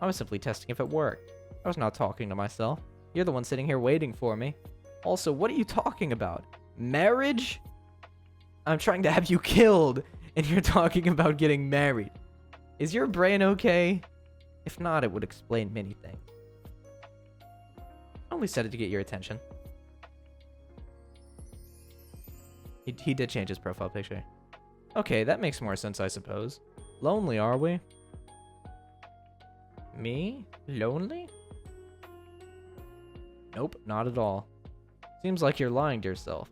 I was simply testing if it worked. I was not talking to myself. You're the one sitting here waiting for me. Also, what are you talking about? Marriage? I'm trying to have you killed, and you're talking about getting married. Is your brain okay? If not, it would explain many things. I only said it to get your attention. He did change his profile picture. Okay, that makes more sense, I suppose. Lonely, are we? Me? Lonely? Nope, not at all. Seems like you're lying to yourself.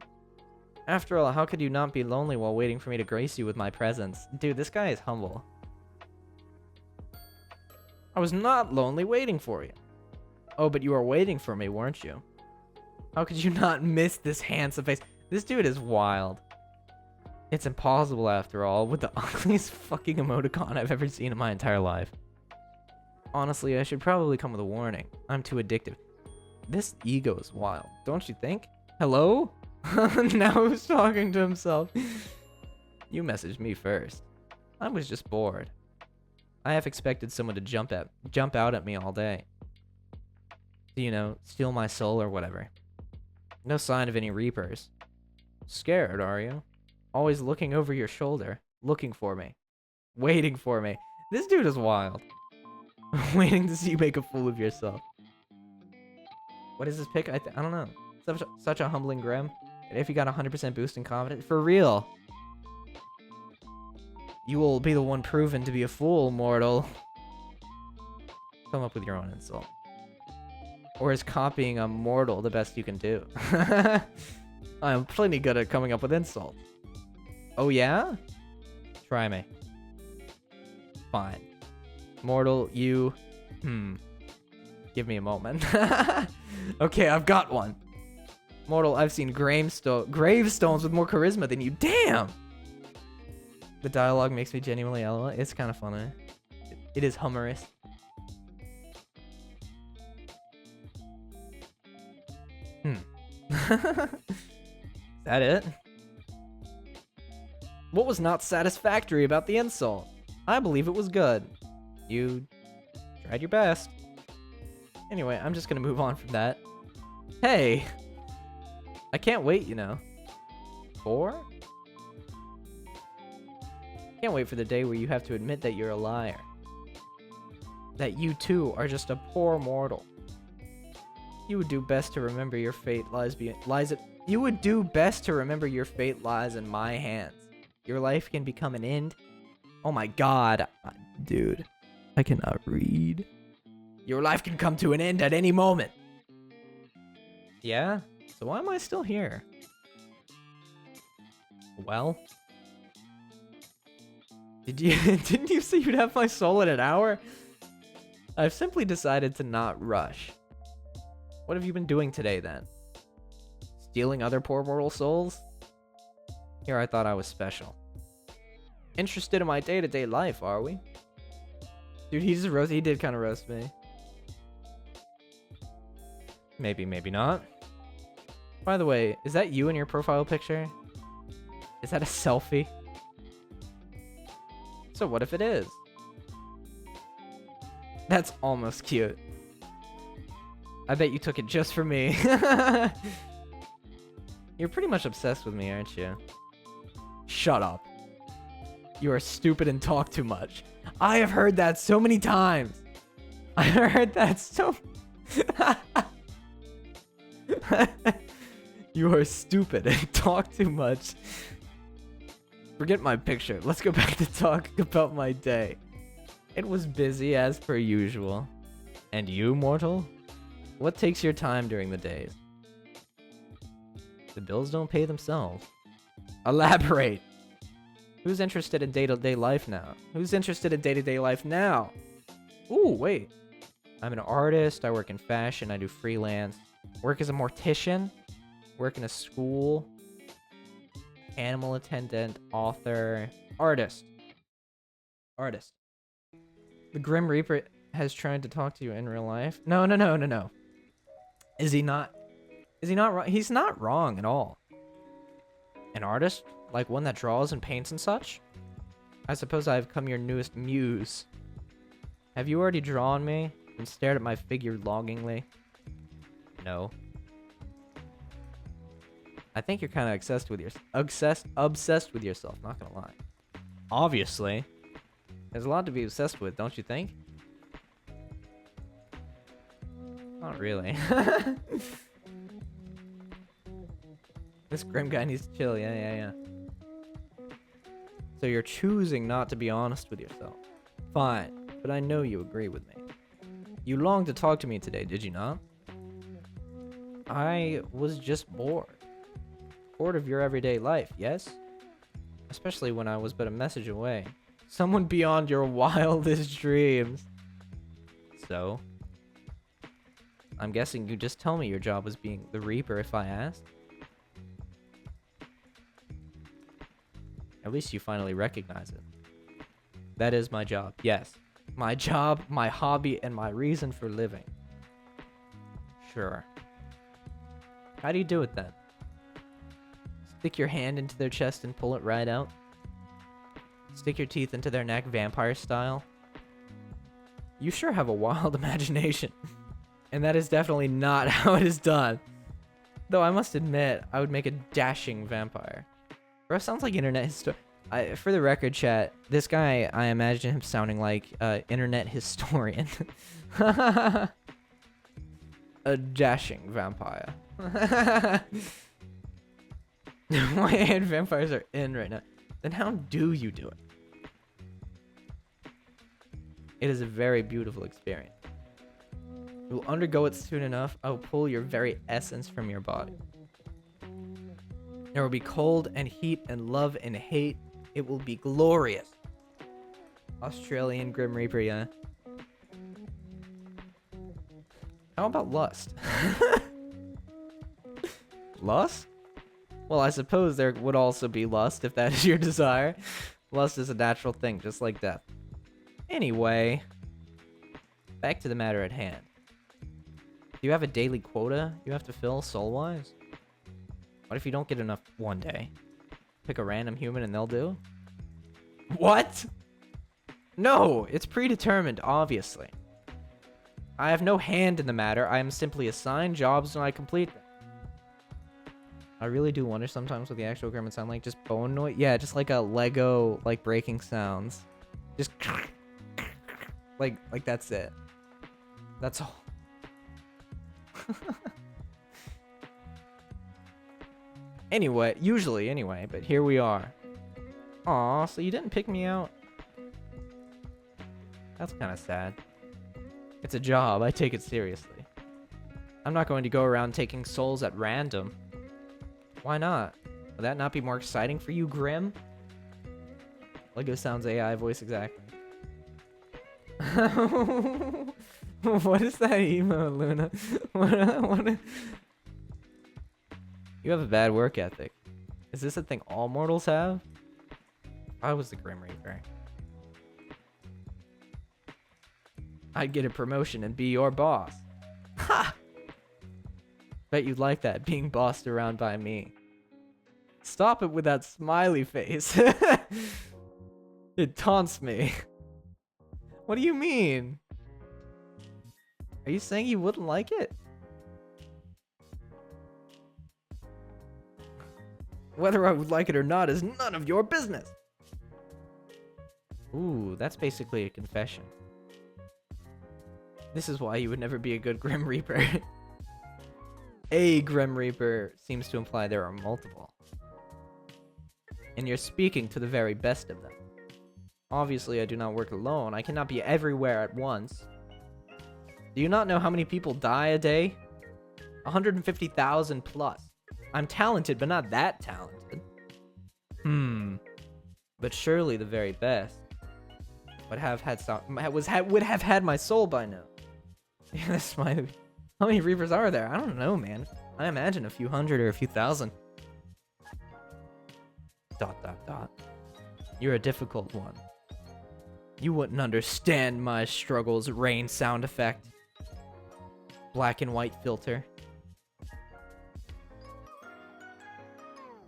After all, how could you not be lonely while waiting for me to grace you with my presence? Dude, this guy is humble. I was not lonely waiting for you. Oh, but you were waiting for me, weren't you? How could you not miss this handsome face? This dude is wild. It's impossible after all, with the ugliest fucking emoticon I've ever seen in my entire life. Honestly, I should probably come with a warning. I'm too addictive. This ego is wild, don't you think? Hello? Now who's talking to himself? You messaged me first. I was just bored. I have expected someone to jump out at me all day. You know, steal my soul or whatever. No sign of any reapers. Scared, are you? Always looking over your shoulder, looking for me, waiting for me. This dude is wild. Waiting to see you make a fool of yourself. What is this pick? I don't know. Such a humbling grim. And if you got 100% boost in confidence, for real. You will be the one proven to be a fool, mortal. Come up with your own insult. Or is copying a mortal the best you can do? I am plenty good at coming up with insults. Oh yeah? Try me. Fine. Mortal, you... Give me a moment. Okay, I've got one. Mortal, I've seen gravestones with more charisma than you. Damn! The dialogue makes me genuinely LOL. It's kind of funny. It is humorous. Is that it? What was not satisfactory about the insult? I believe it was good. You tried your best. Anyway, I'm just gonna move on from that. Hey! I can't wait, you know. 4? Can't wait for the day where you have to admit that you're a liar. That you too are just a poor mortal. You would do best to remember your fate You would do best to remember your fate lies in my hands. Your life can become an end. Oh my god. Dude, I cannot read. Your life can come to an end at any moment. Yeah? So why am I still here? Well? Didn't you say you'd have my soul in an hour? I've simply decided to not rush. What have you been doing today then? Stealing other poor mortal souls? Here I thought I was special. Interested in my day-to-day life, are we? Dude, he did kind of roast me. Maybe, maybe not. By the way, is that you in your profile picture? Is that a selfie? So what if it is? That's almost cute. I bet you took it just for me. You're pretty much obsessed with me, aren't you? Shut up. You are stupid and talk too much. I have heard that so many times. I heard that so... You are stupid and talk too much. Forget my picture. Let's go back to talking about my day. It was busy as per usual. And you, mortal? What takes your time during the days? The bills don't pay themselves. Elaborate. Who's interested in day-to-day life now? Who's interested in day-to-day life now? Ooh, wait. I'm an artist. I work in fashion. I do freelance. Work as a mortician. Work in a school. Animal attendant. Author. Artist. Artist. The Grim Reaper has tried to talk to you in real life. No. Is he not wrong? He's not wrong at all. An artist? Like one that draws and paints and such? I suppose I have come your newest muse. Have you already drawn me and stared at my figure longingly? No. I think you're kind of obsessed with yourself, not gonna lie. Obviously. There's a lot to be obsessed with, don't you think? Not really. This grim guy needs to chill. Yeah. So you're choosing not to be honest with yourself. Fine, but I know you agree with me. You longed to talk to me today, did you not? I was just bored. Bored of your everyday life, yes? Especially when I was but a message away. Someone beyond your wildest dreams. So? I'm guessing you just tell me your job was being the Reaper if I asked? At least you finally recognize it. That is my job, yes. My job, my hobby, and my reason for living. Sure. How do you do it then? Stick your hand into their chest and pull it right out? Stick your teeth into their neck vampire style? You sure have a wild imagination. And that is definitely not how it is done. Though I must admit, I would make a dashing vampire. Bro, sounds like internet for the record, chat, this guy, I imagine him sounding like internet historian. A dashing vampire. And vampires are in right now. Then how do you do it? It is a very beautiful experience. You will undergo it soon enough. I will pull your very essence from your body. There will be cold and heat and love and hate. It will be glorious. Australian Grim Reaper, yeah. How about lust? Lust? Well, I suppose there would also be lust if that is your desire. Lust is a natural thing, just like death. Anyway, back to the matter at hand. Do you have a daily quota you have to fill soul-wise? What if you don't get enough one day? Pick a random human and they'll do? What? No, it's predetermined, obviously. I have no hand in the matter. I am simply assigned jobs and I complete them. I really do wonder sometimes what the actual Grim would sound like. Just bone noise? Yeah, just like a Lego, like, breaking sounds. Just like that's it. That's all. Anyway, usually anyway, but here we are. Aw, so you didn't pick me out? That's kind of sad. It's a job, I take it seriously. I'm not going to go around taking souls at random. Why not? Would that not be more exciting for you, Grim? Lego sounds AI voice exactly. What is that emo, Luna? What? You have a bad work ethic. Is this a thing all mortals have? I was the Grim Reaper. I'd get a promotion and be your boss. Ha! Bet you'd like that, being bossed around by me. Stop it with that smiley face. It taunts me. What do you mean? Are you saying you wouldn't like it? Whether I would like it or not is none of your business. Ooh, that's basically a confession. This is why you would never be a good Grim Reaper. A Grim Reaper seems to imply there are multiple. And you're speaking to the very best of them. Obviously, I do not work alone. I cannot be everywhere at once. Do you not know how many people die a day? 150,000 plus. I'm talented, but not that talented. but surely the very best would have had my soul by now. Yeah, that's my. How many Reapers are there? I don't know, man. I imagine a few hundred or a few thousand. ... You're a difficult one. You wouldn't understand my struggles. Rain sound effect. Black and white filter.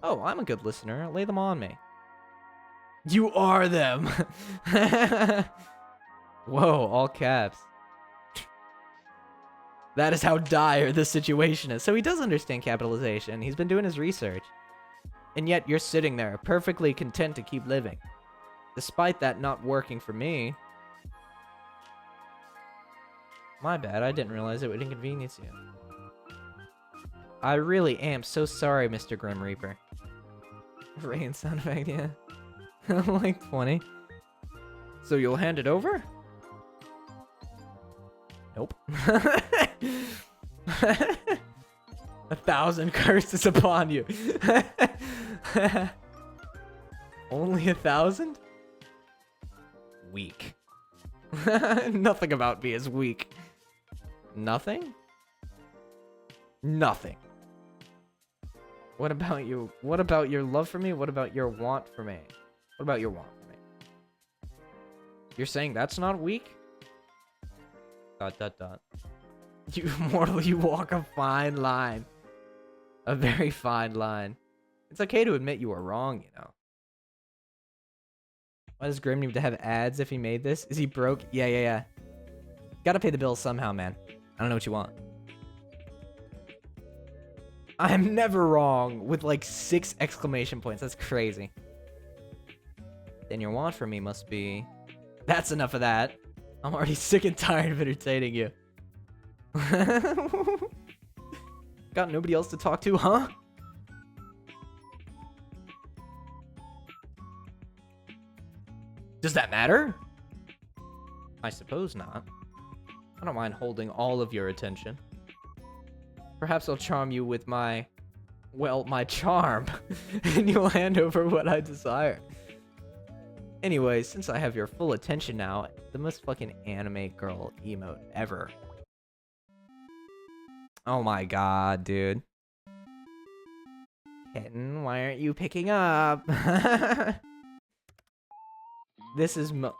Oh, I'm a good listener. Lay them on me. You are them. Whoa, all caps. That is how dire the situation is. So he does understand capitalization. He's been doing his research. And yet you're sitting there, perfectly content to keep living. Despite that not working for me. My bad, I didn't realize it would inconvenience you. I really am so sorry, Mr. Grim Reaper. Rain sound effect, yeah. Like 20. So you'll hand it over? Nope. 1,000 curses upon you. Only 1,000? Weak. Nothing about me is weak. Nothing? Nothing. What about you? What about your love for me? What about your want for me? What about your want for me? You're saying that's not weak? ... You mortal, you walk a fine line. A very fine line. It's okay to admit you were wrong, you know. Why does Grim need to have ads if he made this? Is he broke? Yeah. Gotta pay the bills somehow, man. I don't know what you want. I'm never wrong with like 6 exclamation points. That's crazy. Then your want for me must be... That's enough of that. I'm already sick and tired of entertaining you. Got nobody else to talk to, huh? Does that matter? I suppose not. I don't mind holding all of your attention. Perhaps I'll charm you with my... well, my charm. And you'll hand over what I desire. Anyway, since I have your full attention now, the most fucking anime girl emote ever. Oh my god, dude. Kitten, why aren't you picking up? This is Wait.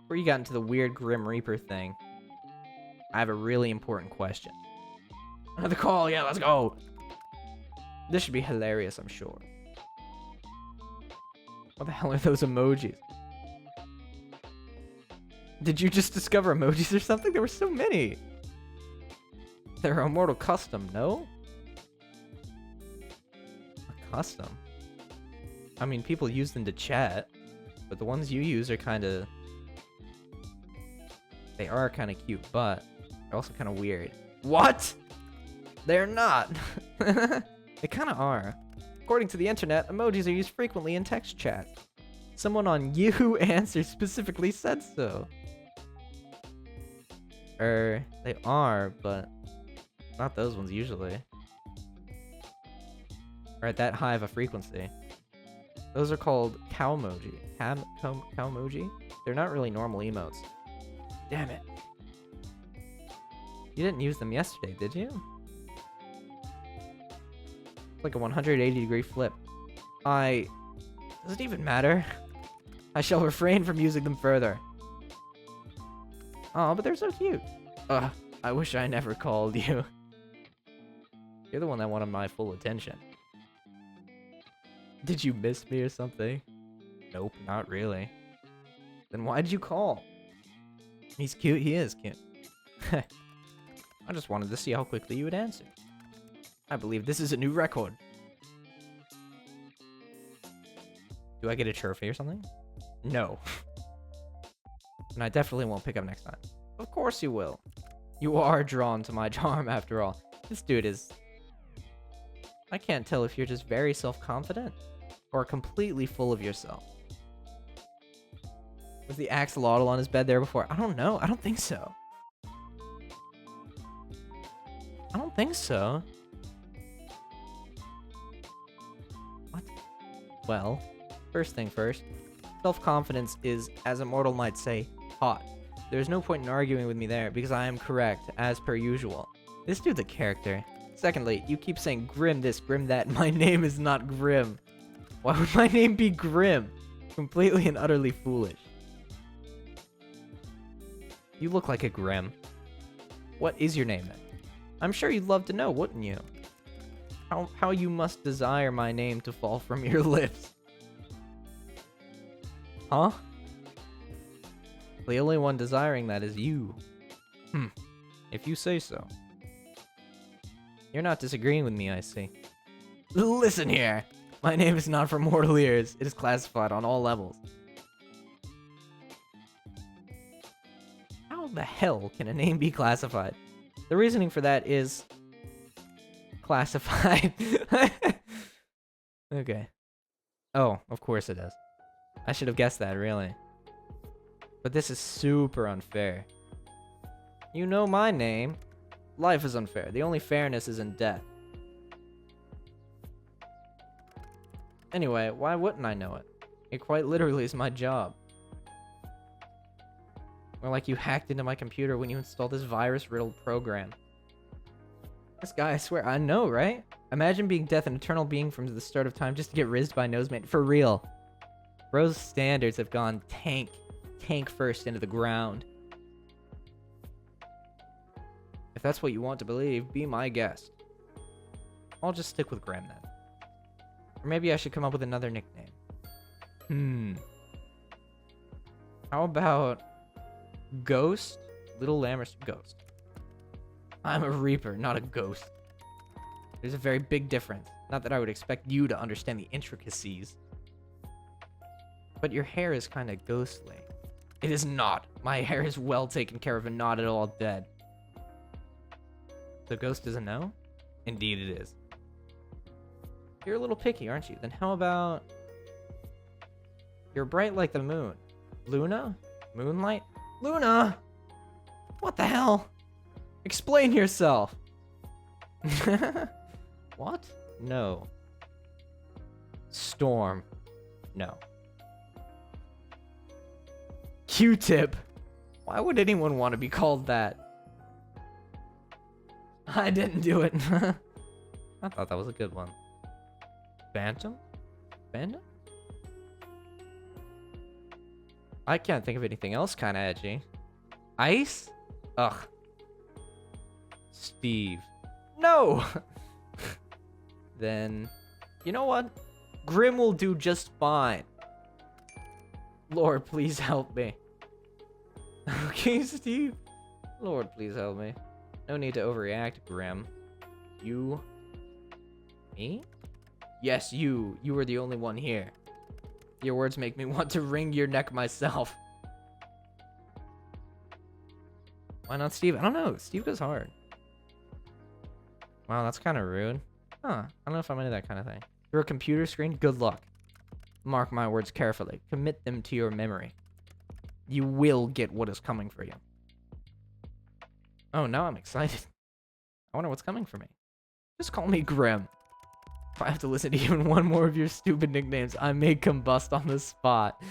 Before you got into the weird Grim Reaper thing, I have a really important question. Another call, yeah, let's go! This should be hilarious, I'm sure. What the hell are those emojis? Did you just discover emojis or something? There were so many. They're Immortal Custom, no? A custom? I mean, people use them to chat, but the ones you use are kind of... They are kind of cute, but they're also kind of weird. What? They're not. They kind of are. According to the internet, emojis are used frequently in text chat. Someone on Yahoo Answers specifically said so. They are, but not those ones usually. Or at that high of a frequency. Those are called cowmoji. Cowmoji? They're not really normal emotes. Damn it. You didn't use them yesterday, did you? It's like a 180-degree flip. Does it even matter? I shall refrain from using them further. Oh, but they're so cute. Ugh, I wish I never called you. You're the one that wanted my full attention. Did you miss me or something? Nope, not really. Then why'd you call? He's cute, he is cute. I just wanted to see how quickly you would answer. I believe this is a new record. Do I get a trophy or something? No. And I definitely won't pick up next time. Of course you will. You are drawn to my charm after all. This dude is... I can't tell if you're just very self-confident or completely full of yourself. Was the axolotl on his bed there before? I don't know. I don't think so. I don't think so. Well, first thing first, self-confidence is, as a mortal might say, hot. There's no point in arguing with me there, because I am correct, as per usual. This dude's a character. Secondly, you keep saying Grim this, Grim that. My name is not Grim. Why would my name be Grim? Completely and utterly foolish. You look like a Grim. What is your name then? I'm sure you'd love to know, wouldn't you? How you must desire my name to fall from your lips. Huh? The only one desiring that is you. If you say so. You're not disagreeing with me, I see. Listen here! My name is not for mortal ears. It is classified on all levels. How the hell can a name be classified? The reasoning for that is... classified. Okay. Oh, of course it is. I should have guessed that, really. But this is super unfair. You know my name. Life is unfair. The only fairness is in death. Anyway, why wouldn't I know it? It quite literally is my job. Or like you hacked into my computer when you installed this virus-riddled program. This guy, I swear, I know, right? Imagine being death, an eternal being from the start of time just to get rizzed by Nosemate. For real. Bro's standards have gone tank first into the ground. If that's what you want to believe, be my guest. I'll just stick with Grim then. Or maybe I should come up with another nickname. How about Ghost? Little Lammer's Ghost. I'm a Reaper, not a ghost. There's a very big difference. Not that I would expect you to understand the intricacies. But your hair is kind of ghostly. It is not. My hair is well taken care of and not at all dead. The ghost is a no? Indeed it is. You're a little picky, aren't you? Then how about... You're bright like the moon. Luna? Moonlight? Luna! What the hell? Explain yourself! What? No. Storm? No. Q-tip? Why would anyone want to be called that? I didn't do it. I thought that was a good one. Phantom? Phantom? I can't think of anything else kind of edgy. Ice? Ugh. Steve. No! Then, you know what? Grim will do just fine. Lord, please help me. Okay, Steve. Lord, please help me. No need to overreact, Grim. You... Me? Yes, you. You were the only one here. Your words make me want to wring your neck myself. Why not Steve? I don't know. Steve goes hard. Wow, that's kind of rude. Huh. I don't know if I'm into that kind of thing. Through a computer screen? Good luck. Mark my words carefully. Commit them to your memory. You will get what is coming for you. Oh, now I'm excited. I wonder what's coming for me. Just call me Grim. If I have to listen to even one more of your stupid nicknames, I may combust on the spot.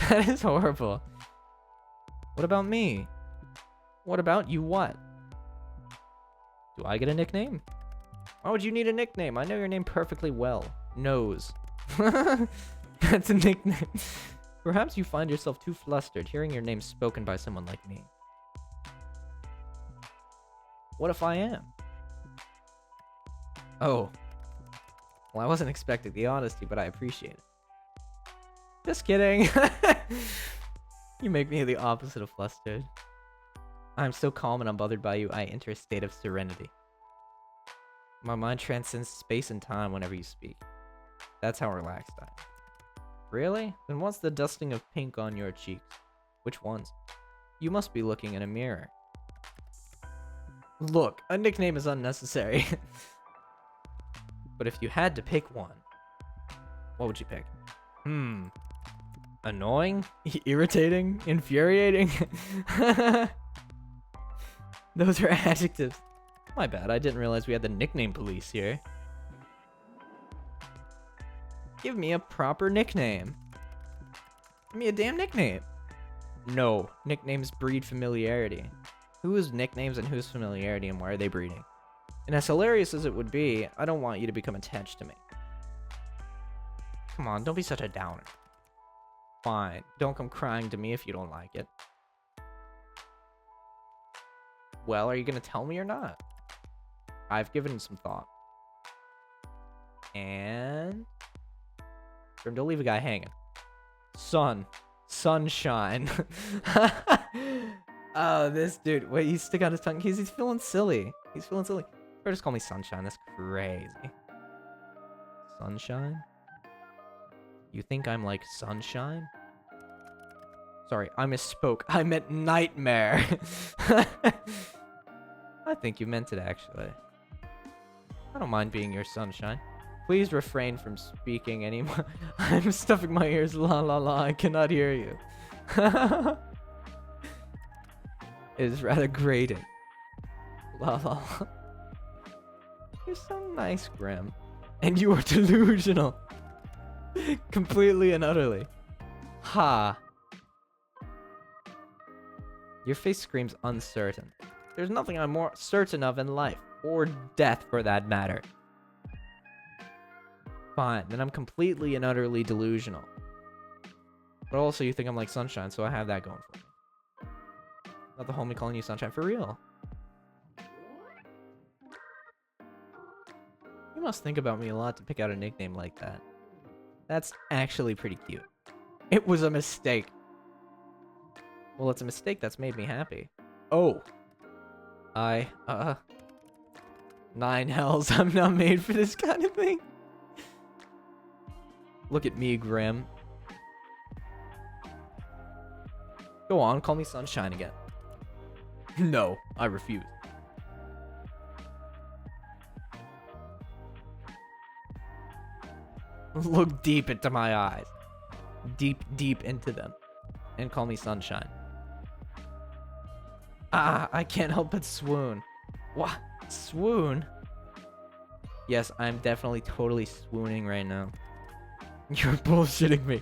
That is horrible. What about me? What about you what? Do I get a nickname? Why would you need a nickname? I know your name perfectly well. Nose. That's a nickname. Perhaps you find yourself too flustered hearing your name spoken by someone like me. What if I am? Oh. Well, I wasn't expecting the honesty, but I appreciate it. Just kidding. You make me the opposite of flustered. I'm so calm and unbothered by you, I enter a state of serenity. My mind transcends space and time whenever you speak. That's how relaxed I am. Really? Then what's the dusting of pink on your cheeks? Which ones? You must be looking in a mirror. Look, a nickname is unnecessary. But if you had to pick one, what would you pick? Annoying? Irritating? Infuriating? Those are adjectives. My bad, I didn't realize we had the nickname police here. Give me a proper nickname. Give me a damn nickname. No, nicknames breed familiarity. Whose nicknames and whose familiarity, and why are they breeding? And as hilarious as it would be, I don't want you to become attached to me. Come on, don't be such a downer. Fine, don't come crying to me if you don't like it. Well, are you gonna tell me or not? I've given it some thought. And... don't leave a guy hanging. Sunshine. Oh, this dude. Wait, he's stick out his tongue. He's feeling silly. He's feeling silly. Or just call me Sunshine. That's crazy. Sunshine? You think I'm like Sunshine? Sorry, I misspoke. I meant Nightmare. I think you meant it, actually. I don't mind being your Sunshine. Please refrain from speaking anymore. I'm stuffing my ears. La la la. I cannot hear you. It is rather grating. La la la. You're so nice, Grim. And you are delusional. Completely and utterly. Ha. Your face screams uncertain. There's nothing I'm more certain of in life. Or death, for that matter. Fine, then I'm completely and utterly delusional. But also you think I'm like Sunshine, so I have that going for me. Not the homie calling you Sunshine for real. You must think about me a lot to pick out a nickname like that. That's actually pretty cute. It was a mistake. Well, it's a mistake that's made me happy. Oh. Nine hells, I'm not made for this kind of thing. Look at me, Grim. Go on, call me Sunshine again. No, I refuse. Look deep into my eyes. Deep, deep into them. And call me Sunshine. Ah, I can't help but swoon. What? Swoon? Yes, I'm definitely totally swooning right now. You're bullshitting me.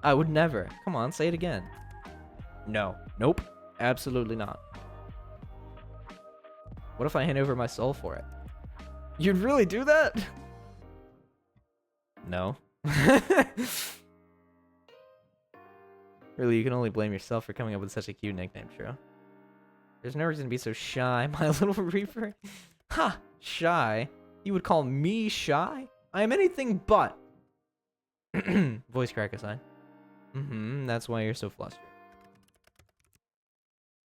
I would never. Come on, say it again. No. Nope. Absolutely not. What if I hand over my soul for it? You'd really do that? No. Really, you can only blame yourself for coming up with such a cute nickname, true? There's no reason to be so shy, my little Reaper. Ha! Shy? You would call me shy? I am anything but. Voice crack aside. That's why you're so flustered.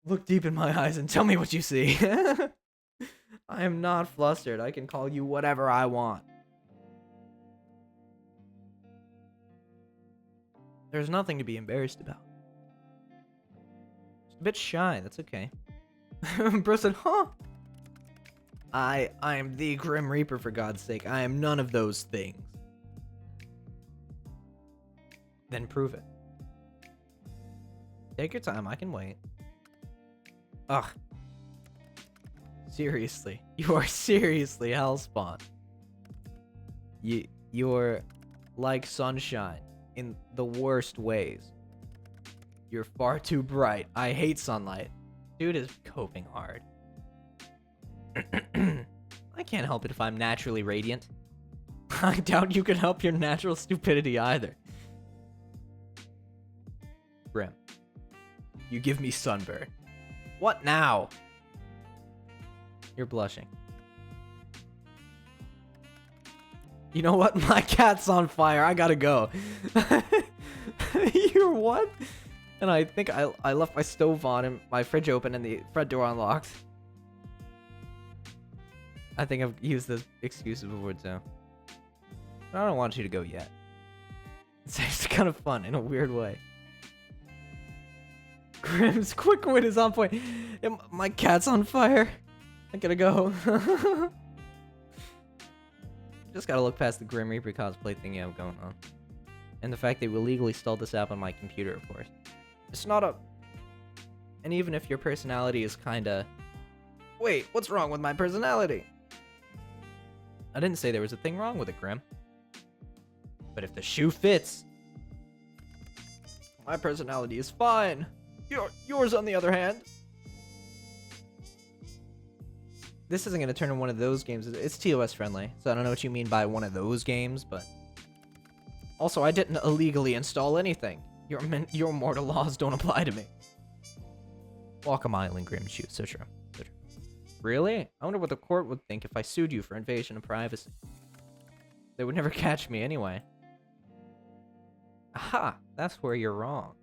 Look deep in my eyes and tell me what you see. I am not flustered. I can call you whatever I want. There's nothing to be embarrassed about. Just a bit shy, that's okay. Bro said, huh? I am the Grim Reaper, for God's sake. I am none of those things. Then prove it. Take your time, I can wait. Ugh. Seriously. You are seriously Hellspawn. You're like Sunshine in the worst ways. You're far too bright. I hate sunlight. Dude is coping hard. I can't help it if I'm naturally radiant. I doubt you can help your natural stupidity either. Grim. You give me sunburn. What now? You're blushing. You know what? My cat's on fire. I gotta go. You're what? And I think I left my stove on and my fridge open and the front door unlocked. I think I've used this excuse before too. But I don't want you to go yet. It's just kind of fun in a weird way. Grim's quick wit is on point. My cat's on fire. I gotta go. Just gotta look past the Grim Reaper cosplay thing you have going on. And the fact that we illegally stalled this app on my computer, of course. It's not a... And even if your personality is kinda... Wait, what's wrong with my personality? I didn't say there was a thing wrong with it, Grim. But if the shoe fits, my personality is fine. Yours, on the other hand. This isn't gonna turn into one of those games. It's TOS friendly, so I don't know what you mean by one of those games, but also I didn't illegally install anything. Your mortal laws don't apply to me. Walk a mile in Grimshoe, so true. So true. Really? I wonder what the court would think if I sued you for invasion of privacy. They would never catch me anyway. Aha! That's where you're wrong.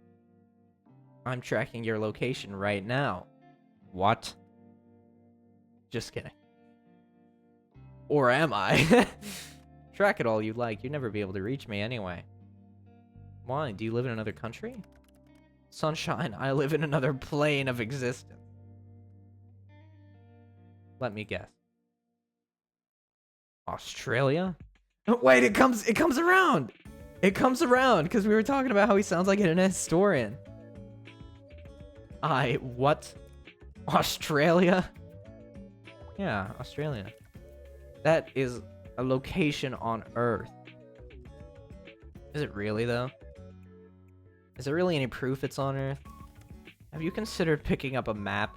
I'm tracking your location right now. What? Just kidding. Or am I? Track it all you like. You'd never be able to reach me anyway. Why? Do you live in another country? Sunshine, I live in another plane of existence. Let me guess. Australia? Wait, it comes around! It comes around, because we were talking about how he sounds like an historian. What? Australia? Yeah, Australia. That is a location on Earth. Is it really, though? Is there really any proof it's on Earth? Have you considered picking up a map?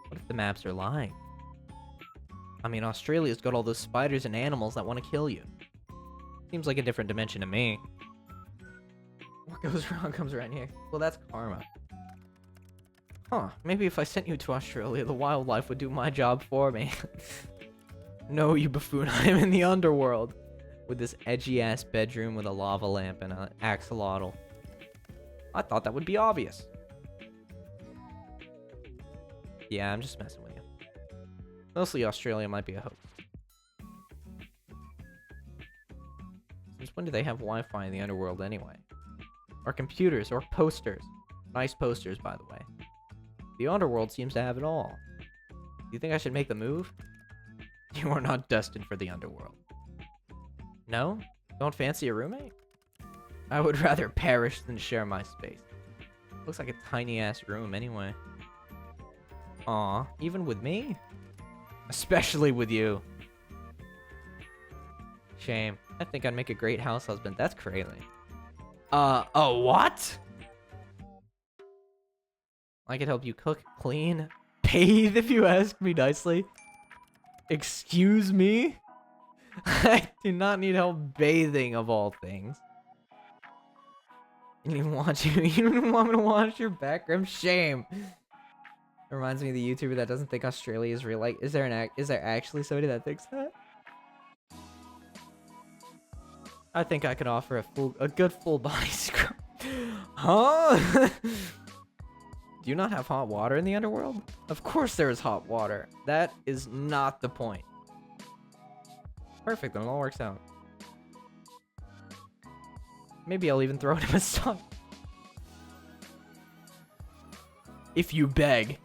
What if the maps are lying? I mean, Australia's got all those spiders and animals that want to kill you. Seems like a different dimension to me. What goes wrong comes around here. Well, that's karma. Huh, maybe if I sent you to Australia, the wildlife would do my job for me. No, you buffoon, I am in the underworld. With this edgy-ass bedroom with a lava lamp and an axolotl. I thought that would be obvious. Yeah, I'm just messing with you. Mostly Australia might be a hoax. Since when do they have Wi-Fi in the underworld anyway? Or computers, or posters. Nice posters, by the way. The underworld seems to have it all. Do you think I should make the move? You are not destined for the underworld. No? Don't fancy a roommate? I would rather perish than share my space. Looks like a tiny-ass room anyway. Aw, even with me? Especially with you. Shame. I think I'd make a great house husband. That's crazy. What? I could help you cook, clean, bathe if you ask me nicely. Excuse me? I do not need help bathing, of all things. You didn't even want me to watch your background? Shame. It reminds me of the YouTuber that doesn't think Australia is real. Like, is there actually somebody that thinks that? I think I could offer a good full body scrub. Huh? Do you not have hot water in the underworld? Of course there is hot water. That is not the point. Perfect, then it all works out. Maybe I'll even throw in a massage. If you beg.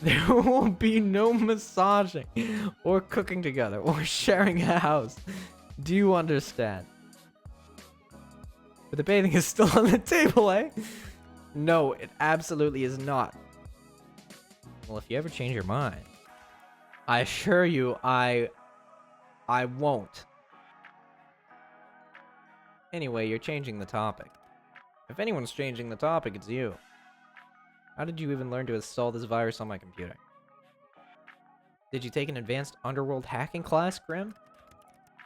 There will be no massaging, or cooking together, or sharing a house. Do you understand? But the bathing is still on the table, eh? No, it absolutely is not. Well, if you ever change your mind, I assure you I won't. Anyway, you're changing the topic. If anyone's changing the topic, it's you. How did you even learn to install this virus on my computer? Did you take an advanced underworld hacking class, Grim?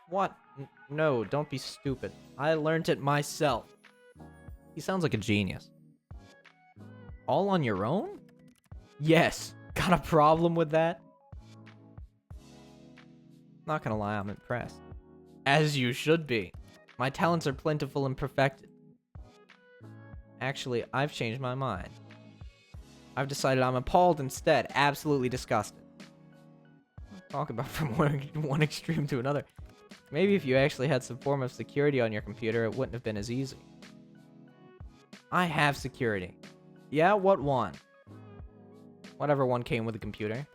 What? No, don't be stupid. I learned it myself. He sounds like a genius. All on your own? Yes. Got a problem with that? Not gonna lie, I'm impressed. As you should be. My talents are plentiful and perfected. Actually, I've changed my mind. I've decided I'm appalled instead. Absolutely disgusted. Talk about from one extreme to another. Maybe if you actually had some form of security on your computer, it wouldn't have been as easy. I have security. Yeah, what one? Whatever one came with the computer.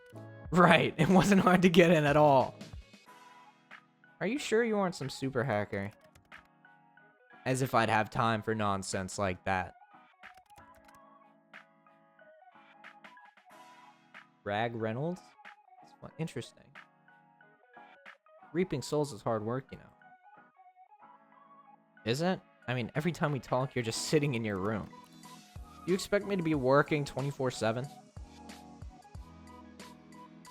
Right, it wasn't hard to get in at all. Are you sure you aren't some super hacker? As if I'd have time for nonsense like that. Rag Reynolds? Interesting. Reaping souls is hard work, you know. Is it? I mean, every time we talk, you're just sitting in your room. You expect me to be working 24/7?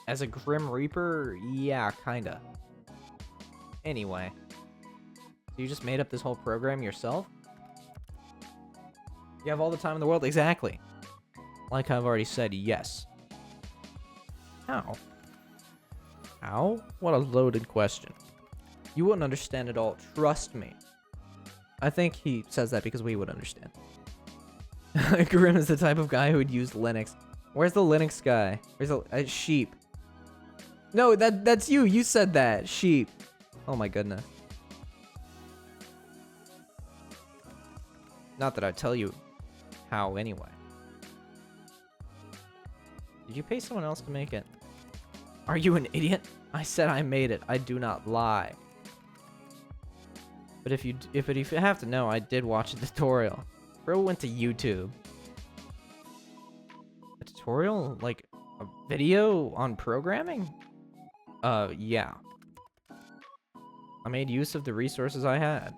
As a Grim Reaper? Yeah, kinda. Anyway. So you just made up this whole program yourself? You have all the time in the world? Exactly. Like I've already said, yes. How? How? What a loaded question. You wouldn't understand at all. Trust me. I think he says that because we would understand. Grim is the type of guy who would use Linux. Where's the Linux guy? Where's the sheep? No, that's you. You said that. Sheep. Oh my goodness. Not that I'd tell you how anyway. Did you pay someone else to make it? Are you an idiot? I said I made it. I do not lie. But if you have to know, I did watch a tutorial. Bro went to YouTube. A tutorial? Like a video on programming? Yeah. I made use of the resources I had.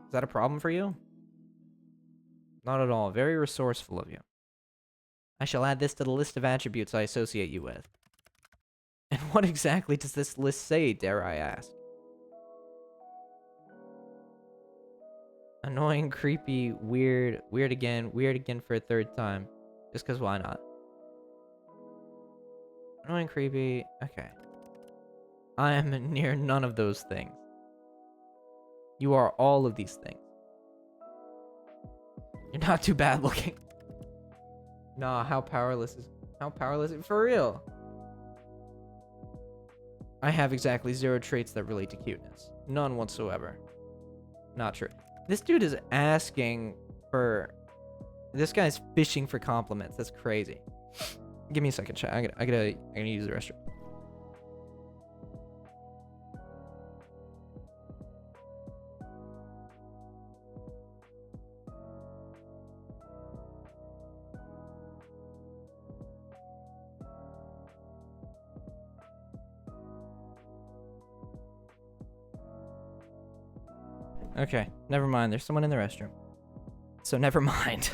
Is that a problem for you? Not at all. Very resourceful of you. I shall add this to the list of attributes I associate you with. And what exactly does this list say, dare I ask? Annoying, creepy, weird again for a third time. Just because why not? Annoying, creepy, okay. I am near none of those things. You are all of these things. You're not too bad looking. Nah, how powerless is for real? I have exactly 0 traits that relate to cuteness. None whatsoever. Not true. This dude is asking for... This guy's fishing for compliments. That's crazy. Give me a second, chat. I gotta use the restroom. Okay, never mind. There's someone in the restroom. So never mind.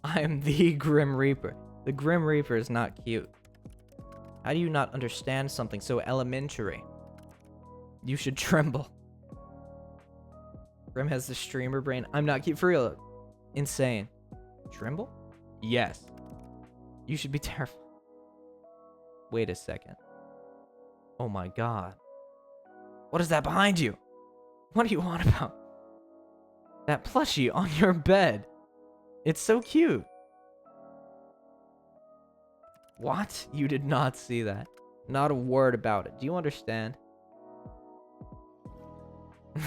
I am the Grim Reaper. The Grim Reaper is not cute. How do you not understand something so elementary? You should tremble. Grim has the streamer brain. I'm not cute for real. Insane. Tremble? Yes. You should be terrified. Wait a second. Oh my god. What is that behind you? What are you on about? That plushie on your bed. It's so cute. What? You did not see that. Not a word about it. Do you understand?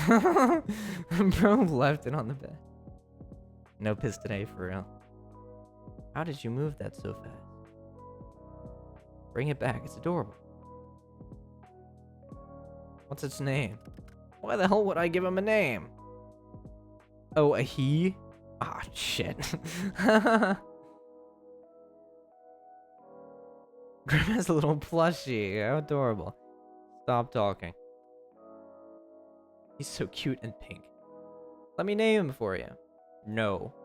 Bro left it on the bed. No piss today, for real. How did you move that so fast? Bring it back. It's adorable. What's its name? Why the hell would I give him a name? Oh, a he? Ah, shit. Grim has a little plushie. How adorable. Stop talking. He's so cute and pink. Let me name him for you. No.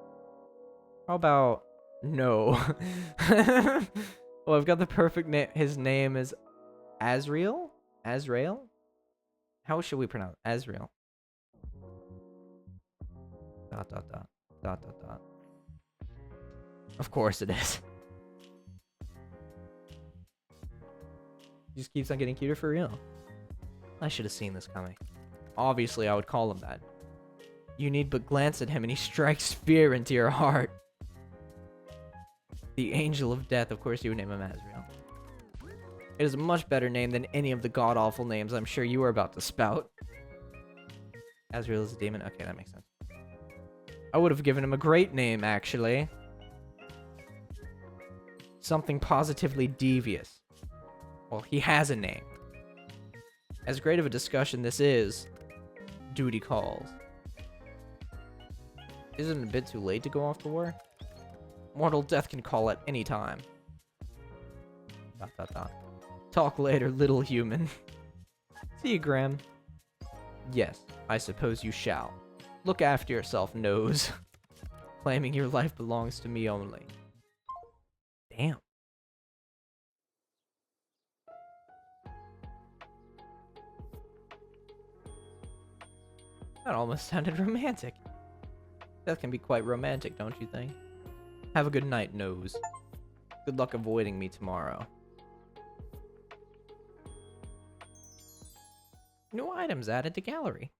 How about no? Well, I've got the perfect name. His name is Azrael? Azrael? How should we pronounce it? Azrael. ... Of course it is. He just keeps on getting cuter for real. I should have seen this coming. Obviously, I would call him that. You need but glance at him and he strikes fear into your heart. The Angel of Death. Of course you would name him Azrael. It is a much better name than any of the god-awful names I'm sure you were about to spout. Azrael is a demon? Okay, that makes sense. I would have given him a great name, actually. Something positively devious. Well, he has a name. As great of a discussion this is, duty calls. Isn't it a bit too late to go off to war? Mortal death can call at any time. ... Talk later, little human. See you, Graham. Yes, I suppose you shall. Look after yourself, Nose. Claiming your life belongs to me only. Damn. That almost sounded romantic. That can be quite romantic, don't you think? Have a good night, Nose. Good luck avoiding me tomorrow. New items added to gallery.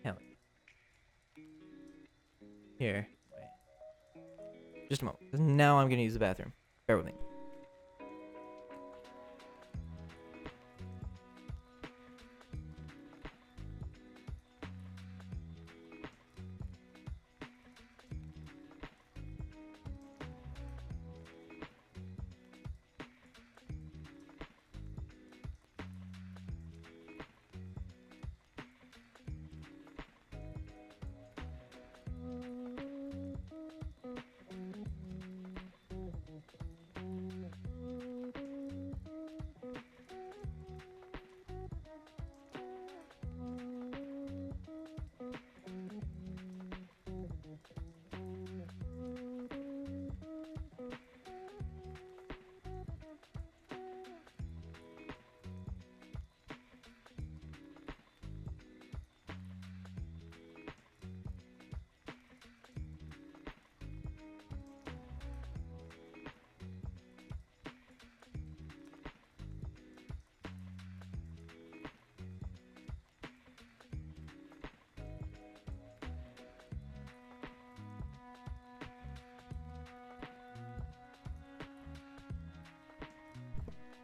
Hell yeah. Here. Wait. Just a moment. 'Cause now I'm gonna use the bathroom. Bear with me.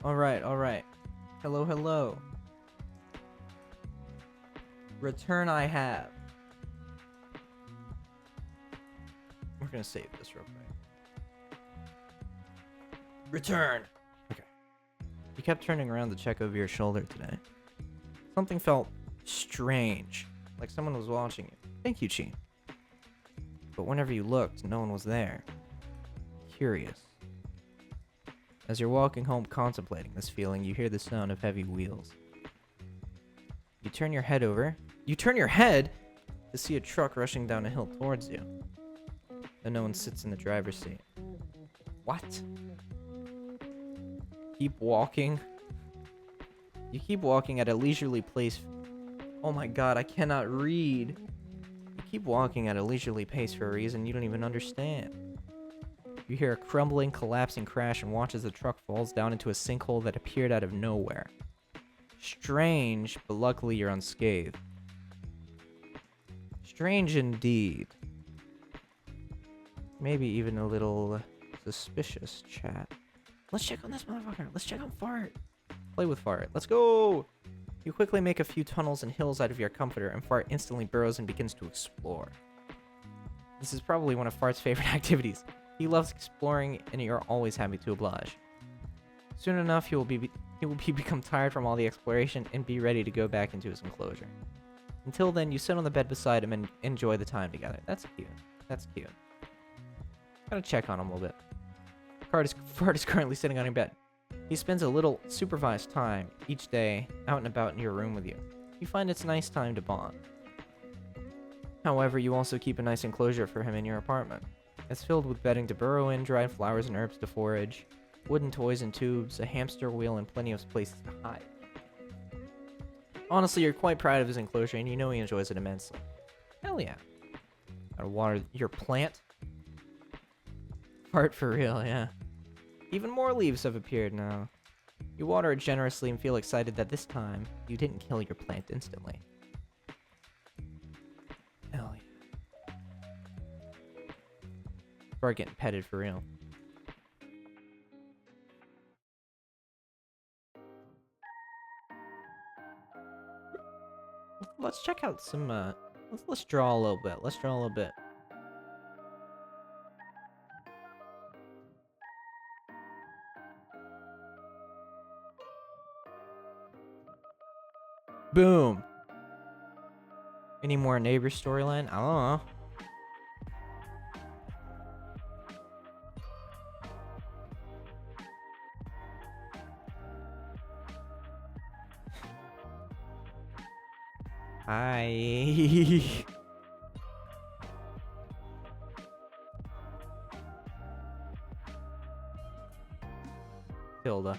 Alright, alright. Hello, hello. Return I have. We're gonna save this real quick. Return! Okay. You kept turning around to check over your shoulder today. Something felt strange, like someone was watching you. Thank you, Chi. But whenever you looked, no one was there. Curious. As you're walking home contemplating this feeling, you hear the sound of heavy wheels. You turn your head over. You turn your head to see a truck rushing down a hill towards you. Then no one sits in the driver's seat. What? Keep walking. You keep walking at a leisurely pace. Oh my god, I cannot read. You keep walking at a leisurely pace for a reason you don't even understand. You hear a crumbling, collapsing crash and watch as the truck falls down into a sinkhole that appeared out of nowhere. Strange, but luckily you're unscathed. Strange indeed. Maybe even a little suspicious, chat. Let's check on this motherfucker. Let's check on Fart. Play with Fart. Let's go! You quickly make a few tunnels and hills out of your comforter, and Fart instantly burrows and begins to explore. This is probably one of Fart's favorite activities. He loves exploring, and you're always happy to oblige. Soon enough, he will become tired from all the exploration and be ready to go back into his enclosure. Until then, you sit on the bed beside him and enjoy the time together. That's cute. That's cute. Gotta check on him a little bit. Fart is currently sitting on your bed. He spends a little supervised time each day out and about in your room with you. You find it's a nice time to bond. However, you also keep a nice enclosure for him in your apartment. It's filled with bedding to burrow in, dried flowers and herbs to forage, wooden toys and tubes, a hamster wheel, and plenty of places to hide. Honestly, you're quite proud of his enclosure, and you know he enjoys it immensely. Hell yeah. Gotta water your plant. Fart for real, yeah. Even more leaves have appeared now. You water it generously and feel excited that this time, you didn't kill your plant instantly. Hell yeah. Fart getting petted for real. Let's check out some, let's draw a little bit. Let's draw a little bit. Boom. Any more neighbor storyline? I don't know. Hi. Hilda.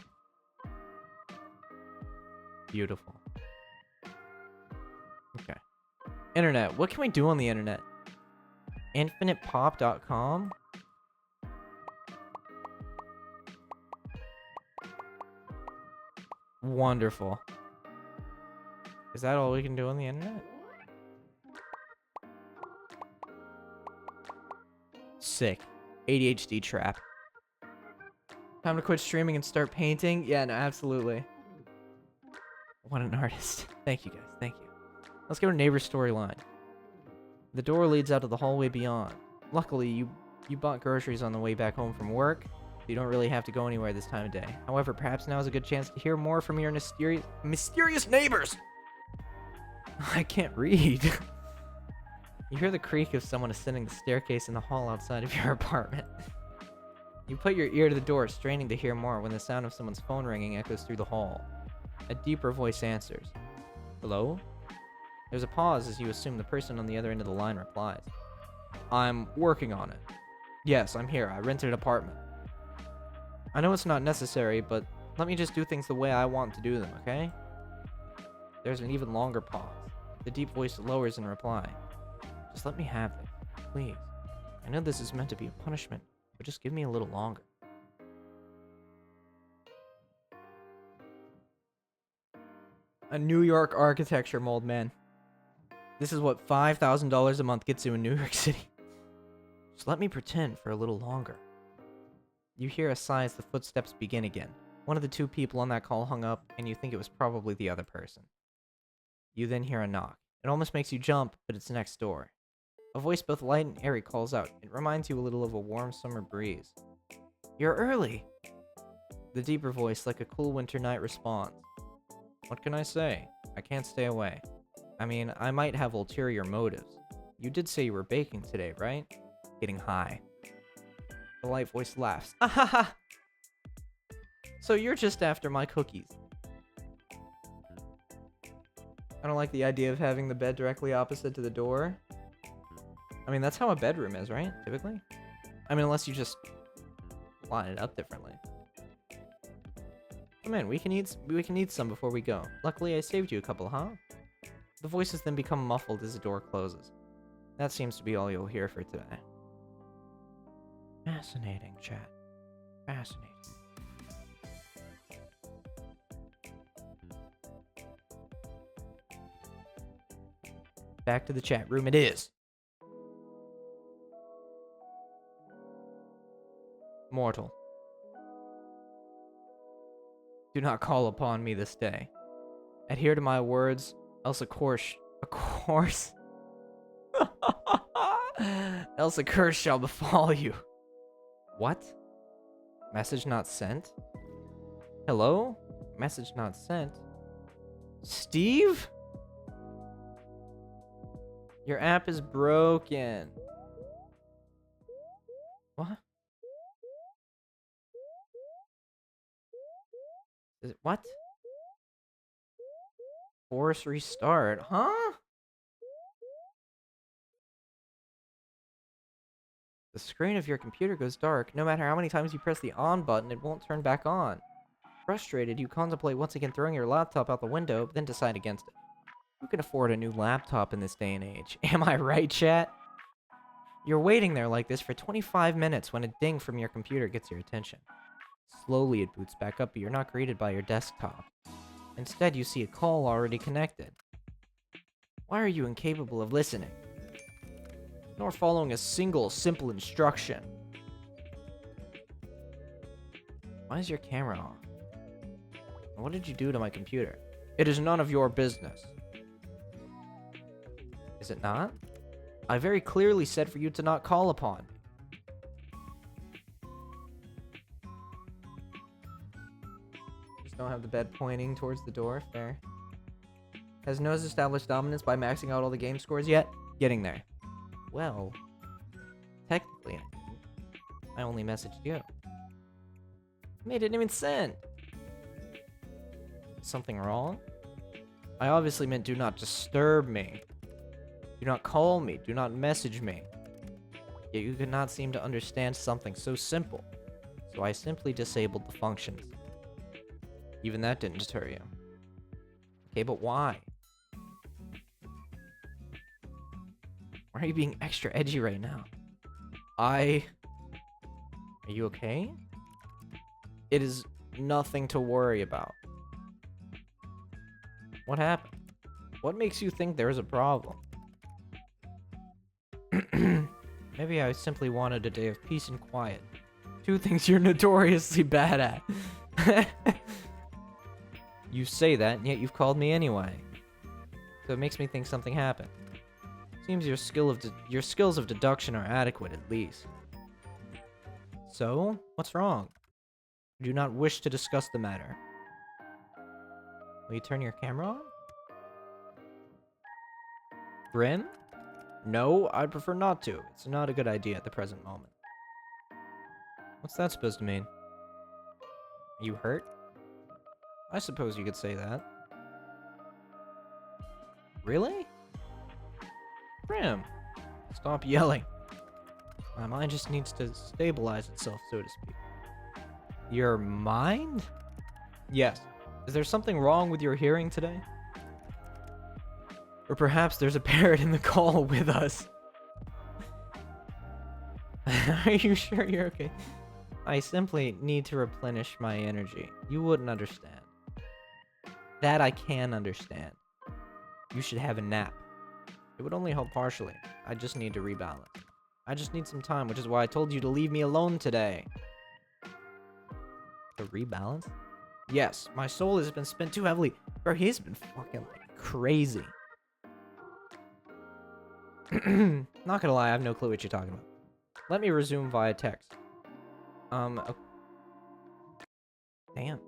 Beautiful. Okay. Internet. What can we do on the internet? Infinitepop.com? Wonderful. Is that all we can do on the internet? Sick. ADHD trap. Time to quit streaming and start painting? Yeah, no, absolutely. What an artist. Thank you, guys. Thank you. Let's go to neighbor storyline. The door leads out to the hallway beyond. Luckily, you bought groceries on the way back home from work, so you don't really have to go anywhere this time of day. However, perhaps now is a good chance to hear more from your mysterious neighbors! I can't read. You hear the creak of someone ascending the staircase in the hall outside of your apartment. You put your ear to the door, straining to hear more, when the sound of someone's phone ringing echoes through the hall. A deeper voice answers. Hello? There's a pause as you assume the person on the other end of the line replies. I'm working on it. Yes, I'm here. I rented an apartment. I know it's not necessary, but let me just do things the way I want to do them, okay? There's an even longer pause. The deep voice lowers in reply. Just let me have this, please. I know this is meant to be a punishment, but just give me a little longer. A New York architecture mold, man. This is what $5,000 a month gets you in New York City. Just let me pretend for a little longer. You hear a sigh as the footsteps begin again. One of the two people on that call hung up, and you think it was probably the other person. You then hear a knock. It almost makes you jump, but it's next door. A voice both light and airy calls out. It reminds you a little of a warm summer breeze. You're early! The deeper voice, like a cool winter night, responds. What can I say? I can't stay away. I mean, I might have ulterior motives. You did say you were baking today, right? Getting high. The light voice laughs. Ahaha! So you're just after my cookies. I don't like the idea of having the bed directly opposite to the door. I mean, that's how a bedroom is, right? Typically? I mean, unless you just line it up differently. Come in, we can eat some before we go. Luckily, I saved you a couple, huh? The voices then become muffled as the door closes. That seems to be all you'll hear for today. Fascinating, chat. Fascinating. Back to the chat room it is. Mortal. Do not call upon me this day. Adhere to my words, else a curse else a curse shall befall you. What? Message not sent? Hello? Message not sent? Steve? Your app is broken. What? Is it what? Force restart, huh? The screen of your computer goes dark. No matter how many times you press the on button, it won't turn back on. Frustrated, you contemplate once again throwing your laptop out the window, but then decide against it. Who can afford a new laptop in this day and age? Am I right, chat? You're waiting there like this for 25 minutes when a ding from your computer gets your attention. Slowly it boots back up, but you're not greeted by your desktop. Instead, you see a call already connected. Why are you incapable of listening? Nor following a single simple instruction? Why is your camera off? What did you do to my computer? It is none of your business. Is it not? I very clearly said for you to not call upon me. Just don't have the bed pointing towards the door. Fair. Has Nose established dominance by maxing out all the game scores yet? Getting there. Well, technically, I only messaged you. I didn't even send. Something wrong? I obviously meant do not disturb me. Do not call me. Do not message me. Yet you could not seem to understand something so simple. So I simply disabled the functions. Even that didn't deter you. Okay, but why? Why are you being extra edgy right now? Are you okay? It is nothing to worry about. What happened? What makes you think there is a problem? Maybe I simply wanted a day of peace and quiet. Two things you're notoriously bad at. You say that, and yet you've called me anyway. So it makes me think something happened. Seems your skills of deduction are adequate, at least. So, what's wrong? I do not wish to discuss the matter. Will you turn your camera on? Grim? No, I'd prefer not to. It's not a good idea at the present moment. What's that supposed to mean? Are you hurt? I suppose you could say that. Really? Grim, stop yelling. My mind just needs to stabilize itself, so to speak. Your mind? Yes. Is there something wrong with your hearing today? Or perhaps there's a parrot in the call with us. Are you sure you're okay? I simply need to replenish my energy. You wouldn't understand. That I can understand. You should have a nap. It would only help partially. I just need to rebalance. I just need some time, which is why I told you to leave me alone today. To rebalance? Yes, my soul has been spent too heavily. Bro, he's been fucking like crazy. Not gonna lie, I have no clue what you're talking about. Let me resume via text. Okay. Damn.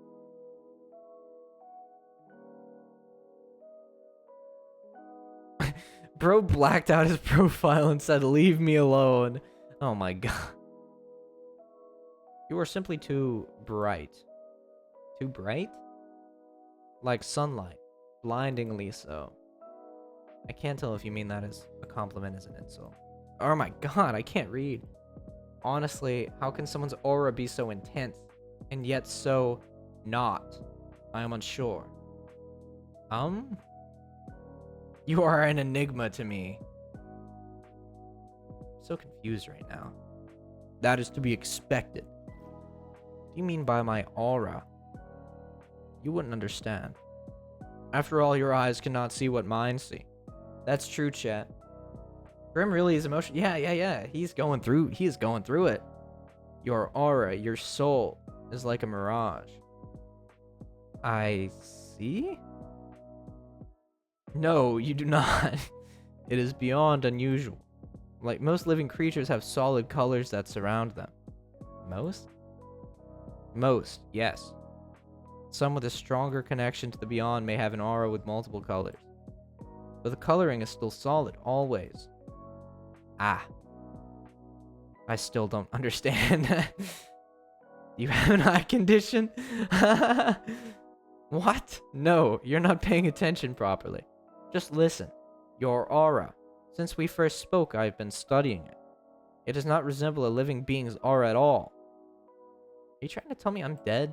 Bro blacked out his profile and said, "Leave me alone." Oh my god. You are simply too bright. Too bright? Like sunlight. Blindingly so. I can't tell if you mean that as a compliment as an insult. Oh my god, I can't read. Honestly, how can someone's aura be so intense and yet so not? I am unsure. You are an enigma to me. I'm so confused right now. That is to be expected. What do you mean by my aura? You wouldn't understand. After all, your eyes cannot see what mine see. That's true, chat. Grim really is emotional. Yeah. He is going through it. Your aura, your soul, is like a mirage. I see? No, you do not. It is beyond unusual. Like most living creatures have solid colors that surround them. Most? Most, yes. Some with a stronger connection to the beyond may have an aura with multiple colors. But the coloring is still solid, always. Ah. I still don't understand. You have an eye condition? What? No, you're not paying attention properly. Just listen. Your aura. Since we first spoke, I've been studying it. It does not resemble a living being's aura at all. Are you trying to tell me I'm dead?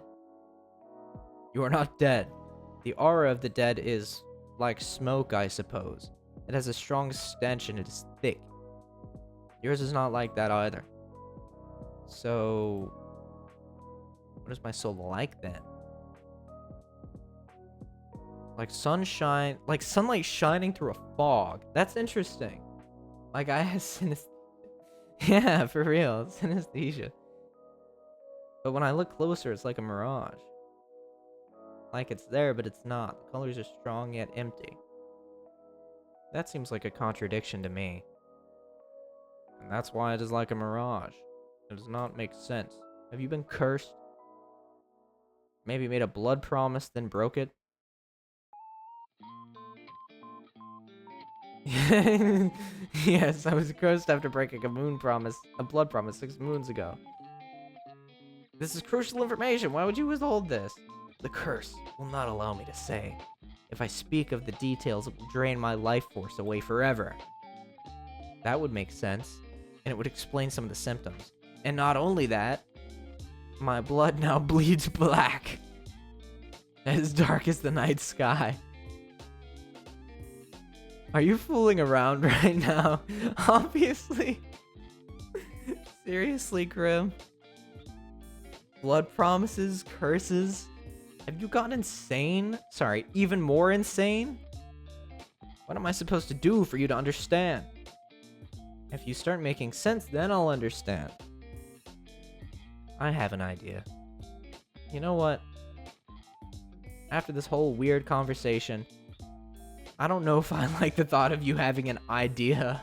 You are not dead. The aura of the dead is like smoke, I suppose. It has a strong stench and it is thick. Yours is not like that either. So, what is my soul like then? Like sunshine, like sunlight shining through a fog. That's interesting. Like I have synesthesia. Yeah, for real, synesthesia. But when I look closer, it's like a mirage. Like it's there, but it's not. The colors are strong yet empty. That seems like a contradiction to me. And that's why it is like a mirage. It does not make sense. Have you been cursed? Maybe made a blood promise, then broke it? Yes, I was cursed after breaking a blood promise 6 moons ago. This is crucial information. Why would you withhold this? The curse will not allow me to say. If I speak of the details, it will drain my life force away forever. That would make sense, and it would explain some of the symptoms. And not only that, my blood now bleeds black, as dark as the night sky. Are you fooling around right now? Obviously. Seriously, Grim? Blood promises, curses. Have you gone insane? Sorry, even more insane? What am I supposed to do for you to understand? If you start making sense, then I'll understand. I have an idea. You know what? After this whole weird conversation, I don't know if I like the thought of you having an idea.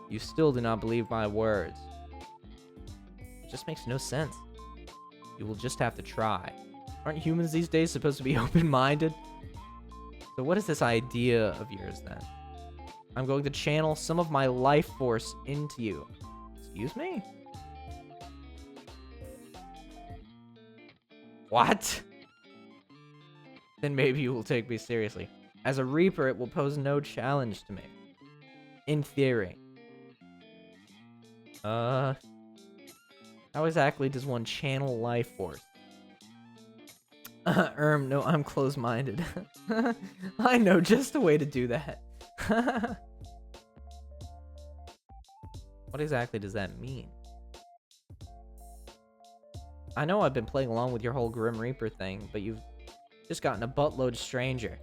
You still do not believe my words. It just makes no sense. You will just have to try. Aren't humans these days supposed to be open-minded? So what is this idea of yours then? I'm going to channel some of my life force into you. Excuse me? What? Then maybe you will take me seriously. As a Reaper, it will pose no challenge to me. In theory. How exactly does one channel life force? No, I'm close-minded. I know just the way to do that. What exactly does that mean? I know I've been playing along with your whole Grim Reaper thing, but you've just gotten a buttload stranger.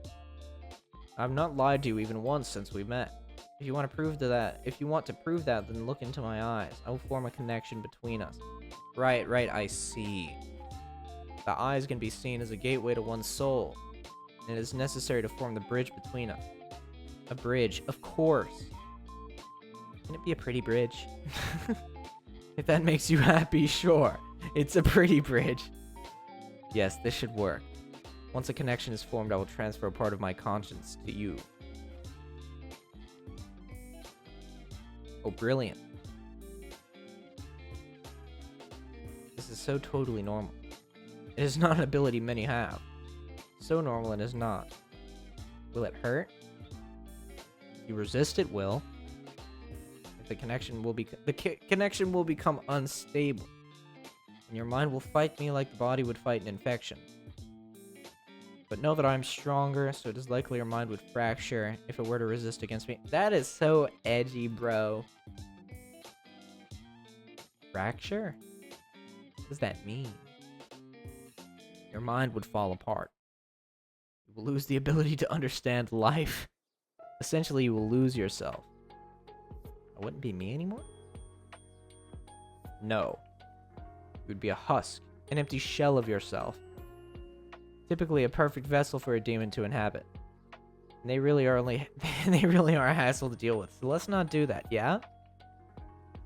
I've not lied to you even once since we met. If you want to prove that, then look into my eyes. I will form a connection between us. Right, I see. The eyes can be seen as a gateway to one's soul, and it is necessary to form the bridge between us. A bridge, of course. Can it be a pretty bridge? If that makes you happy, sure. It's a pretty bridge. Yes, this should work. Once a connection is formed, I will transfer a part of my conscience to you. Oh, brilliant. This is so totally normal. It is not an ability many have. So normal it is not. Will it hurt? If you resist, it will. If the connection will become unstable. And your mind will fight me like the body would fight an infection. But know that I'm stronger, so it is likely your mind would fracture if it were to resist against me. That is so edgy, bro. Fracture? What does that mean? Your mind would fall apart. You will lose the ability to understand life. Essentially, you will lose yourself. It wouldn't be me anymore? No. You would be a husk, an empty shell of yourself. Typically a perfect vessel for a demon to inhabit. And they really are a hassle to deal with. So let's not do that, yeah?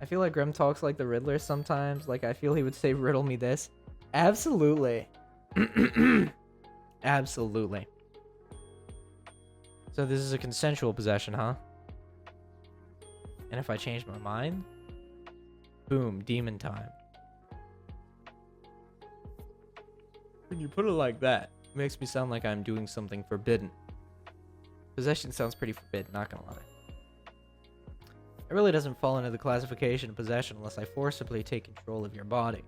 I feel like Grim talks like the Riddler sometimes. Like, I feel he would say, riddle me this. Absolutely. Absolutely. So this is a consensual possession, huh? And if I change my mind? Boom, demon time. When you put it like that, it makes me sound like I'm doing something forbidden. Possession sounds pretty forbidden, not gonna lie. It really doesn't fall into the classification of possession unless I forcibly take control of your body.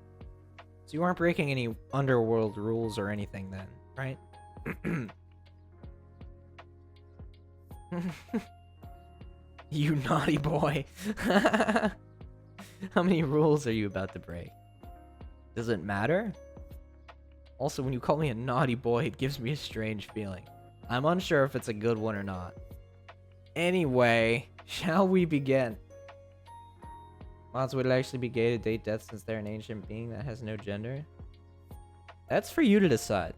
So you aren't breaking any underworld rules or anything then, right? You naughty boy. How many rules are you about to break? Does it matter? Also, when you call me a naughty boy, it gives me a strange feeling. I'm unsure if it's a good one or not. Anyway, shall we begin? Mods, would it actually be gay to date death since they're an ancient being that has no gender? That's for you to decide.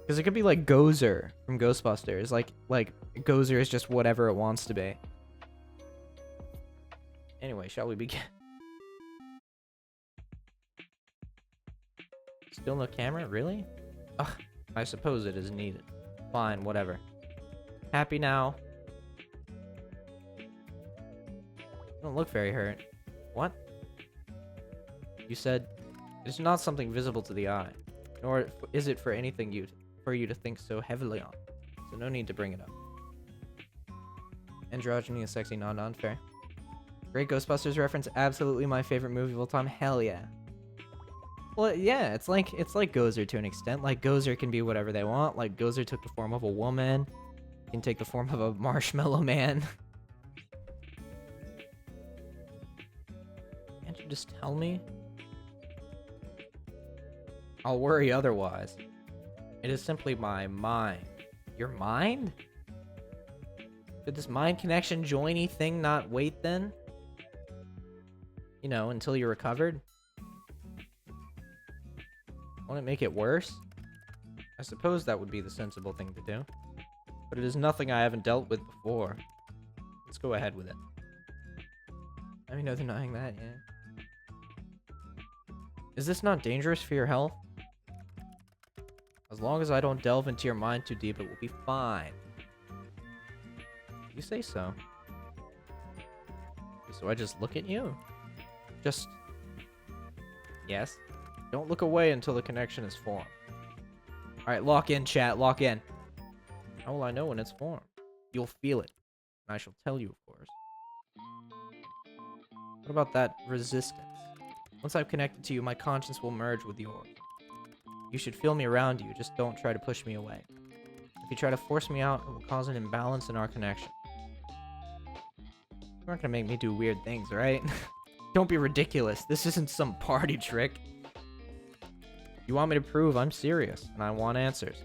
Because it could be like Gozer from Ghostbusters. Like Gozer is just whatever it wants to be. Anyway, shall we begin? Still no camera? Really? Ugh, I suppose it is needed. Fine, whatever. Happy now? You don't look very hurt. What? You said, it's not something visible to the eye. Nor is it for anything you... for you to think so heavily on. So no need to bring it up. Androgyny is sexy, not unfair. Great Ghostbusters reference, absolutely my favorite movie of all time. Hell yeah. Well, yeah, it's like Gozer to an extent. Like, Gozer can be whatever they want. Like, Gozer took the form of a woman. Can take the form of a marshmallow man. Can't you just tell me? I'll worry otherwise. It is simply my mind. Your mind? Did this mind connection joiny thing not wait then? You know, until you recovered? Won't it make it worse? I suppose that would be the sensible thing to do. But it is nothing I haven't dealt with before. Let's go ahead with it. I mean, no denying that, yeah. Is this not dangerous for your health? As long as I don't delve into your mind too deep, it will be fine. You say so. So I just look at you? Just... Yes? Don't look away until the connection is formed. Alright, lock in, chat. Lock in. How will I know when it's formed? You'll feel it. And I shall tell you, of course. What about that resistance? Once I've connected to you, my conscience will merge with yours. You should feel me around you, just don't try to push me away. If you try to force me out, it will cause an imbalance in our connection. You're not gonna make me do weird things, right? Don't be ridiculous. This isn't some party trick. You want me to prove I'm serious, and I want answers.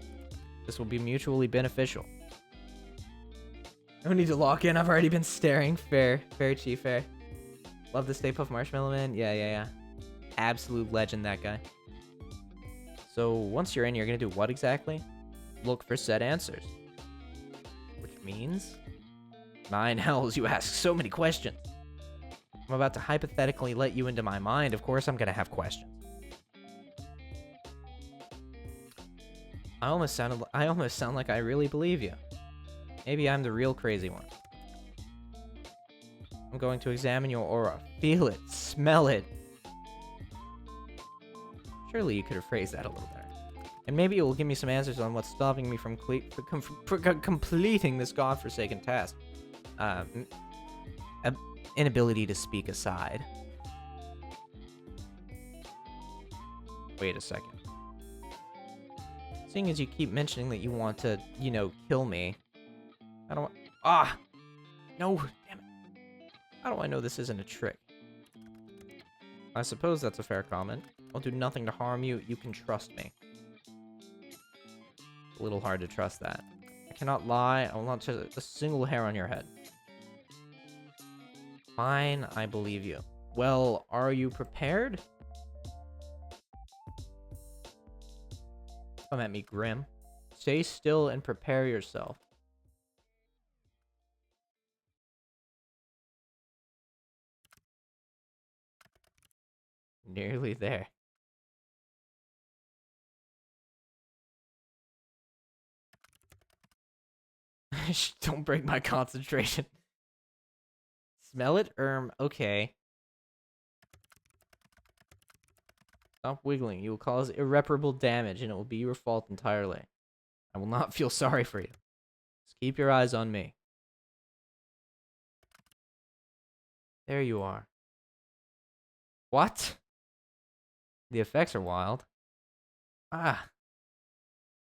This will be mutually beneficial. No need to lock in, I've already been staring. Fair, Chief, fair. Love the Stay Puft Marshmallow Man. Yeah. Absolute legend, that guy. So, once you're in, you're gonna do what exactly? Look for said answers. Which means? Nine hells, you ask so many questions. I'm about to hypothetically let you into my mind. Of course I'm gonna have questions. I almost sound like I really believe you. Maybe I'm the real crazy one. I'm going to examine your aura. Feel it. Smell it. Surely you could have phrased that a little better. And maybe it will give me some answers on what's stopping me from completing this godforsaken task. Inability to speak aside. Wait a second. Seeing as you keep mentioning that you want to, you know, kill me. I don't... No, damn it. How do I know this isn't a trick? I suppose that's a fair comment. I'll do nothing to harm you. You can trust me. A little hard to trust that. I cannot lie. I will not touch a single hair on your head. Fine, I believe you. Well, are you prepared? Come at me, Grim. Stay still and prepare yourself. Nearly there. Don't break my concentration. Smell it? Okay. Stop wiggling. You will cause irreparable damage, and it will be your fault entirely. I will not feel sorry for you. Just keep your eyes on me. There you are. What? The effects are wild.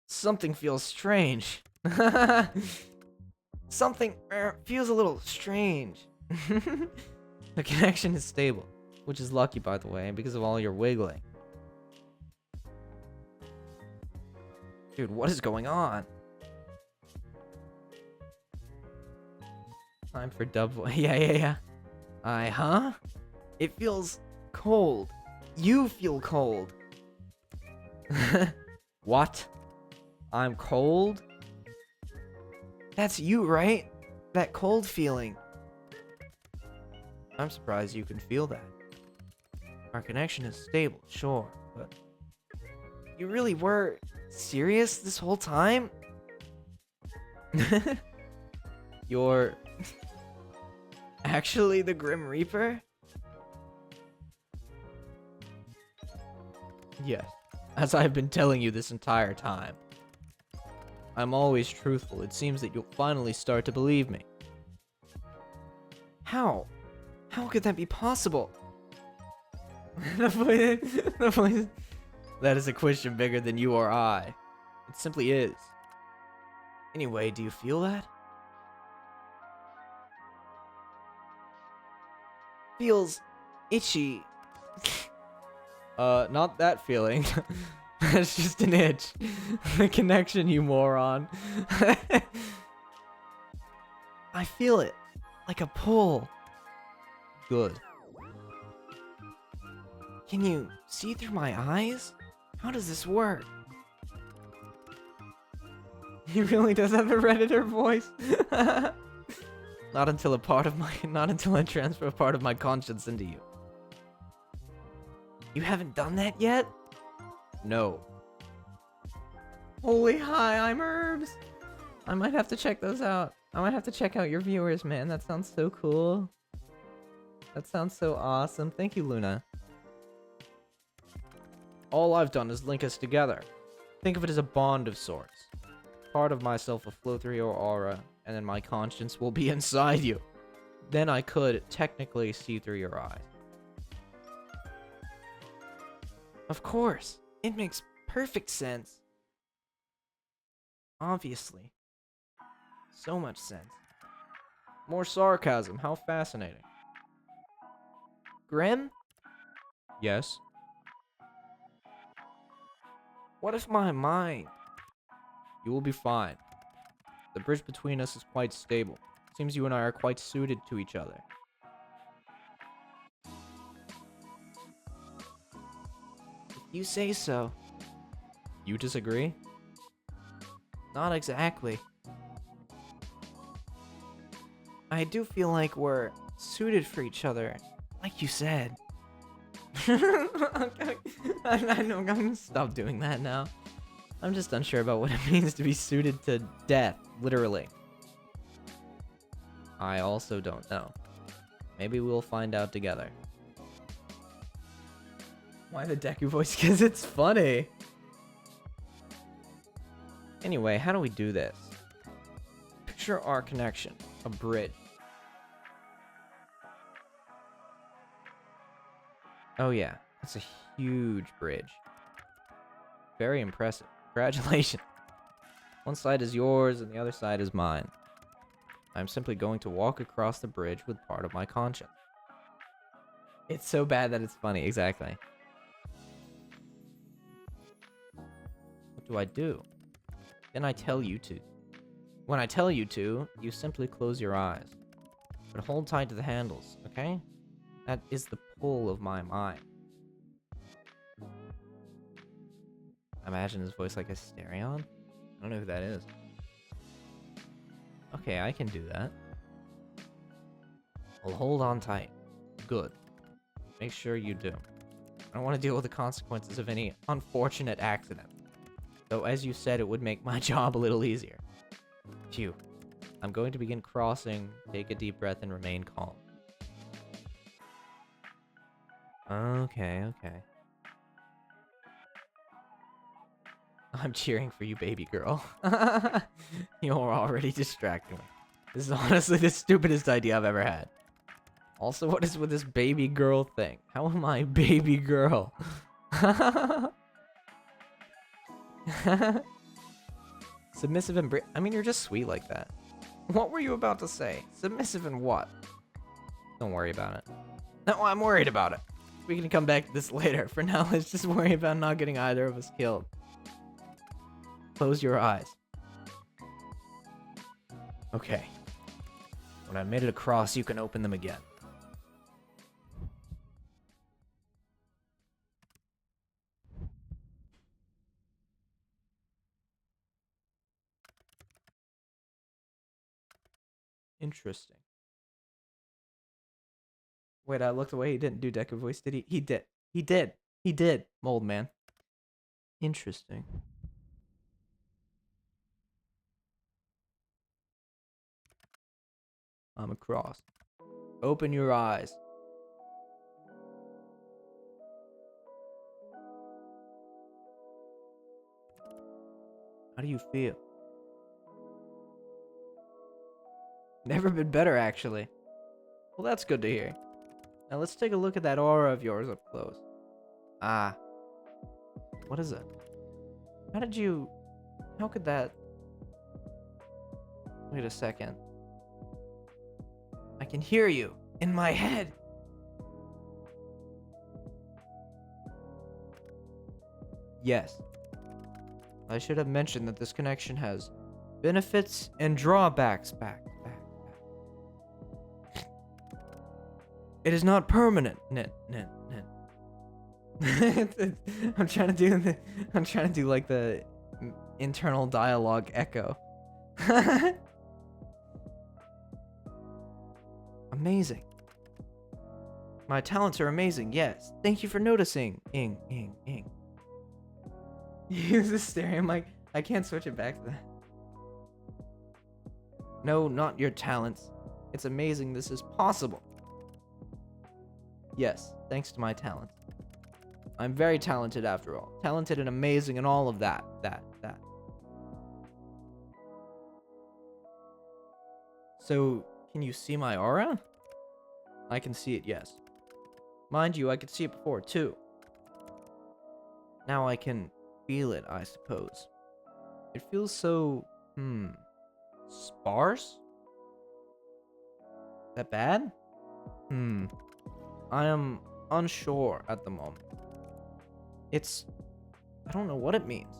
Something feels strange. Something feels a little strange. The connection is stable, which is lucky, by the way, because of all your wiggling. Dude, what is going on? Time for dub voice. Yeah. Huh? It feels cold. You feel cold. What? I'm cold? That's you, right? That cold feeling. I'm surprised you can feel that. Our connection is stable, sure, but... You really were serious this whole time? You're... actually the Grim Reaper? Yes, as I've been telling you this entire time. I'm always truthful. It seems that you'll finally start to believe me. How? How could that be possible? The voice. That is a question bigger than you or I. It simply is. Anyway, do you feel that? Feels itchy. Not that feeling. That's just an itch. The connection, you moron. I feel it. Like a pull. Good. Can you see through my eyes? How does this work? He really does have a Redditor voice. Not until I transfer a part of my conscience into you. You haven't done that yet? No. Holy hi, I'm Herbs. I might have to check those out. I might have to check out your viewers, man. That sounds so cool. That sounds so awesome. Thank you, Luna. All I've done is link us together. Think of it as a bond of sorts. Part of myself will flow through your aura, and then my conscience will be inside you. Then I could technically see through your eyes. Of course. It makes perfect sense. Obviously. So much sense. More sarcasm. How fascinating. Grim? Yes. What if my mind? You will be fine. The bridge between us is quite stable. Seems you and I are quite suited to each other. If you say so. You disagree? Not exactly. I do feel like we're suited for each other, like you said. I know, I'm gonna stop doing that now. I'm just unsure about what it means to be suited to death, literally. I also don't know. Maybe we'll find out together. Why the Deku voice? Because it's funny. Anyway, how do we do this? Picture our connection. A bridge. Oh yeah, it's a huge bridge. Very impressive. Congratulations. One side is yours and the other side is mine. I'm simply going to walk across the bridge with part of my conscience. It's so bad that it's funny, exactly. What do I do? Then I tell you to. When I tell you to, you simply close your eyes. But hold tight to the handles, okay? That is the pull of my mind. Imagine his voice like a Stereon? I don't know who that is. Okay, I can do that. I'll hold on tight. Good. Make sure you do. I don't want to deal with the consequences of any unfortunate accident. Though, as you said, it would make my job a little easier. Phew. I'm going to begin crossing. Take a deep breath and remain calm. Okay, okay. I'm cheering for you, baby girl. You're already distracting me. This is honestly the stupidest idea I've ever had. Also, what is with this baby girl thing? How am I baby girl? Submissive and I mean, you're just sweet like that. What were you about to say? Submissive and what? Don't worry about it. No, I'm worried about it. We can come back to this later. For now, let's just worry about not getting either of us killed. Close your eyes. Okay. When I made it across, you can open them again. Interesting. Wait, I looked away. He didn't do Deku voice, did he? He did. He did. He did. Mold man. Interesting. I'm across. Open your eyes. How do you feel? Never been better, actually. Well, that's good to hear. Now let's take a look at that aura of yours up close. Ah. What is it? How could that... Wait a second. I can hear you in my head. Yes. I should have mentioned that this connection has benefits and drawbacks. Back. It is not permanent. I'm trying to do like the internal dialogue echo. Amazing. My talents are amazing. Yes. Thank you for noticing. Ing. Use the stereo mic. I can't switch it back to that. No, not your talents. It's amazing this is possible. Yes, thanks to my talent. I'm very talented after all. Talented and amazing and all of that. So, can you see my aura? I can see it, yes. Mind you, I could see it before, too. Now I can feel it, I suppose. It feels so, sparse? That bad? I am unsure at the moment. I don't know what it means.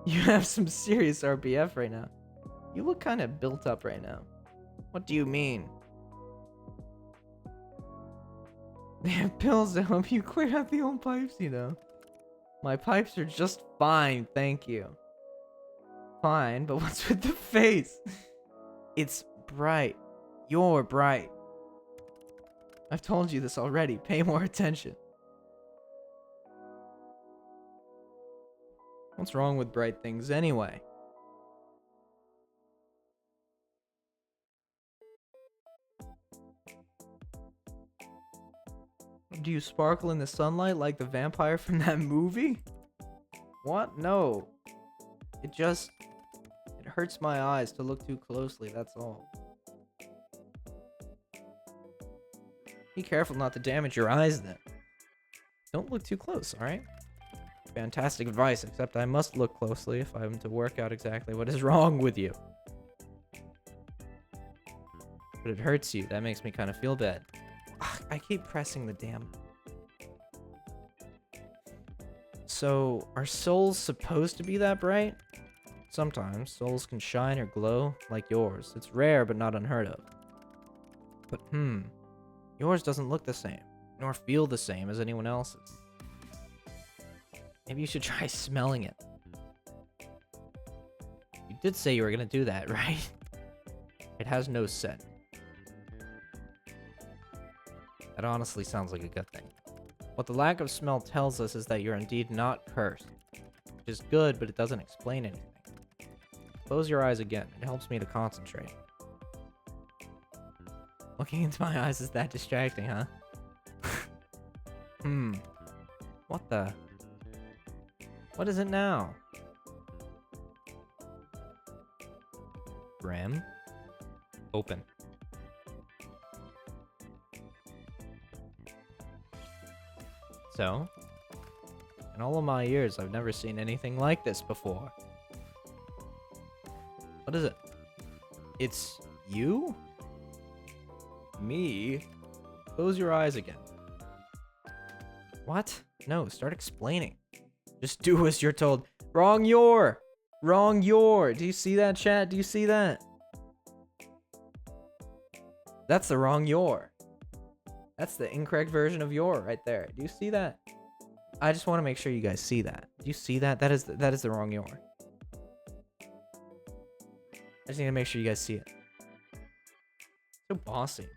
You have some serious RBF right now. You look kind of built up right now. What do you mean? They have pills to help you clear out the old pipes, you know. My pipes are just fine, thank you. Fine, but what's with the face? It's bright. You're bright. I've told you this already. Pay more attention. What's wrong with bright things anyway? Do you sparkle in the sunlight like the vampire from that movie? What? No. It hurts my eyes to look too closely, that's all. Be careful not to damage your eyes then. Don't look too close, alright? Fantastic advice, except I must look closely if I'm to work out exactly what is wrong with you. But it hurts you, that makes me kind of feel bad. Ugh, I keep pressing the damn... So, are souls supposed to be that bright? Sometimes, souls can shine or glow like yours. It's rare, but not unheard of. But, yours doesn't look the same, nor feel the same as anyone else's. Maybe you should try smelling it. You did say you were gonna do that, right? It has no scent. That honestly sounds like a good thing. What the lack of smell tells us is that you're indeed not cursed. Which is good, but it doesn't explain anything. Close your eyes again. It helps me to concentrate. Looking into my eyes is that distracting, huh? What the... What is it now? Ram? Open. So? In all of my years, I've never seen anything like this before. What is it? It's you? Me? Close your eyes again. What? No, start explaining. Just do as you're told. Wrong your! Wrong your! Do you see that, chat? Do you see that? That's the wrong your. That's the incorrect version of your right there. Do you see that? I just want to make sure you guys see that. Do you see that? That is the wrong your. I just need to make sure you guys see it. So bossy.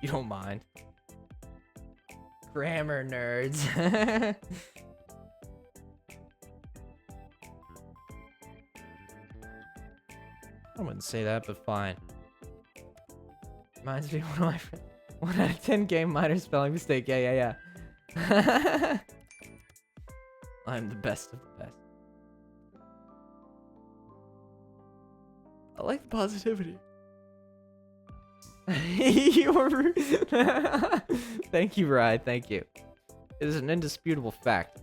You don't mind. Grammar nerds. I wouldn't say that, but fine. Reminds me of one of my friends. 1 out of 10 game minor spelling mistake. Yeah. I'm the best of the best. I like the positivity. You're Thank you, Rye. Thank you. It is an indisputable fact.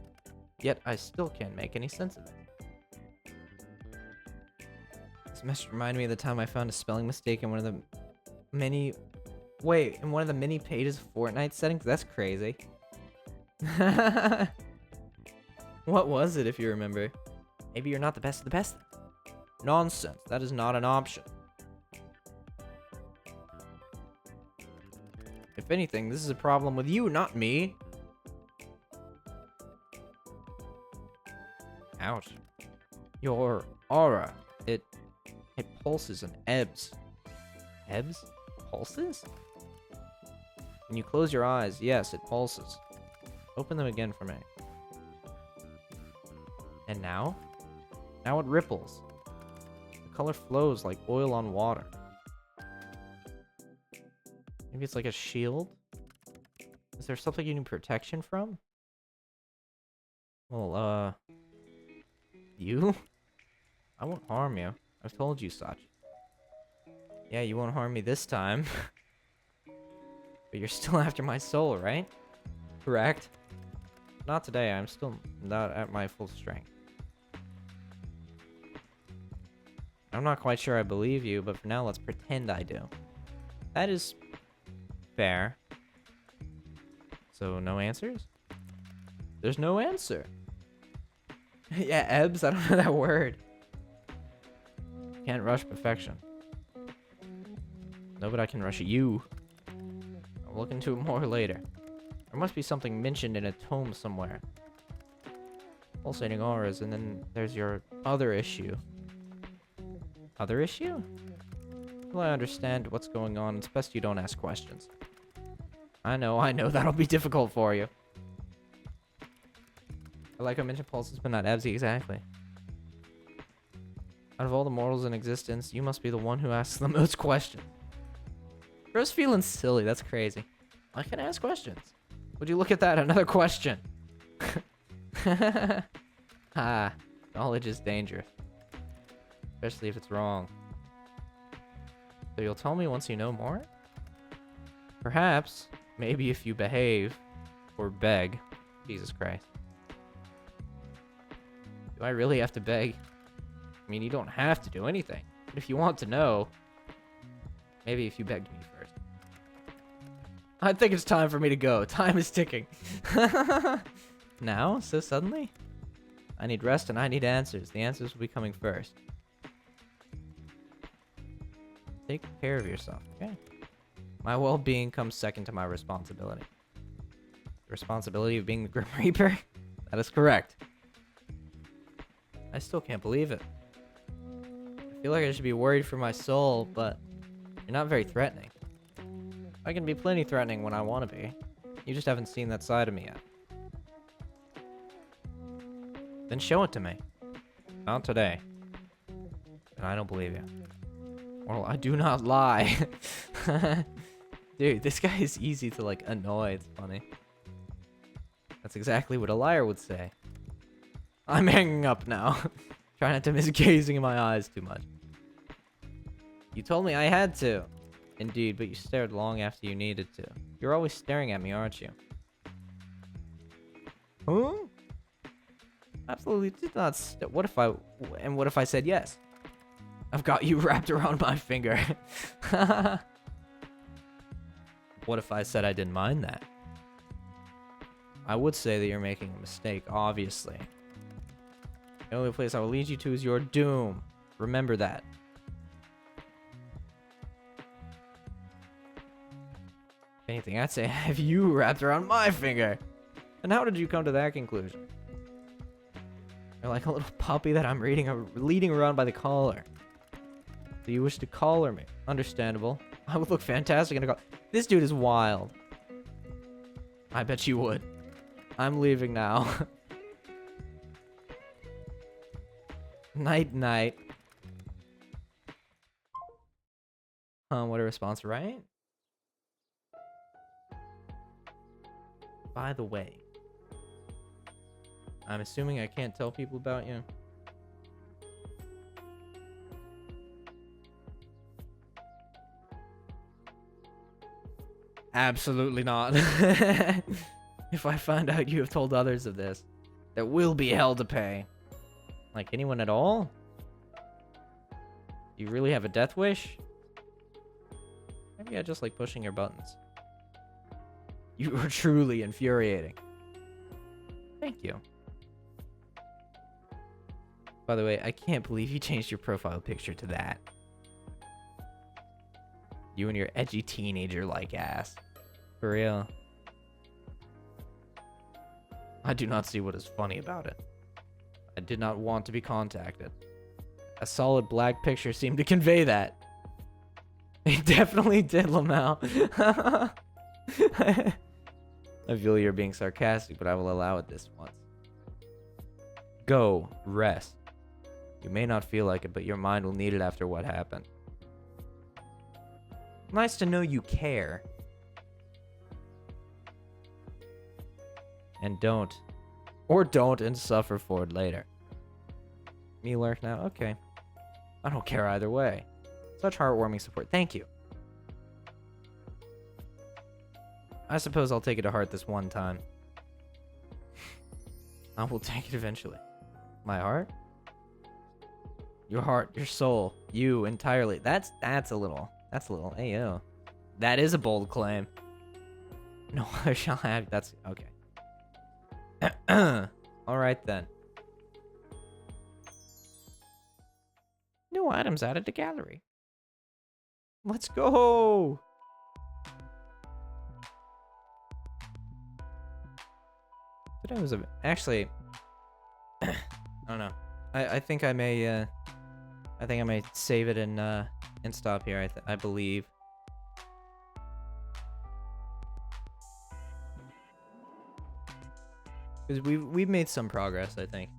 Yet I still can't make any sense of it. This message reminded me of the time I found a spelling mistake in one of the many... Wait, in one of the mini pages of Fortnite settings? That's crazy. What was it, if you remember? Maybe you're not the best of the best. Nonsense. That is not an option. If anything, this is a problem with you, not me. Ouch. Your aura, it pulses and ebbs. Ebbs? Pulses? When you close your eyes, yes, it pulses. Open them again for me. And now? Now it ripples. The color flows like oil on water. Maybe it's like a shield? Is there something you need protection from? Well, you? I won't harm you. I've told you such. Yeah, you won't harm me this time. But you're still after my soul, right? Correct? Not today, I'm still not at my full strength. I'm not quite sure I believe you, but for now, let's pretend I do. That is... fair. So, no answers? There's no answer. Yeah, ebbs? I don't know that word. Can't rush perfection. No, but I can rush you. I'll look into it more later. There must be something mentioned in a tome somewhere. Pulsating auras, and then there's your other issue. Other issue? Well, I understand what's going on. It's best you don't ask questions. I know, that'll be difficult for you. I like I mentioned pulses, but not ebbs, exactly. Out of all the mortals in existence, you must be the one who asks the most questions. Bro's feeling silly, that's crazy. I can ask questions. Would you look at that? Another question. Ah, knowledge is dangerous. Especially if it's wrong. So you'll tell me once you know more? Perhaps. Maybe if you behave. Or beg. Jesus Christ. Do I really have to beg? I mean, you don't have to do anything. But if you want to know... Maybe if you begged me first. I think it's time for me to go. Time is ticking. Now? So suddenly? I need rest and I need answers. The answers will be coming first. Take care of yourself, okay? My well-being comes second to my responsibility. The responsibility of being the Grim Reaper? That is correct. I still can't believe it. I feel like I should be worried for my soul, but you're not very threatening. I can be plenty threatening when I want to be. You just haven't seen that side of me yet. Then show it to me. Not today. And I don't believe you. Well, I do not lie. Dude, this guy is easy to, like, annoy. It's funny. That's exactly what a liar would say. I'm hanging up now. Try not to miss gazing in my eyes too much. You told me I had to. Indeed, but you stared long after you needed to. You're always staring at me, aren't you? Huh? Absolutely did not. What if I said yes? I've got you wrapped around my finger. What if I said I didn't mind that? I would say that you're making a mistake, obviously. The only place I will lead you to is your doom. Remember that. If anything, I'd say have you wrapped around my finger. And how did you come to that conclusion? You're like a little puppy that I'm leading around by the collar. So you wish to collar me. Understandable. I would look fantastic in a collar. This dude is wild. I bet you would. I'm leaving now. Night, night. What a response, right? By the way, I'm assuming I can't tell people about you. Absolutely not. If I find out you have told others of this, there will be hell to pay. Like anyone at all? Do you really have a death wish? Maybe I just like pushing your buttons. You are truly infuriating. Thank you. By the way, I can't believe you changed your profile picture to that. You and your edgy teenager-like ass. For real. I do not see what is funny about it. I did not want to be contacted. A solid black picture seemed to convey that. It definitely did, Lamau. I feel you're being sarcastic, but I will allow it this once. Go, rest. You may not feel like it, but your mind will need it after what happened. Nice to know you care. And don't. Or don't and suffer for it later. Me lurk now? Okay. I don't care either way. Such heartwarming support. Thank you. I suppose I'll take it to heart this one time. I will take it eventually. My heart? Your heart, your soul, you entirely. That's a little. Ayo. That is a bold claim. No other shall have. That's okay. All right then. New items added to gallery. Let's go. Today was actually. I don't know. I think I may. I think I may save it and stop here. I believe. Because we've made some progress, I think.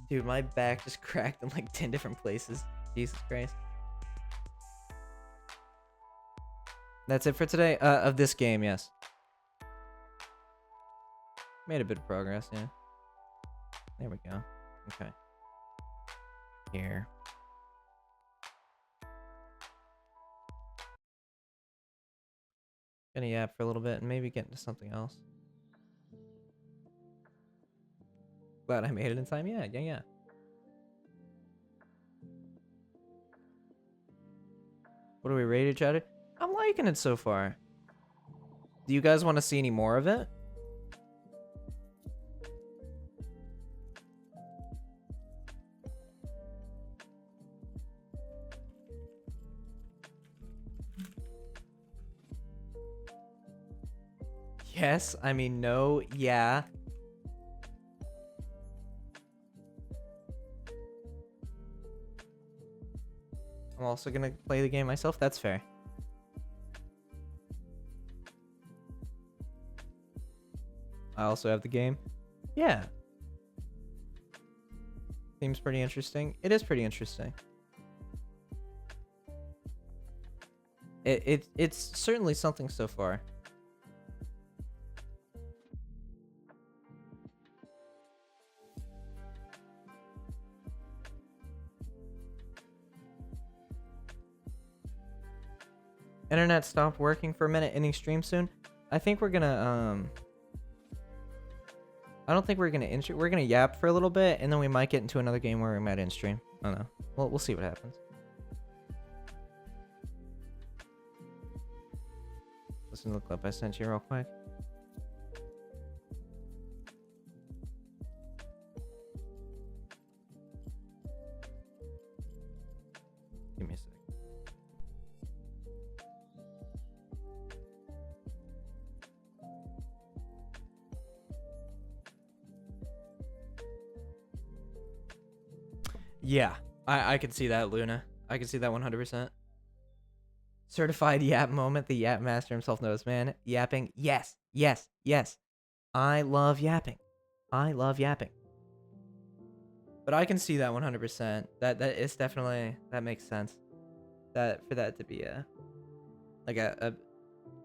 Dude, my back just cracked in like 10 different places. Jesus Christ. That's it for today. Of this game, yes. Made a bit of progress, yeah. There we go. Okay. Here. Gonna yap for a little bit and maybe get into something else. Glad I made it in time. Yeah. What are we rated, Chatter? I'm liking it so far. Do you guys want to see any more of it? Yes, I mean no, yeah. I'm also gonna play the game myself, that's fair. I also have the game. Yeah. Seems pretty interesting. It is pretty interesting. It's certainly something so far. Internet stopped working for a minute. Ending stream soon. I think we're gonna I don't think we're gonna we're gonna yap for a little bit, and then we might get into another game where we might end stream. I don't know. We'll see what happens. Listen to the clip I sent you real quick. Give me a sec. Yeah, I can see that, Luna. I can see that 100%. Certified yap moment. The yap master himself knows, man. Yapping. Yes. I love yapping. But I can see that 100%. That is definitely, that makes sense. That for that to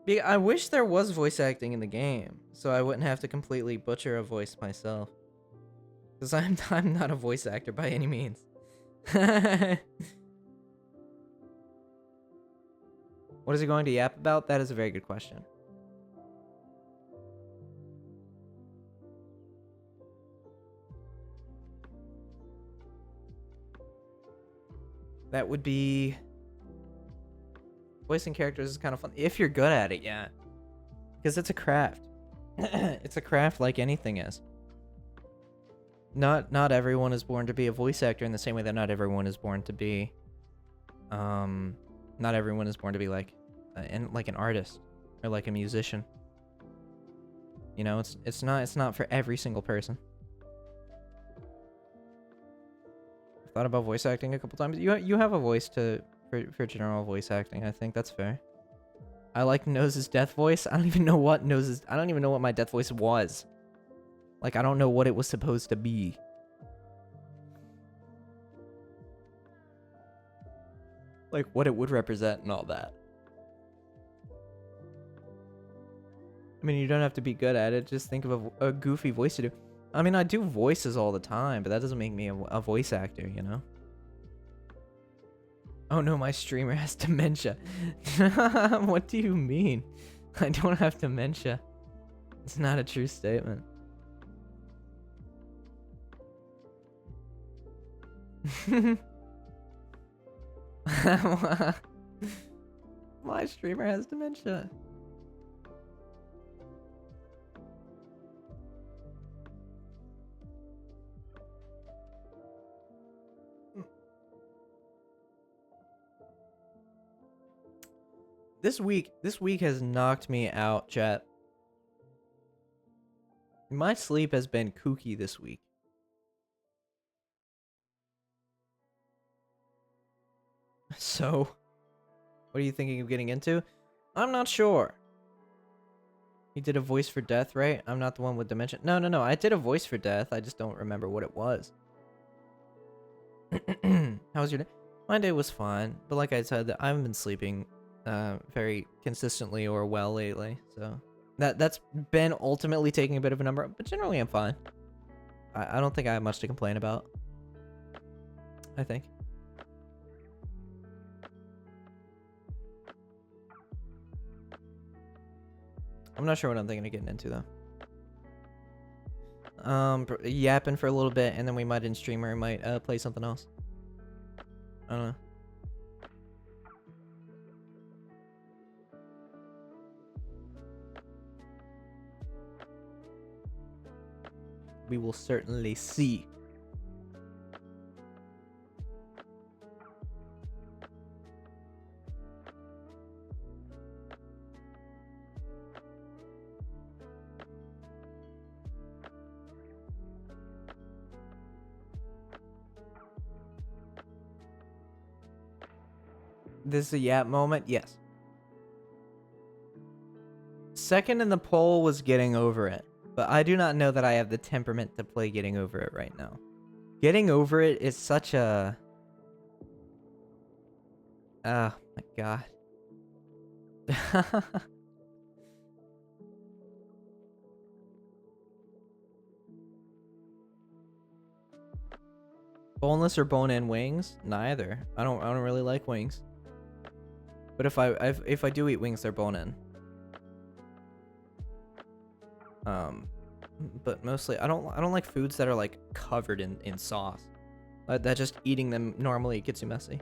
be I wish there was voice acting in the game, so I wouldn't have to completely butcher a voice myself. Because I'm not a voice actor by any means. What is he going to yap about? That is a very good question. That would be... Voicing characters is kind of fun. If you're good at it, yeah. Because it's a craft. It's a craft like anything is. Not everyone is born to be a voice actor in the same way that not everyone is born to be... Not everyone is born to be like an artist or like a musician. You know, it's not for every single person. I've thought about voice acting a couple times. You have a voice for general voice acting. I think that's fair. I like Nose's death voice. I don't even know what my death voice was. Like, I don't know what it was supposed to be. Like, what it would represent and all that. I mean, you don't have to be good at it. Just think of a goofy voice to do. I mean, I do voices all the time, but that doesn't make me a voice actor, you know? Oh no, my streamer has dementia. What do you mean? I don't have dementia. It's not a true statement. My streamer has dementia. This week has knocked me out, chat. My sleep has been kooky this week. So, what are you thinking of getting into? I'm not sure. You did a voice for death, right? I'm not the one with dementia. No. I did a voice for death. I just don't remember what it was. How was your day? My day was fine, but like I said, I haven't been sleeping very consistently or well lately, so that's been ultimately taking a bit of a number, but generally I'm fine. I don't think I have much to complain about. I think. I'm not sure what I'm thinking of getting into though. Yapping for a little bit, and then we might in stream or might play something else. I don't know. We will certainly see. This is a yap moment? Yes. Second in the poll was Getting Over It, but I do not know that I have the temperament to play Getting Over It right now. Getting Over It is such a... Oh my god. Boneless or bone-in wings? Neither. I don't really like wings. But if I do eat wings, they're bone-in. But mostly I don't like foods that are like covered in sauce. That just eating them normally gets you messy.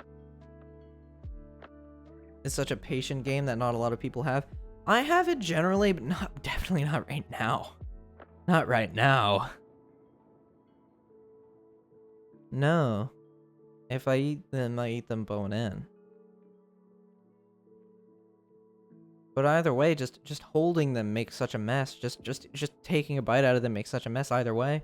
It's such a patient game that not a lot of people have. I have it generally, but definitely not right now. Not right now. No. If I eat them, I eat them bone in. But either way, just holding them makes such a mess. Just taking a bite out of them makes such a mess either way.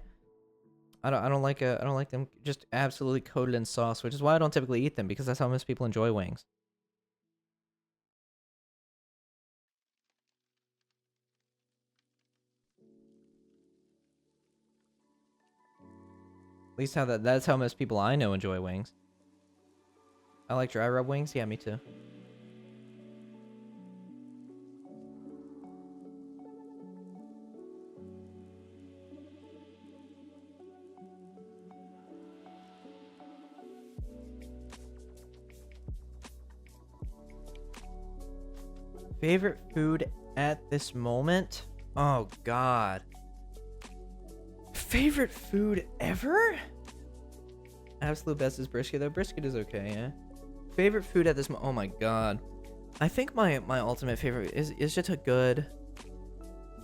I don't like them just absolutely coated in sauce, which is why I don't typically eat them, because that's how most people enjoy wings. At least that's how most people I know enjoy wings. I like dry rub wings. Yeah, me too. Favorite food at this moment? Oh god. Favorite food ever? Absolute best is brisket though. Brisket is okay, yeah. Favorite food at this oh my god. I think my ultimate favorite is just a good,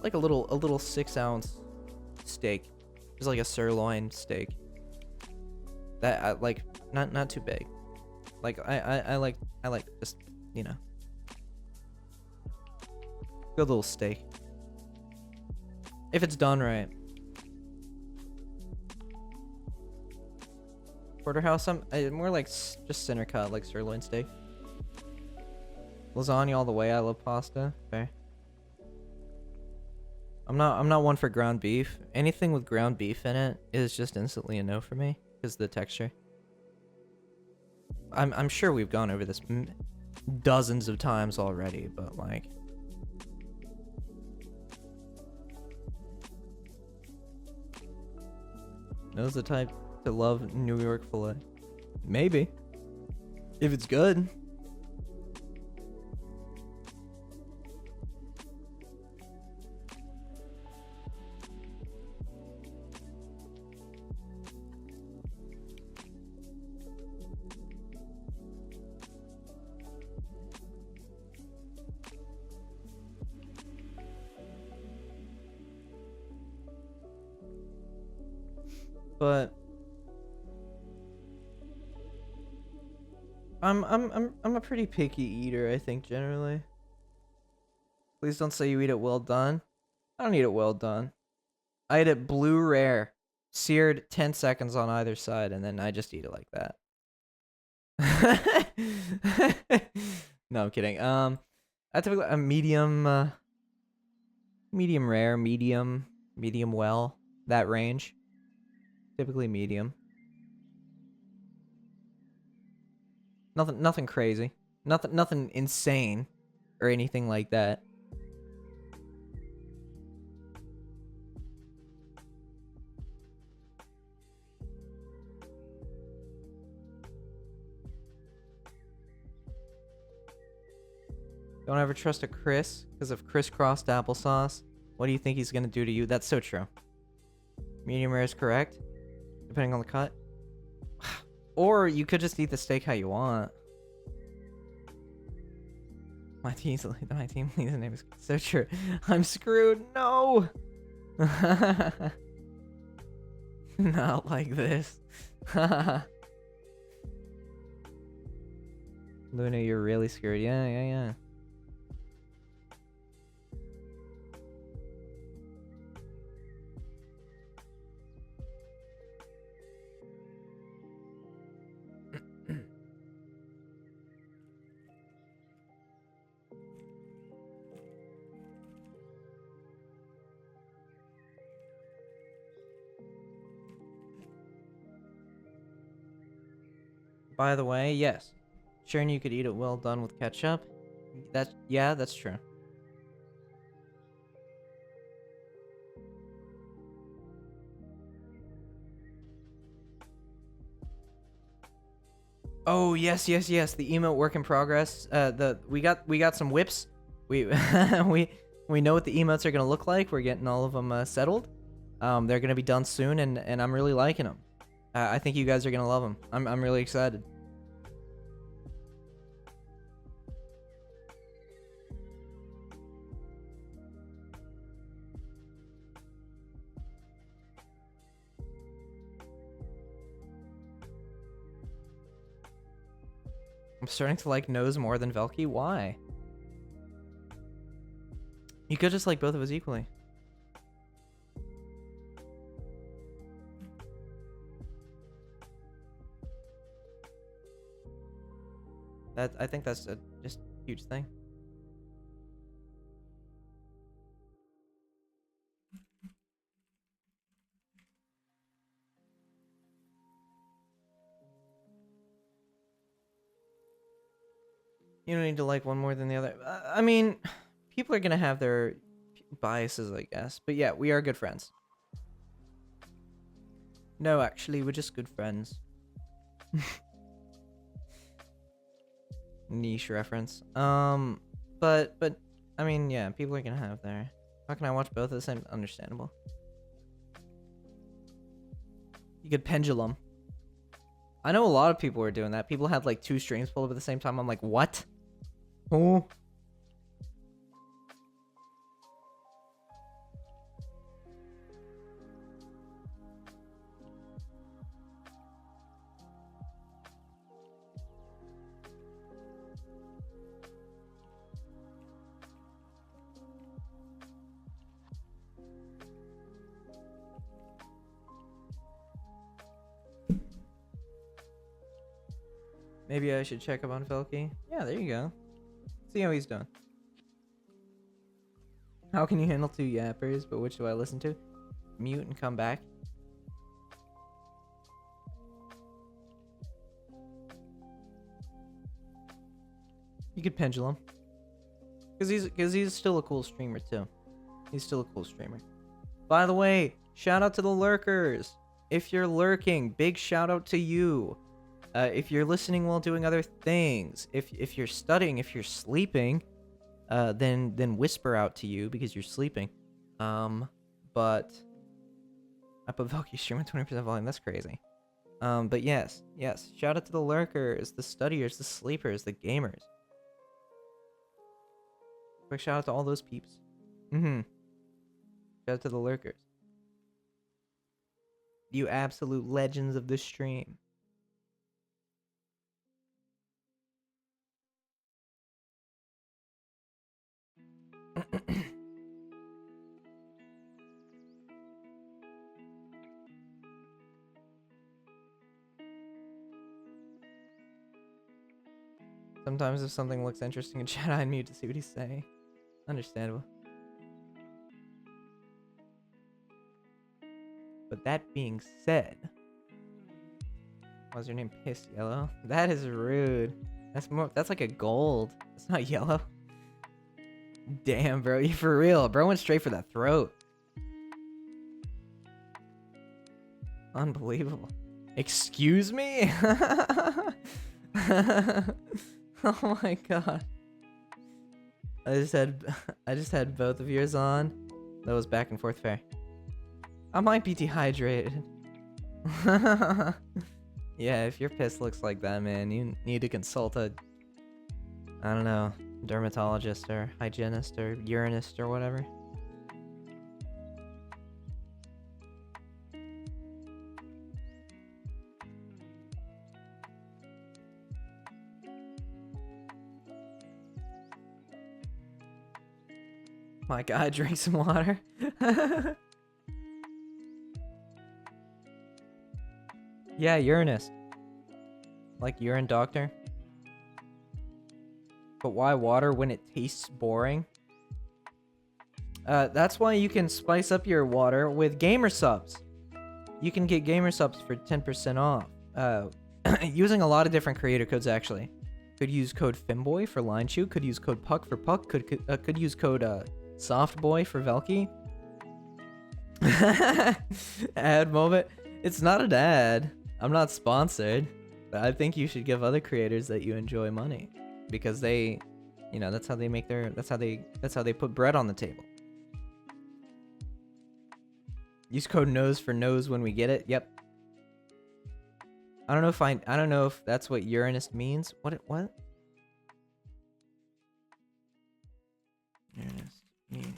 like a little 6-ounce steak. Just like a sirloin steak. That I like, not too big. Like I like just, you know, good little steak. If it's done right. Porterhouse, I'm more like just center cut, like sirloin steak. Lasagna all the way. I love pasta. Fair. I'm not one for ground beef. Anything with ground beef in it is just instantly a no for me because the texture. I'm sure we've gone over this dozens of times already, but like, knows the type to love New York filet. Maybe. If it's good. But I'm a pretty picky eater, I think, generally. Please don't say you eat it well done. I don't eat it well done. I eat it blue rare, seared 10 seconds on either side, and then I just eat it like that. No, I'm kidding. I typically a medium, medium rare, medium well, that range. Typically medium. Nothing crazy. Nothing insane or anything like that. Don't ever trust a Chris because of crisscrossed applesauce. What do you think he's gonna do to you? That's so true. Medium rare is correct, depending on the cut. Or you could just eat the steak how you want. My team's name is so true. I'm screwed. No. Not like this. Luna, you're really screwed. Yeah. By the way, yes. Sure, you could eat it well done with ketchup. That's true. Oh, yes. The emote work in progress. We got some whips. We we know what the emotes are gonna look like. We're getting all of them settled. They're gonna be done soon, and I'm really liking them. I think you guys are gonna love them. I'm really excited. I'm starting to like Nose more than Velky. Why? You could just like both of us equally. I think that's a just huge thing. You don't need to like one more than the other. I mean, people are gonna have their biases, I guess. But yeah, we are good friends. No, actually, we're just good friends. Niche reference. The But I mean, yeah, people are gonna have their. How can I watch both at the same? Understandable. You could pendulum. I know a lot of people were doing that. People had like 2 streams pulled up at the same time. I'm like, what? Oh. Maybe I should check up on Felky. Yeah, there you go. See how he's doing. How can you handle 2 yappers, but which do I listen to? Mute and come back. You could pendulum. Cause he's still a cool streamer too. He's still a cool streamer. By the way, shout out to the lurkers. If you're lurking, big shout out to you. If you're listening while doing other things, if you're studying, if you're sleeping, then whisper out to you because you're sleeping. But I put Valky stream at 20% volume. That's crazy. But yes. Shout out to the lurkers, the studiers, the sleepers, the gamers. Quick shout out to all those peeps. Shout out to the lurkers. You absolute legends of the stream. Sometimes if something looks interesting in chat, I mute to see what he's saying. Understandable. But that being said, why's your name Piss Yellow? That is rude. That's like a gold. It's not yellow. Damn, bro, you for real. Bro went straight for that throat. Unbelievable. Excuse me? Oh my god. I just had both of yours on. That was back and forth fair. I might be dehydrated. Yeah, if your piss looks like that, man, you need to consult a, I don't know, dermatologist or hygienist or urinist or whatever. My god, drink some water. Yeah, urinist. Like urine doctor. But why water when it tastes boring? That's why you can spice up your water with gamer subs. You can get gamer subs for 10% off. Using a lot of different creator codes actually. Could use code Femboy for LineChew. Could use code Puck for Puck. Could use code Softboy for Velky. Ad moment. It's not an ad. I'm not sponsored. But I think you should give other creators that you enjoy money. Because they, you know, that's how they make their, that's how they put bread on the table. Use code NOSE for nose when we get it. Yep. I don't know if that's what urinist means. What? Urinist meaning.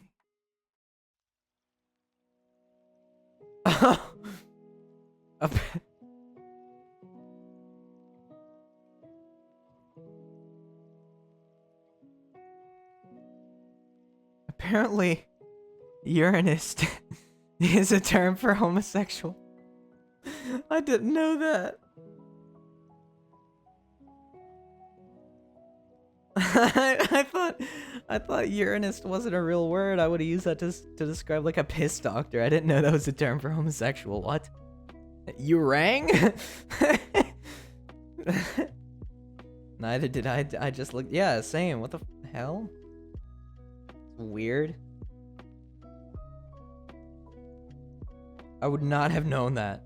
Apparently, urinist is a term for homosexual. I didn't know that. I thought urinist wasn't a real word. I would have used that to describe like a piss doctor. I didn't know that was a term for homosexual. What? You rang? Neither did I. I just looked. Yeah, same. What the hell? It's weird. I would not have known that.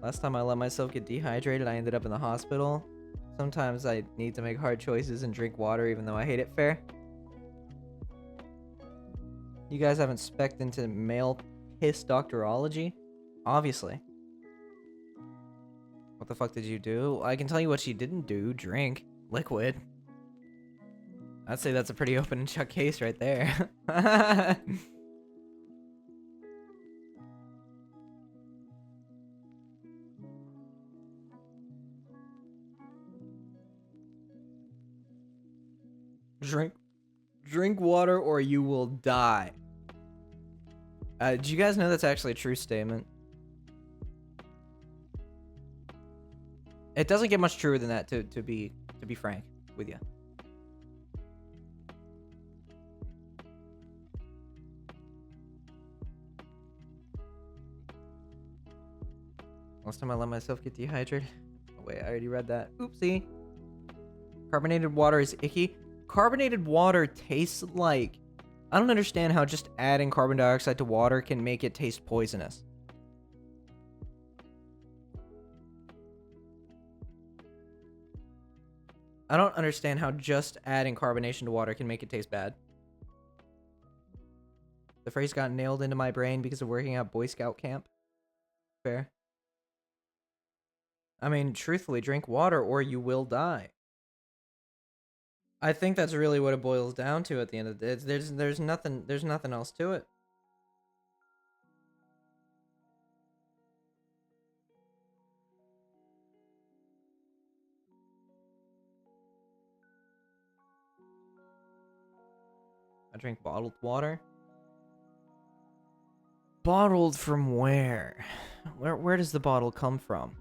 Last time I let myself get dehydrated, I ended up in the hospital. Sometimes I need to make hard choices and drink water even though I hate it. Fair. You guys haven't spec'd into male piss doctorology? Obviously. What the fuck did you do? I can tell you what she didn't do. Drink. Liquid. I'd say that's a pretty open and shut case right there. Drink water or you will die. Do you guys know that's actually a true statement? It doesn't get much truer than that, to be frank with you. Last time I let myself get dehydrated. Oh, wait, I already read that. Oopsie. Carbonated water is icky. Carbonated water tastes like... I don't understand how just adding carbon dioxide to water can make it taste poisonous. I don't understand how just adding carbonation to water can make it taste bad. The phrase got nailed into my brain because of working at Boy Scout camp. Fair. I mean, truthfully, drink water or you will die. I think that's really what it boils down to at the end of the day. There's nothing else to it. I drink bottled water. Bottled from where? Where does the bottle come from?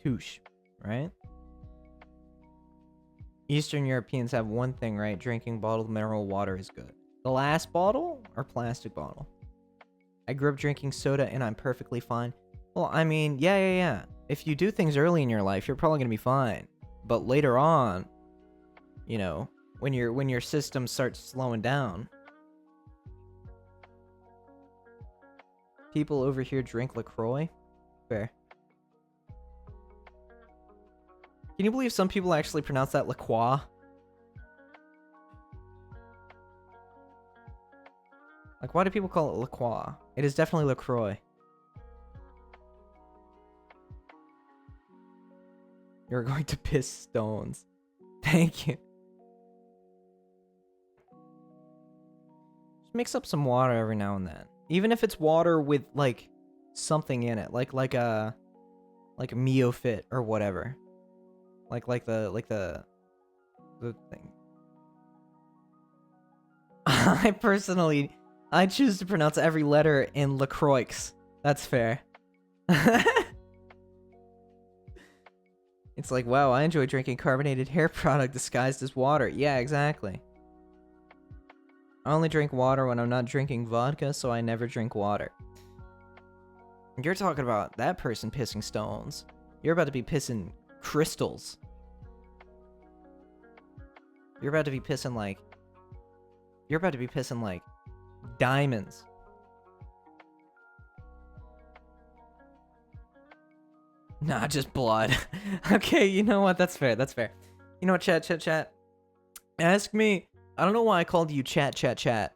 Touche, right? Eastern Europeans have one thing, right? Drinking bottled mineral water is good. Glass bottle or plastic bottle? I grew up drinking soda and I'm perfectly fine. Well, I mean, yeah. If you do things early in your life, you're probably gonna be fine. But later on, you know, when your system starts slowing down. People over here drink LaCroix? Fair. Can you believe some people actually pronounce that LaCroix? Like, why do people call it LaCroix? It is definitely LaCroix. You're going to piss stones. Thank you. Just mix up some water every now and then. Even if it's water with, like, something in it. Like a Miofit or whatever. Like the thing. I choose to pronounce every letter in LaCroix. That's fair. It's like, wow, I enjoy drinking carbonated hair product disguised as water. Yeah, exactly. I only drink water when I'm not drinking vodka, so I never drink water. You're talking about that person pissing stones. You're about to be pissing crystals. You're about to be pissing like diamonds. Nah, just blood. Okay, you know what? That's fair. You know what, chat. Ask me. I don't know why I called you chat.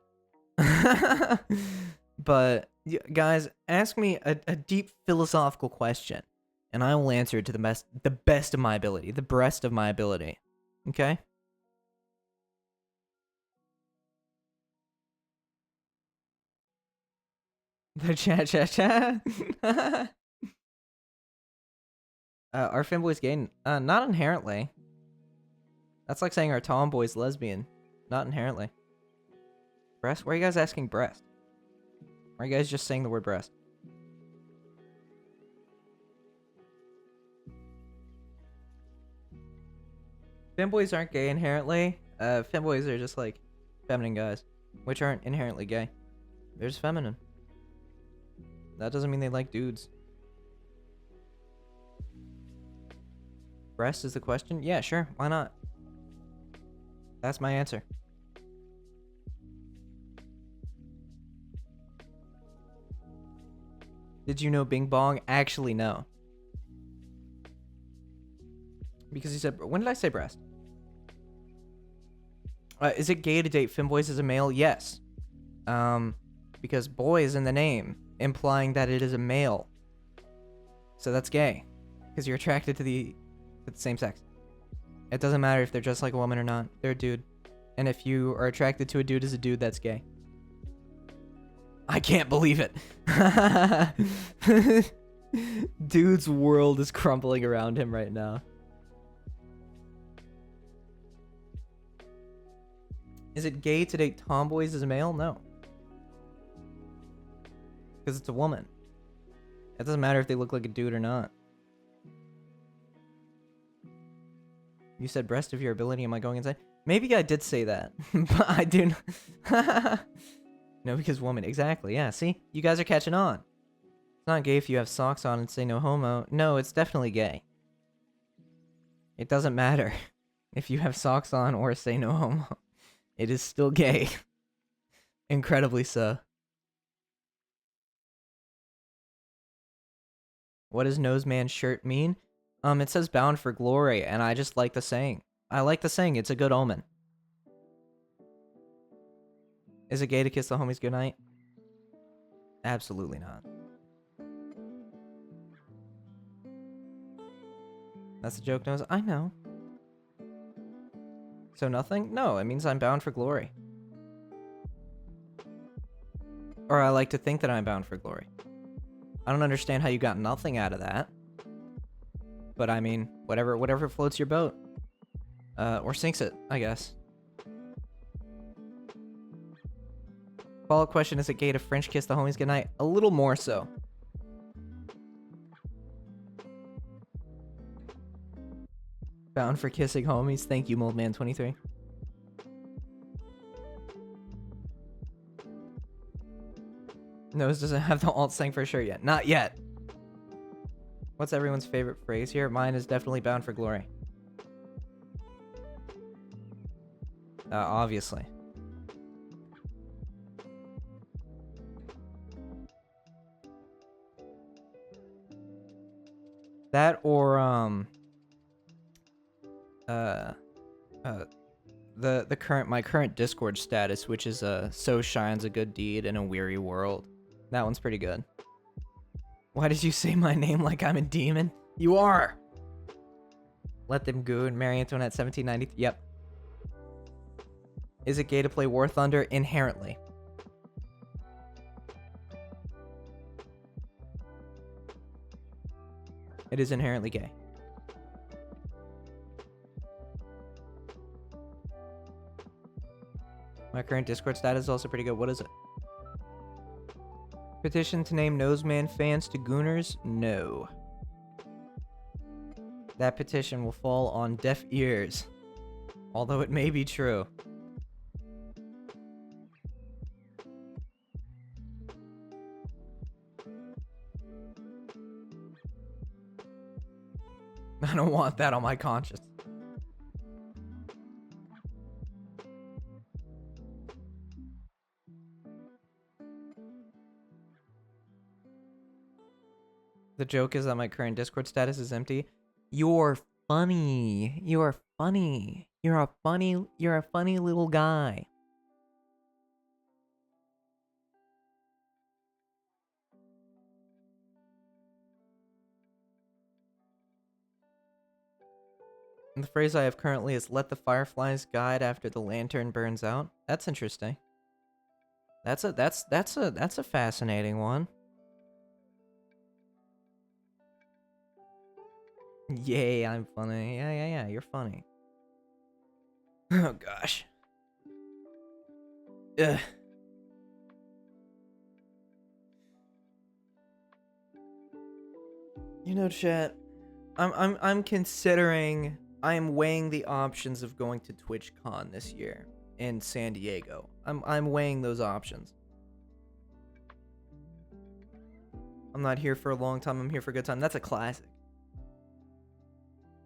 But guys, ask me a deep philosophical question, and I will answer it to the best of my ability, the breast of my ability. Okay? The chat. Are femboys gay? Not inherently. That's like saying our tomboy's lesbian. Not inherently. Breast? Why are you guys asking breast? Why are you guys just saying the word breast? Femboys aren't gay inherently. Femboys are just like feminine guys, which aren't inherently gay. They're just feminine. That doesn't mean they like dudes. Breast is the question? Yeah, sure. Why not? That's my answer. Did you know Bing Bong? Actually, no. Because he said, when did I say breast? Is it gay to date femboys as a male? Yes. Because boy is in the name, implying that it is a male. So that's gay. Because you're attracted to the same sex. It doesn't matter if they're just like a woman or not. They're a dude. And if you are attracted to a dude as a dude, that's gay. I can't believe it. Dude's world is crumbling around him right now. Is it gay to date tomboys as a male? No. Because it's a woman. It doesn't matter if they look like a dude or not. You said breast of your ability. Am I going insane? Maybe I did say that. But I do not. No, because woman. Exactly. Yeah, see? You guys are catching on. It's not gay if you have socks on and say no homo. No, it's definitely gay. It doesn't matter if you have socks on or say no homo. It is still gay. Incredibly so. What does Noseman's shirt mean? It says bound for glory, and I just like the saying. I like the saying. It's a good omen. Is it gay to kiss the homies goodnight? Absolutely not. That's a joke, Nose. I know. So nothing? No, it means I'm bound for glory. Or I like to think that I'm bound for glory. I don't understand how you got nothing out of that. But I mean, whatever floats your boat. Or sinks it, I guess. Follow-up question, is it gay to French kiss the homies goodnight? A little more so. Bound for kissing homies. Thank you, Moldman23. Nose doesn't have the alt sang for sure yet. Not yet. What's everyone's favorite phrase here? Mine is definitely bound for glory. Obviously. That or my current Discord status, which is so shines a good deed in a weary world. That one's pretty good. Why did you say my name like I'm a demon? You are. Let them goon. Marie Antoinette 1790. Yep. Is it gay to play War Thunder? Inherently. It is inherently gay. My current Discord status is also pretty good. What is it? Petition to name Noseman fans to Gooners? No. That petition will fall on deaf ears. Although it may be true. I don't want that on my conscience. The joke is that my current Discord status is empty. You're funny. You're funny. You're a funny little guy. And the phrase I have currently is "let the fireflies guide after the lantern burns out." That's interesting. That's a fascinating one. Yay, I'm funny. Yeah, you're funny. Oh gosh. Ugh. You know, chat, I'm considering, I am weighing the options of going to TwitchCon this year in San Diego. I'm weighing those options. I'm not here for a long time, I'm here for a good time. That's a classic.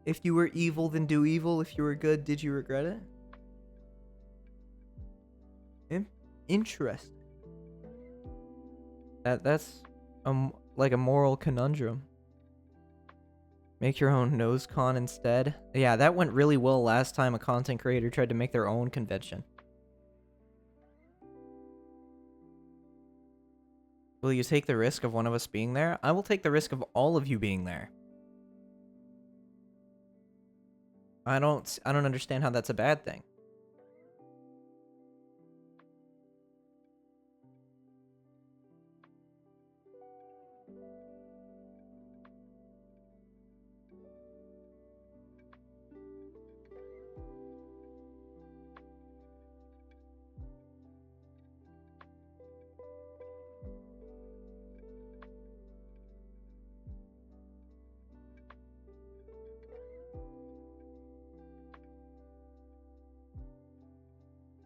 If you were evil, then do evil. If you were good, did you regret it? Interesting. That's like a moral conundrum. Make your own nose con instead. Yeah, that went really well last time a content creator tried to make their own convention. Will you take the risk of one of us being there? I will take the risk of all of you being there. I don't understand how that's a bad thing.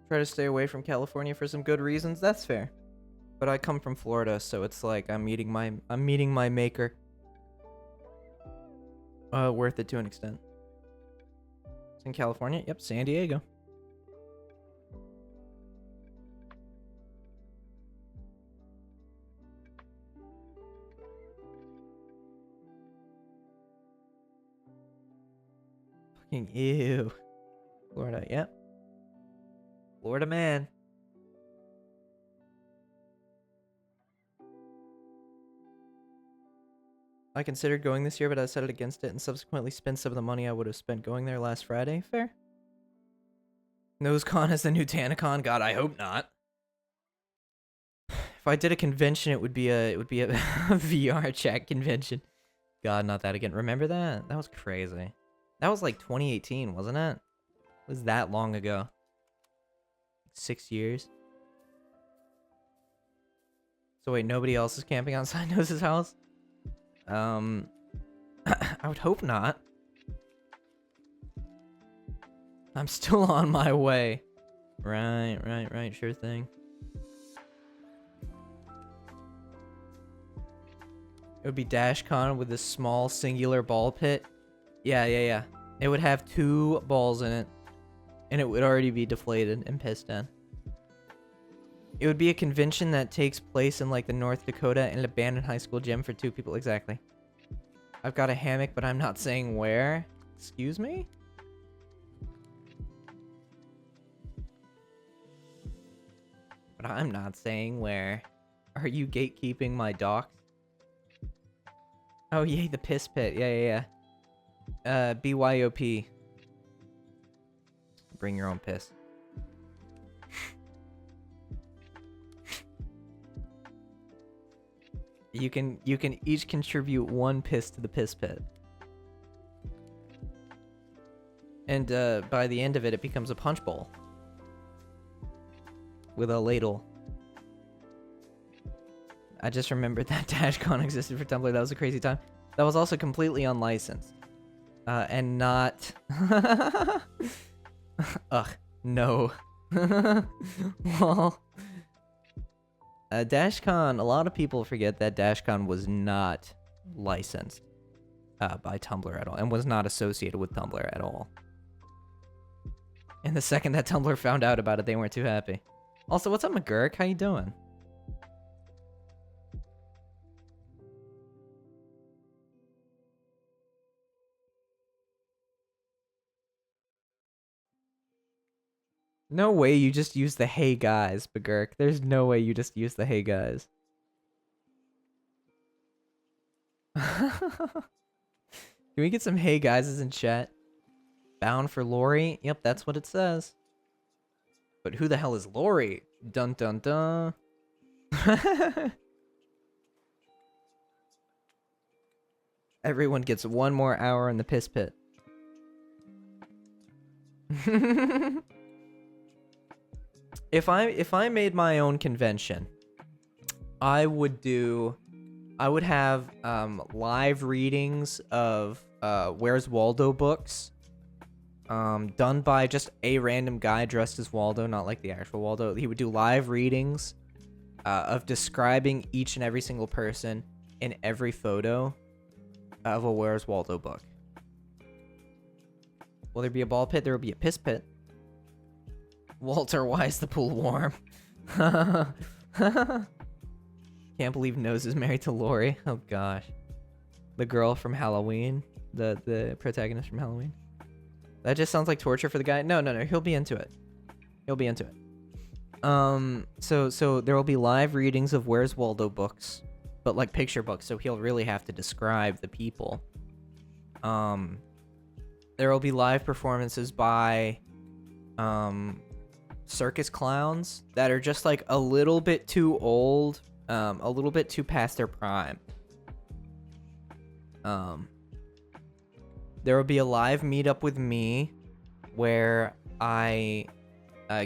Try to stay away from California for some good reasons. That's fair. But I come from Florida, so it's like I'm meeting my maker. Worth it to an extent. It's in California? Yep, San Diego. Fucking ew. Florida, yep. Florida man. I considered going this year, but I decided against it and subsequently spent some of the money I would have spent going there last Friday. Fair. NoseCon is the new TanaCon? God, I hope not. If I did a convention, it would be a VR chat convention. God, not that again. Remember that? That was crazy. That was like 2018, wasn't it? It was that long ago. 6 years. So wait, nobody else is camping outside Nose's house? I would hope not. I'm still on my way. Right, sure thing. It would be DashCon with a small singular ball pit. Yeah. It would have 2 balls in it. And it would already be deflated and pissed in. It would be a convention that takes place in like the North Dakota in an abandoned high school gym for 2 people. Exactly. I've got a hammock, but I'm not saying where. Excuse me? But I'm not saying where. Are you gatekeeping my docks? Oh, yay, the piss pit. Yeah. BYOP. Bring your own piss. You can each contribute 1 piss to the piss pit. And by the end of it, it becomes a punch bowl. With a ladle. I just remembered that DashCon existed for Tumblr. That was a crazy time. That was also completely unlicensed. And not... Ugh, no. Well... DashCon, a lot of people forget that DashCon was not licensed by Tumblr at all, and was not associated with Tumblr at all. And the second that Tumblr found out about it, they weren't too happy. Also, what's up, McGurk? How you doing? No way you just use the hey guys, McGurk. There's no way you just use the hey guys. Can we get some hey guys in chat? Bound for Lori? Yep, that's what it says. But who the hell is Lori? Dun dun dun. Everyone gets 1 more hour in the piss pit. If I made my own convention, I would have live readings of Where's Waldo books, done by just a random guy dressed as Waldo, not like the actual Waldo. He would do live readings of describing each and every single person in every photo of a Where's Waldo book. Will there be a ball pit? There will be a piss pit. Walter, why is the pool warm? Can't believe Nose is married to Lori. Oh gosh. The girl from Halloween. The protagonist from Halloween. That just sounds like torture for the guy. No, he'll be into it. He'll be into it. So there will be live readings of Where's Waldo books, but like picture books, so he'll really have to describe the people. There will be live performances by circus clowns that are just like a little bit too old, a little bit too past their prime. There will be a live meetup with me where I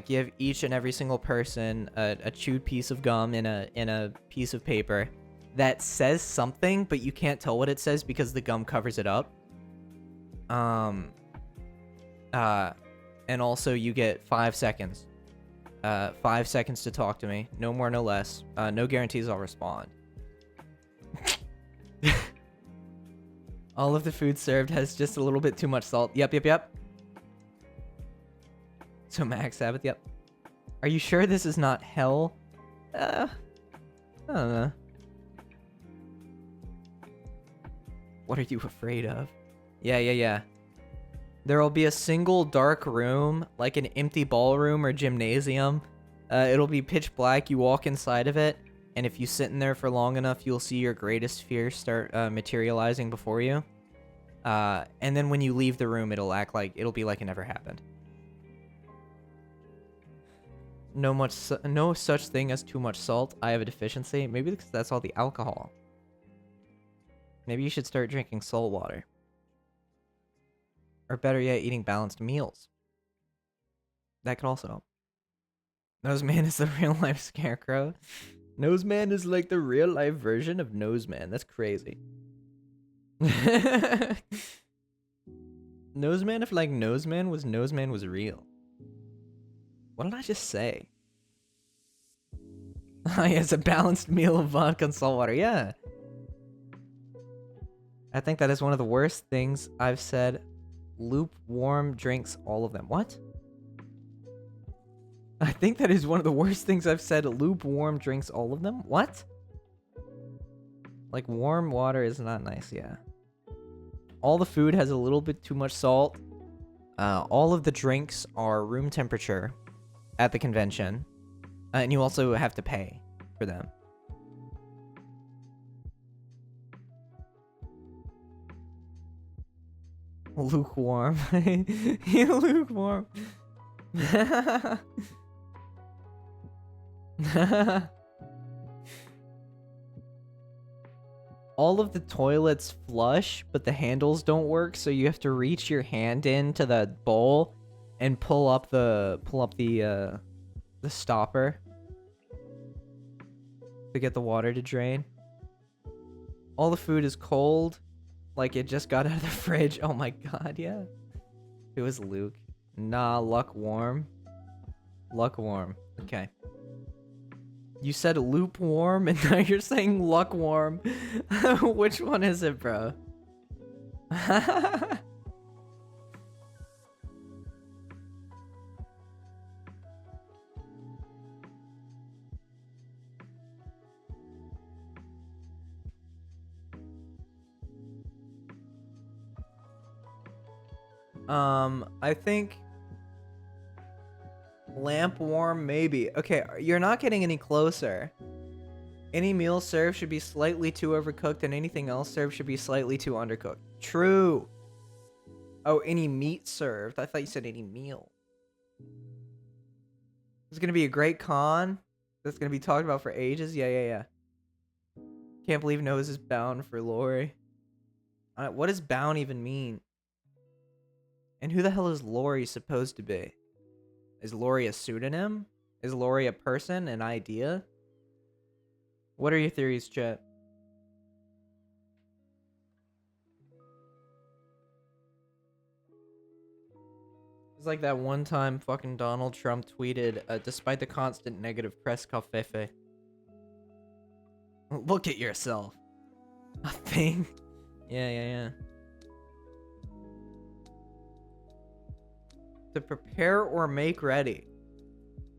give each and every single person a chewed piece of gum in a piece of paper that says something, but you can't tell what it says because the gum covers it up. And also you get 5 seconds. 5 seconds to talk to me. No more, no less. No guarantees I'll respond. All of the food served has just a little bit too much salt. Yep. So Max Sabbath, yep. Are you sure this is not hell? I don't know. What are you afraid of? Yeah. There will be a single dark room, like an empty ballroom or gymnasium. It'll be pitch black. You walk inside of it, and if you sit in there for long enough, you'll see your greatest fears start materializing before you. And then when you leave the room, it'll be like it never happened. No such thing as too much salt. I have a deficiency. Maybe because that's all the alcohol. Maybe you should start drinking salt water. Or better yet, eating balanced meals. That could also help. Noseman is the real life scarecrow. Noseman is like the real life version of Noseman. That's crazy. Noseman, if like Noseman was real. What did I just say? It's a balanced meal of vodka and salt water. Yeah. I think that is one of the worst things I've said. Lukewarm drinks all of them. What? I think that is one of the worst things I've said. Lukewarm drinks all of them? What? Like warm water is not nice, yeah. All the food has a little bit too much salt. All of the drinks are room temperature at the convention. And you also have to pay for them. Lukewarm. Lukewarm. All of the toilets flush, but the handles don't work, so you have to reach your hand into the bowl and pull up the stopper to get the water to drain. All the food is cold, like it just got out of the fridge. Oh my god, yeah. It was Luke. Nah, lukewarm. Lukewarm. Okay. You said lukewarm, and now you're saying lukewarm. Which one is it, bro? I think lamp warm, maybe. Okay, you're not getting any closer. Any meal served should be slightly too overcooked, and anything else served should be slightly too undercooked. True. Oh, any meat served. I thought you said any meal. It's gonna be a great con. That's gonna be talked about for ages. Yeah. Can't believe Nose is bound for Lori. What does bound even mean? And who the hell is Lori supposed to be? Is Lori a pseudonym? Is Lori a person, an idea? What are your theories, chat? It's like that one time fucking Donald Trump tweeted, despite the constant negative press, covfefe. Look at yourself. A thing? Yeah. To prepare or make ready.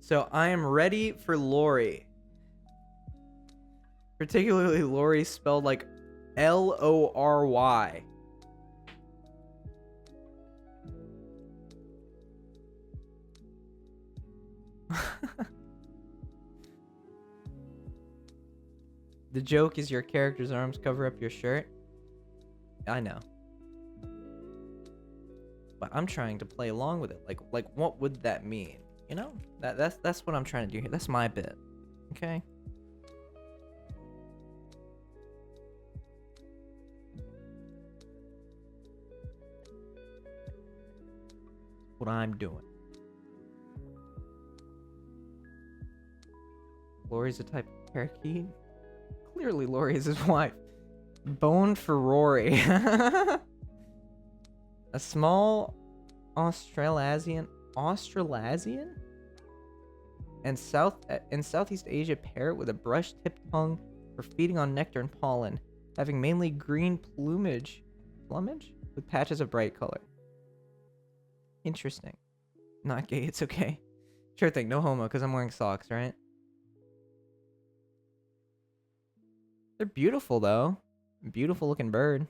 So I am ready for Lori. Particularly Lori spelled like Lory. The joke is your character's arms cover up your shirt. I know. But I'm trying to play along with it. Like what would that mean? You know? That's what I'm trying to do here. That's my bit. Okay? What I'm doing. Lori's a type of parakeet. Clearly Lori is his wife. Bone for Rory. A small Australasian and Southeast Asia parrot with a brush-tipped tongue for feeding on nectar and pollen, having mainly green plumage with patches of bright color. Interesting. Not gay, it's okay. Sure thing, no homo, because I'm wearing socks, right? They're beautiful though. Beautiful looking bird.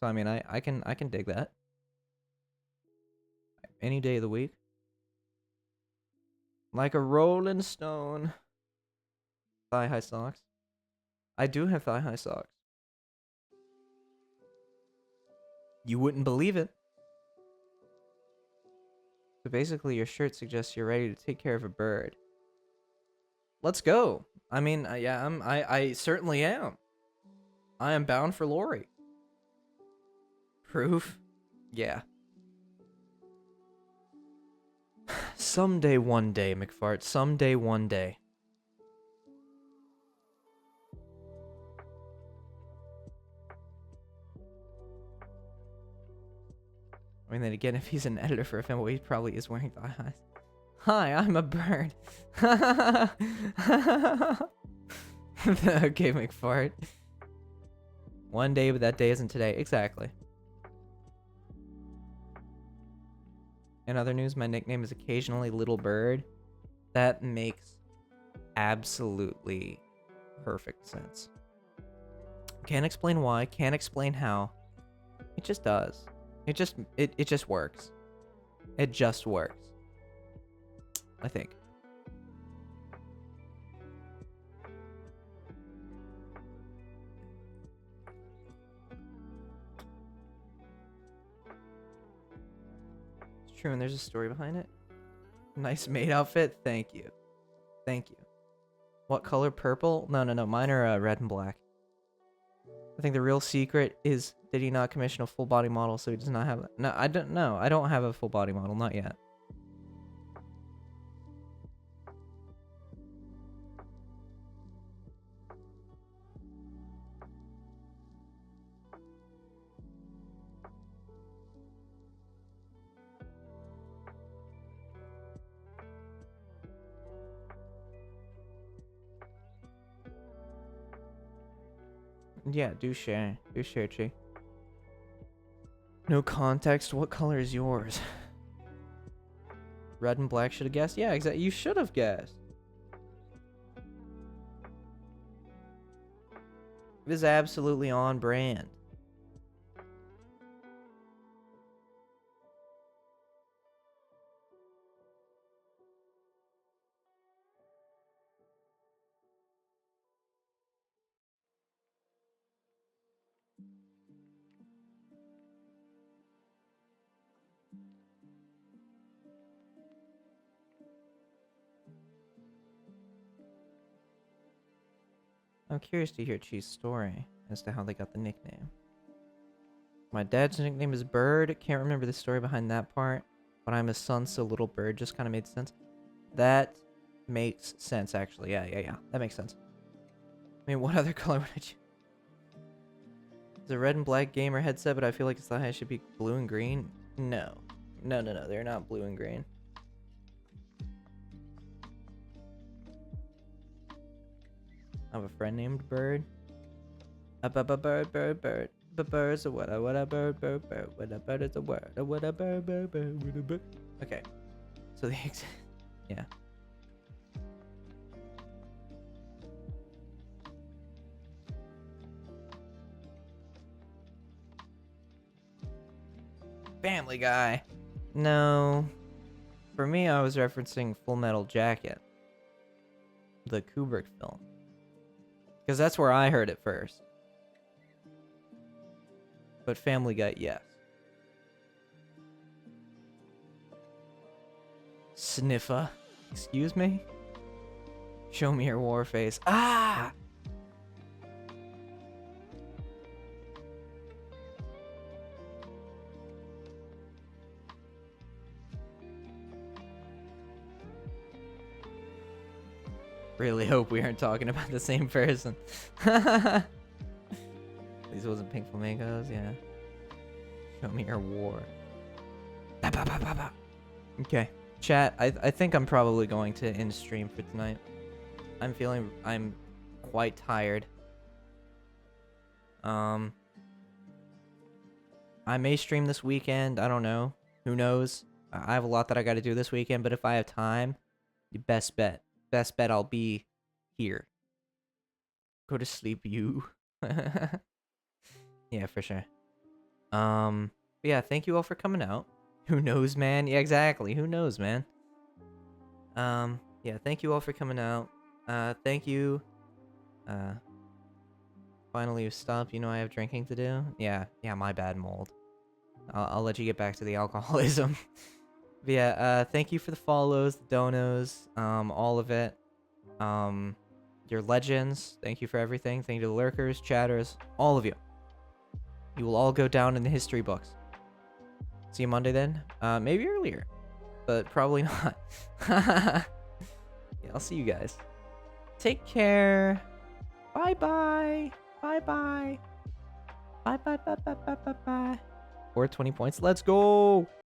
So I mean I can dig that. Any day of the week. Like a rolling stone. Thigh-high socks. I do have thigh-high socks. You wouldn't believe it. So basically your shirt suggests you're ready to take care of a bird. Let's go. I mean, yeah, I certainly am. I am bound for Lori. Proof? Yeah. Someday, one day, McFart. Someday, one day. I mean, then again, if he's an editor for a film, well, he probably is wearing thigh highs. Hi, I'm a bird. Okay, McFart. One day, but that day isn't today. Exactly. In other news, my nickname is occasionally Little Bird. That makes absolutely perfect sense. Can't explain why, can't explain how. It just does. It just works. It just works. I think. It's true, and there's a story behind it. Nice maid outfit. Thank you. Thank you. What color? Purple? No. Mine are red and black. I think the real secret is, did he not commission a full body model, so he does not have... No, I don't know. I don't have a full body model. Not yet. Yeah, do share. Do share, Chi. No context. What color is yours? Red and black should have guessed. Yeah, exactly. You should have guessed. It is absolutely on brand. I'm curious to hear Chi's story as to how they got the nickname. My dad's nickname is Bird. Can't remember the story behind that part, but I'm his son, so Little Bird just kind of made sense. That makes sense, actually. Yeah. That makes sense. I mean, what other color would I choose? It's a red and black gamer headset, but I feel like its thigh should be blue and green. No. They're not blue and green. I have a friend named Bird. Bird. Bird's a what a bird. What a bird is a word. What a bird. Okay. So the yeah. Family Guy. No. For me, I was referencing Full Metal Jacket. The Kubrick film. Because that's where I heard it first. But Family Guy, yes. Sniffer. Excuse me? Show me your war face. Ah! Really hope we aren't talking about the same person. At least it wasn't Pink Flamingos, yeah. Show me your war. Ba, ba, ba, ba, ba. Okay. Chat, I think I'm probably going to end stream for tonight. I'm quite tired. I may stream this weekend, I don't know. Who knows? I have a lot that I gotta do this weekend, but if I have time, you best bet I'll be here. Go to sleep, you. Yeah, for sure. But yeah, thank you all for coming out. Who knows, man? Yeah, exactly. Who knows, man? Yeah, thank you all for coming out. Thank you. Finally you stop. You know I have drinking to do. Yeah, my bad, Mold. I'll let you get back to the alcoholism. But yeah, thank you for the follows, the donos, all of it. Your legends, thank you for everything. Thank you to the lurkers, chatters, all of you. You will all go down in the history books. See you Monday then. Maybe earlier, but probably not. Yeah, I'll see you guys. Take care. Bye-bye. Bye-bye. Bye-bye. 420 points. Let's go.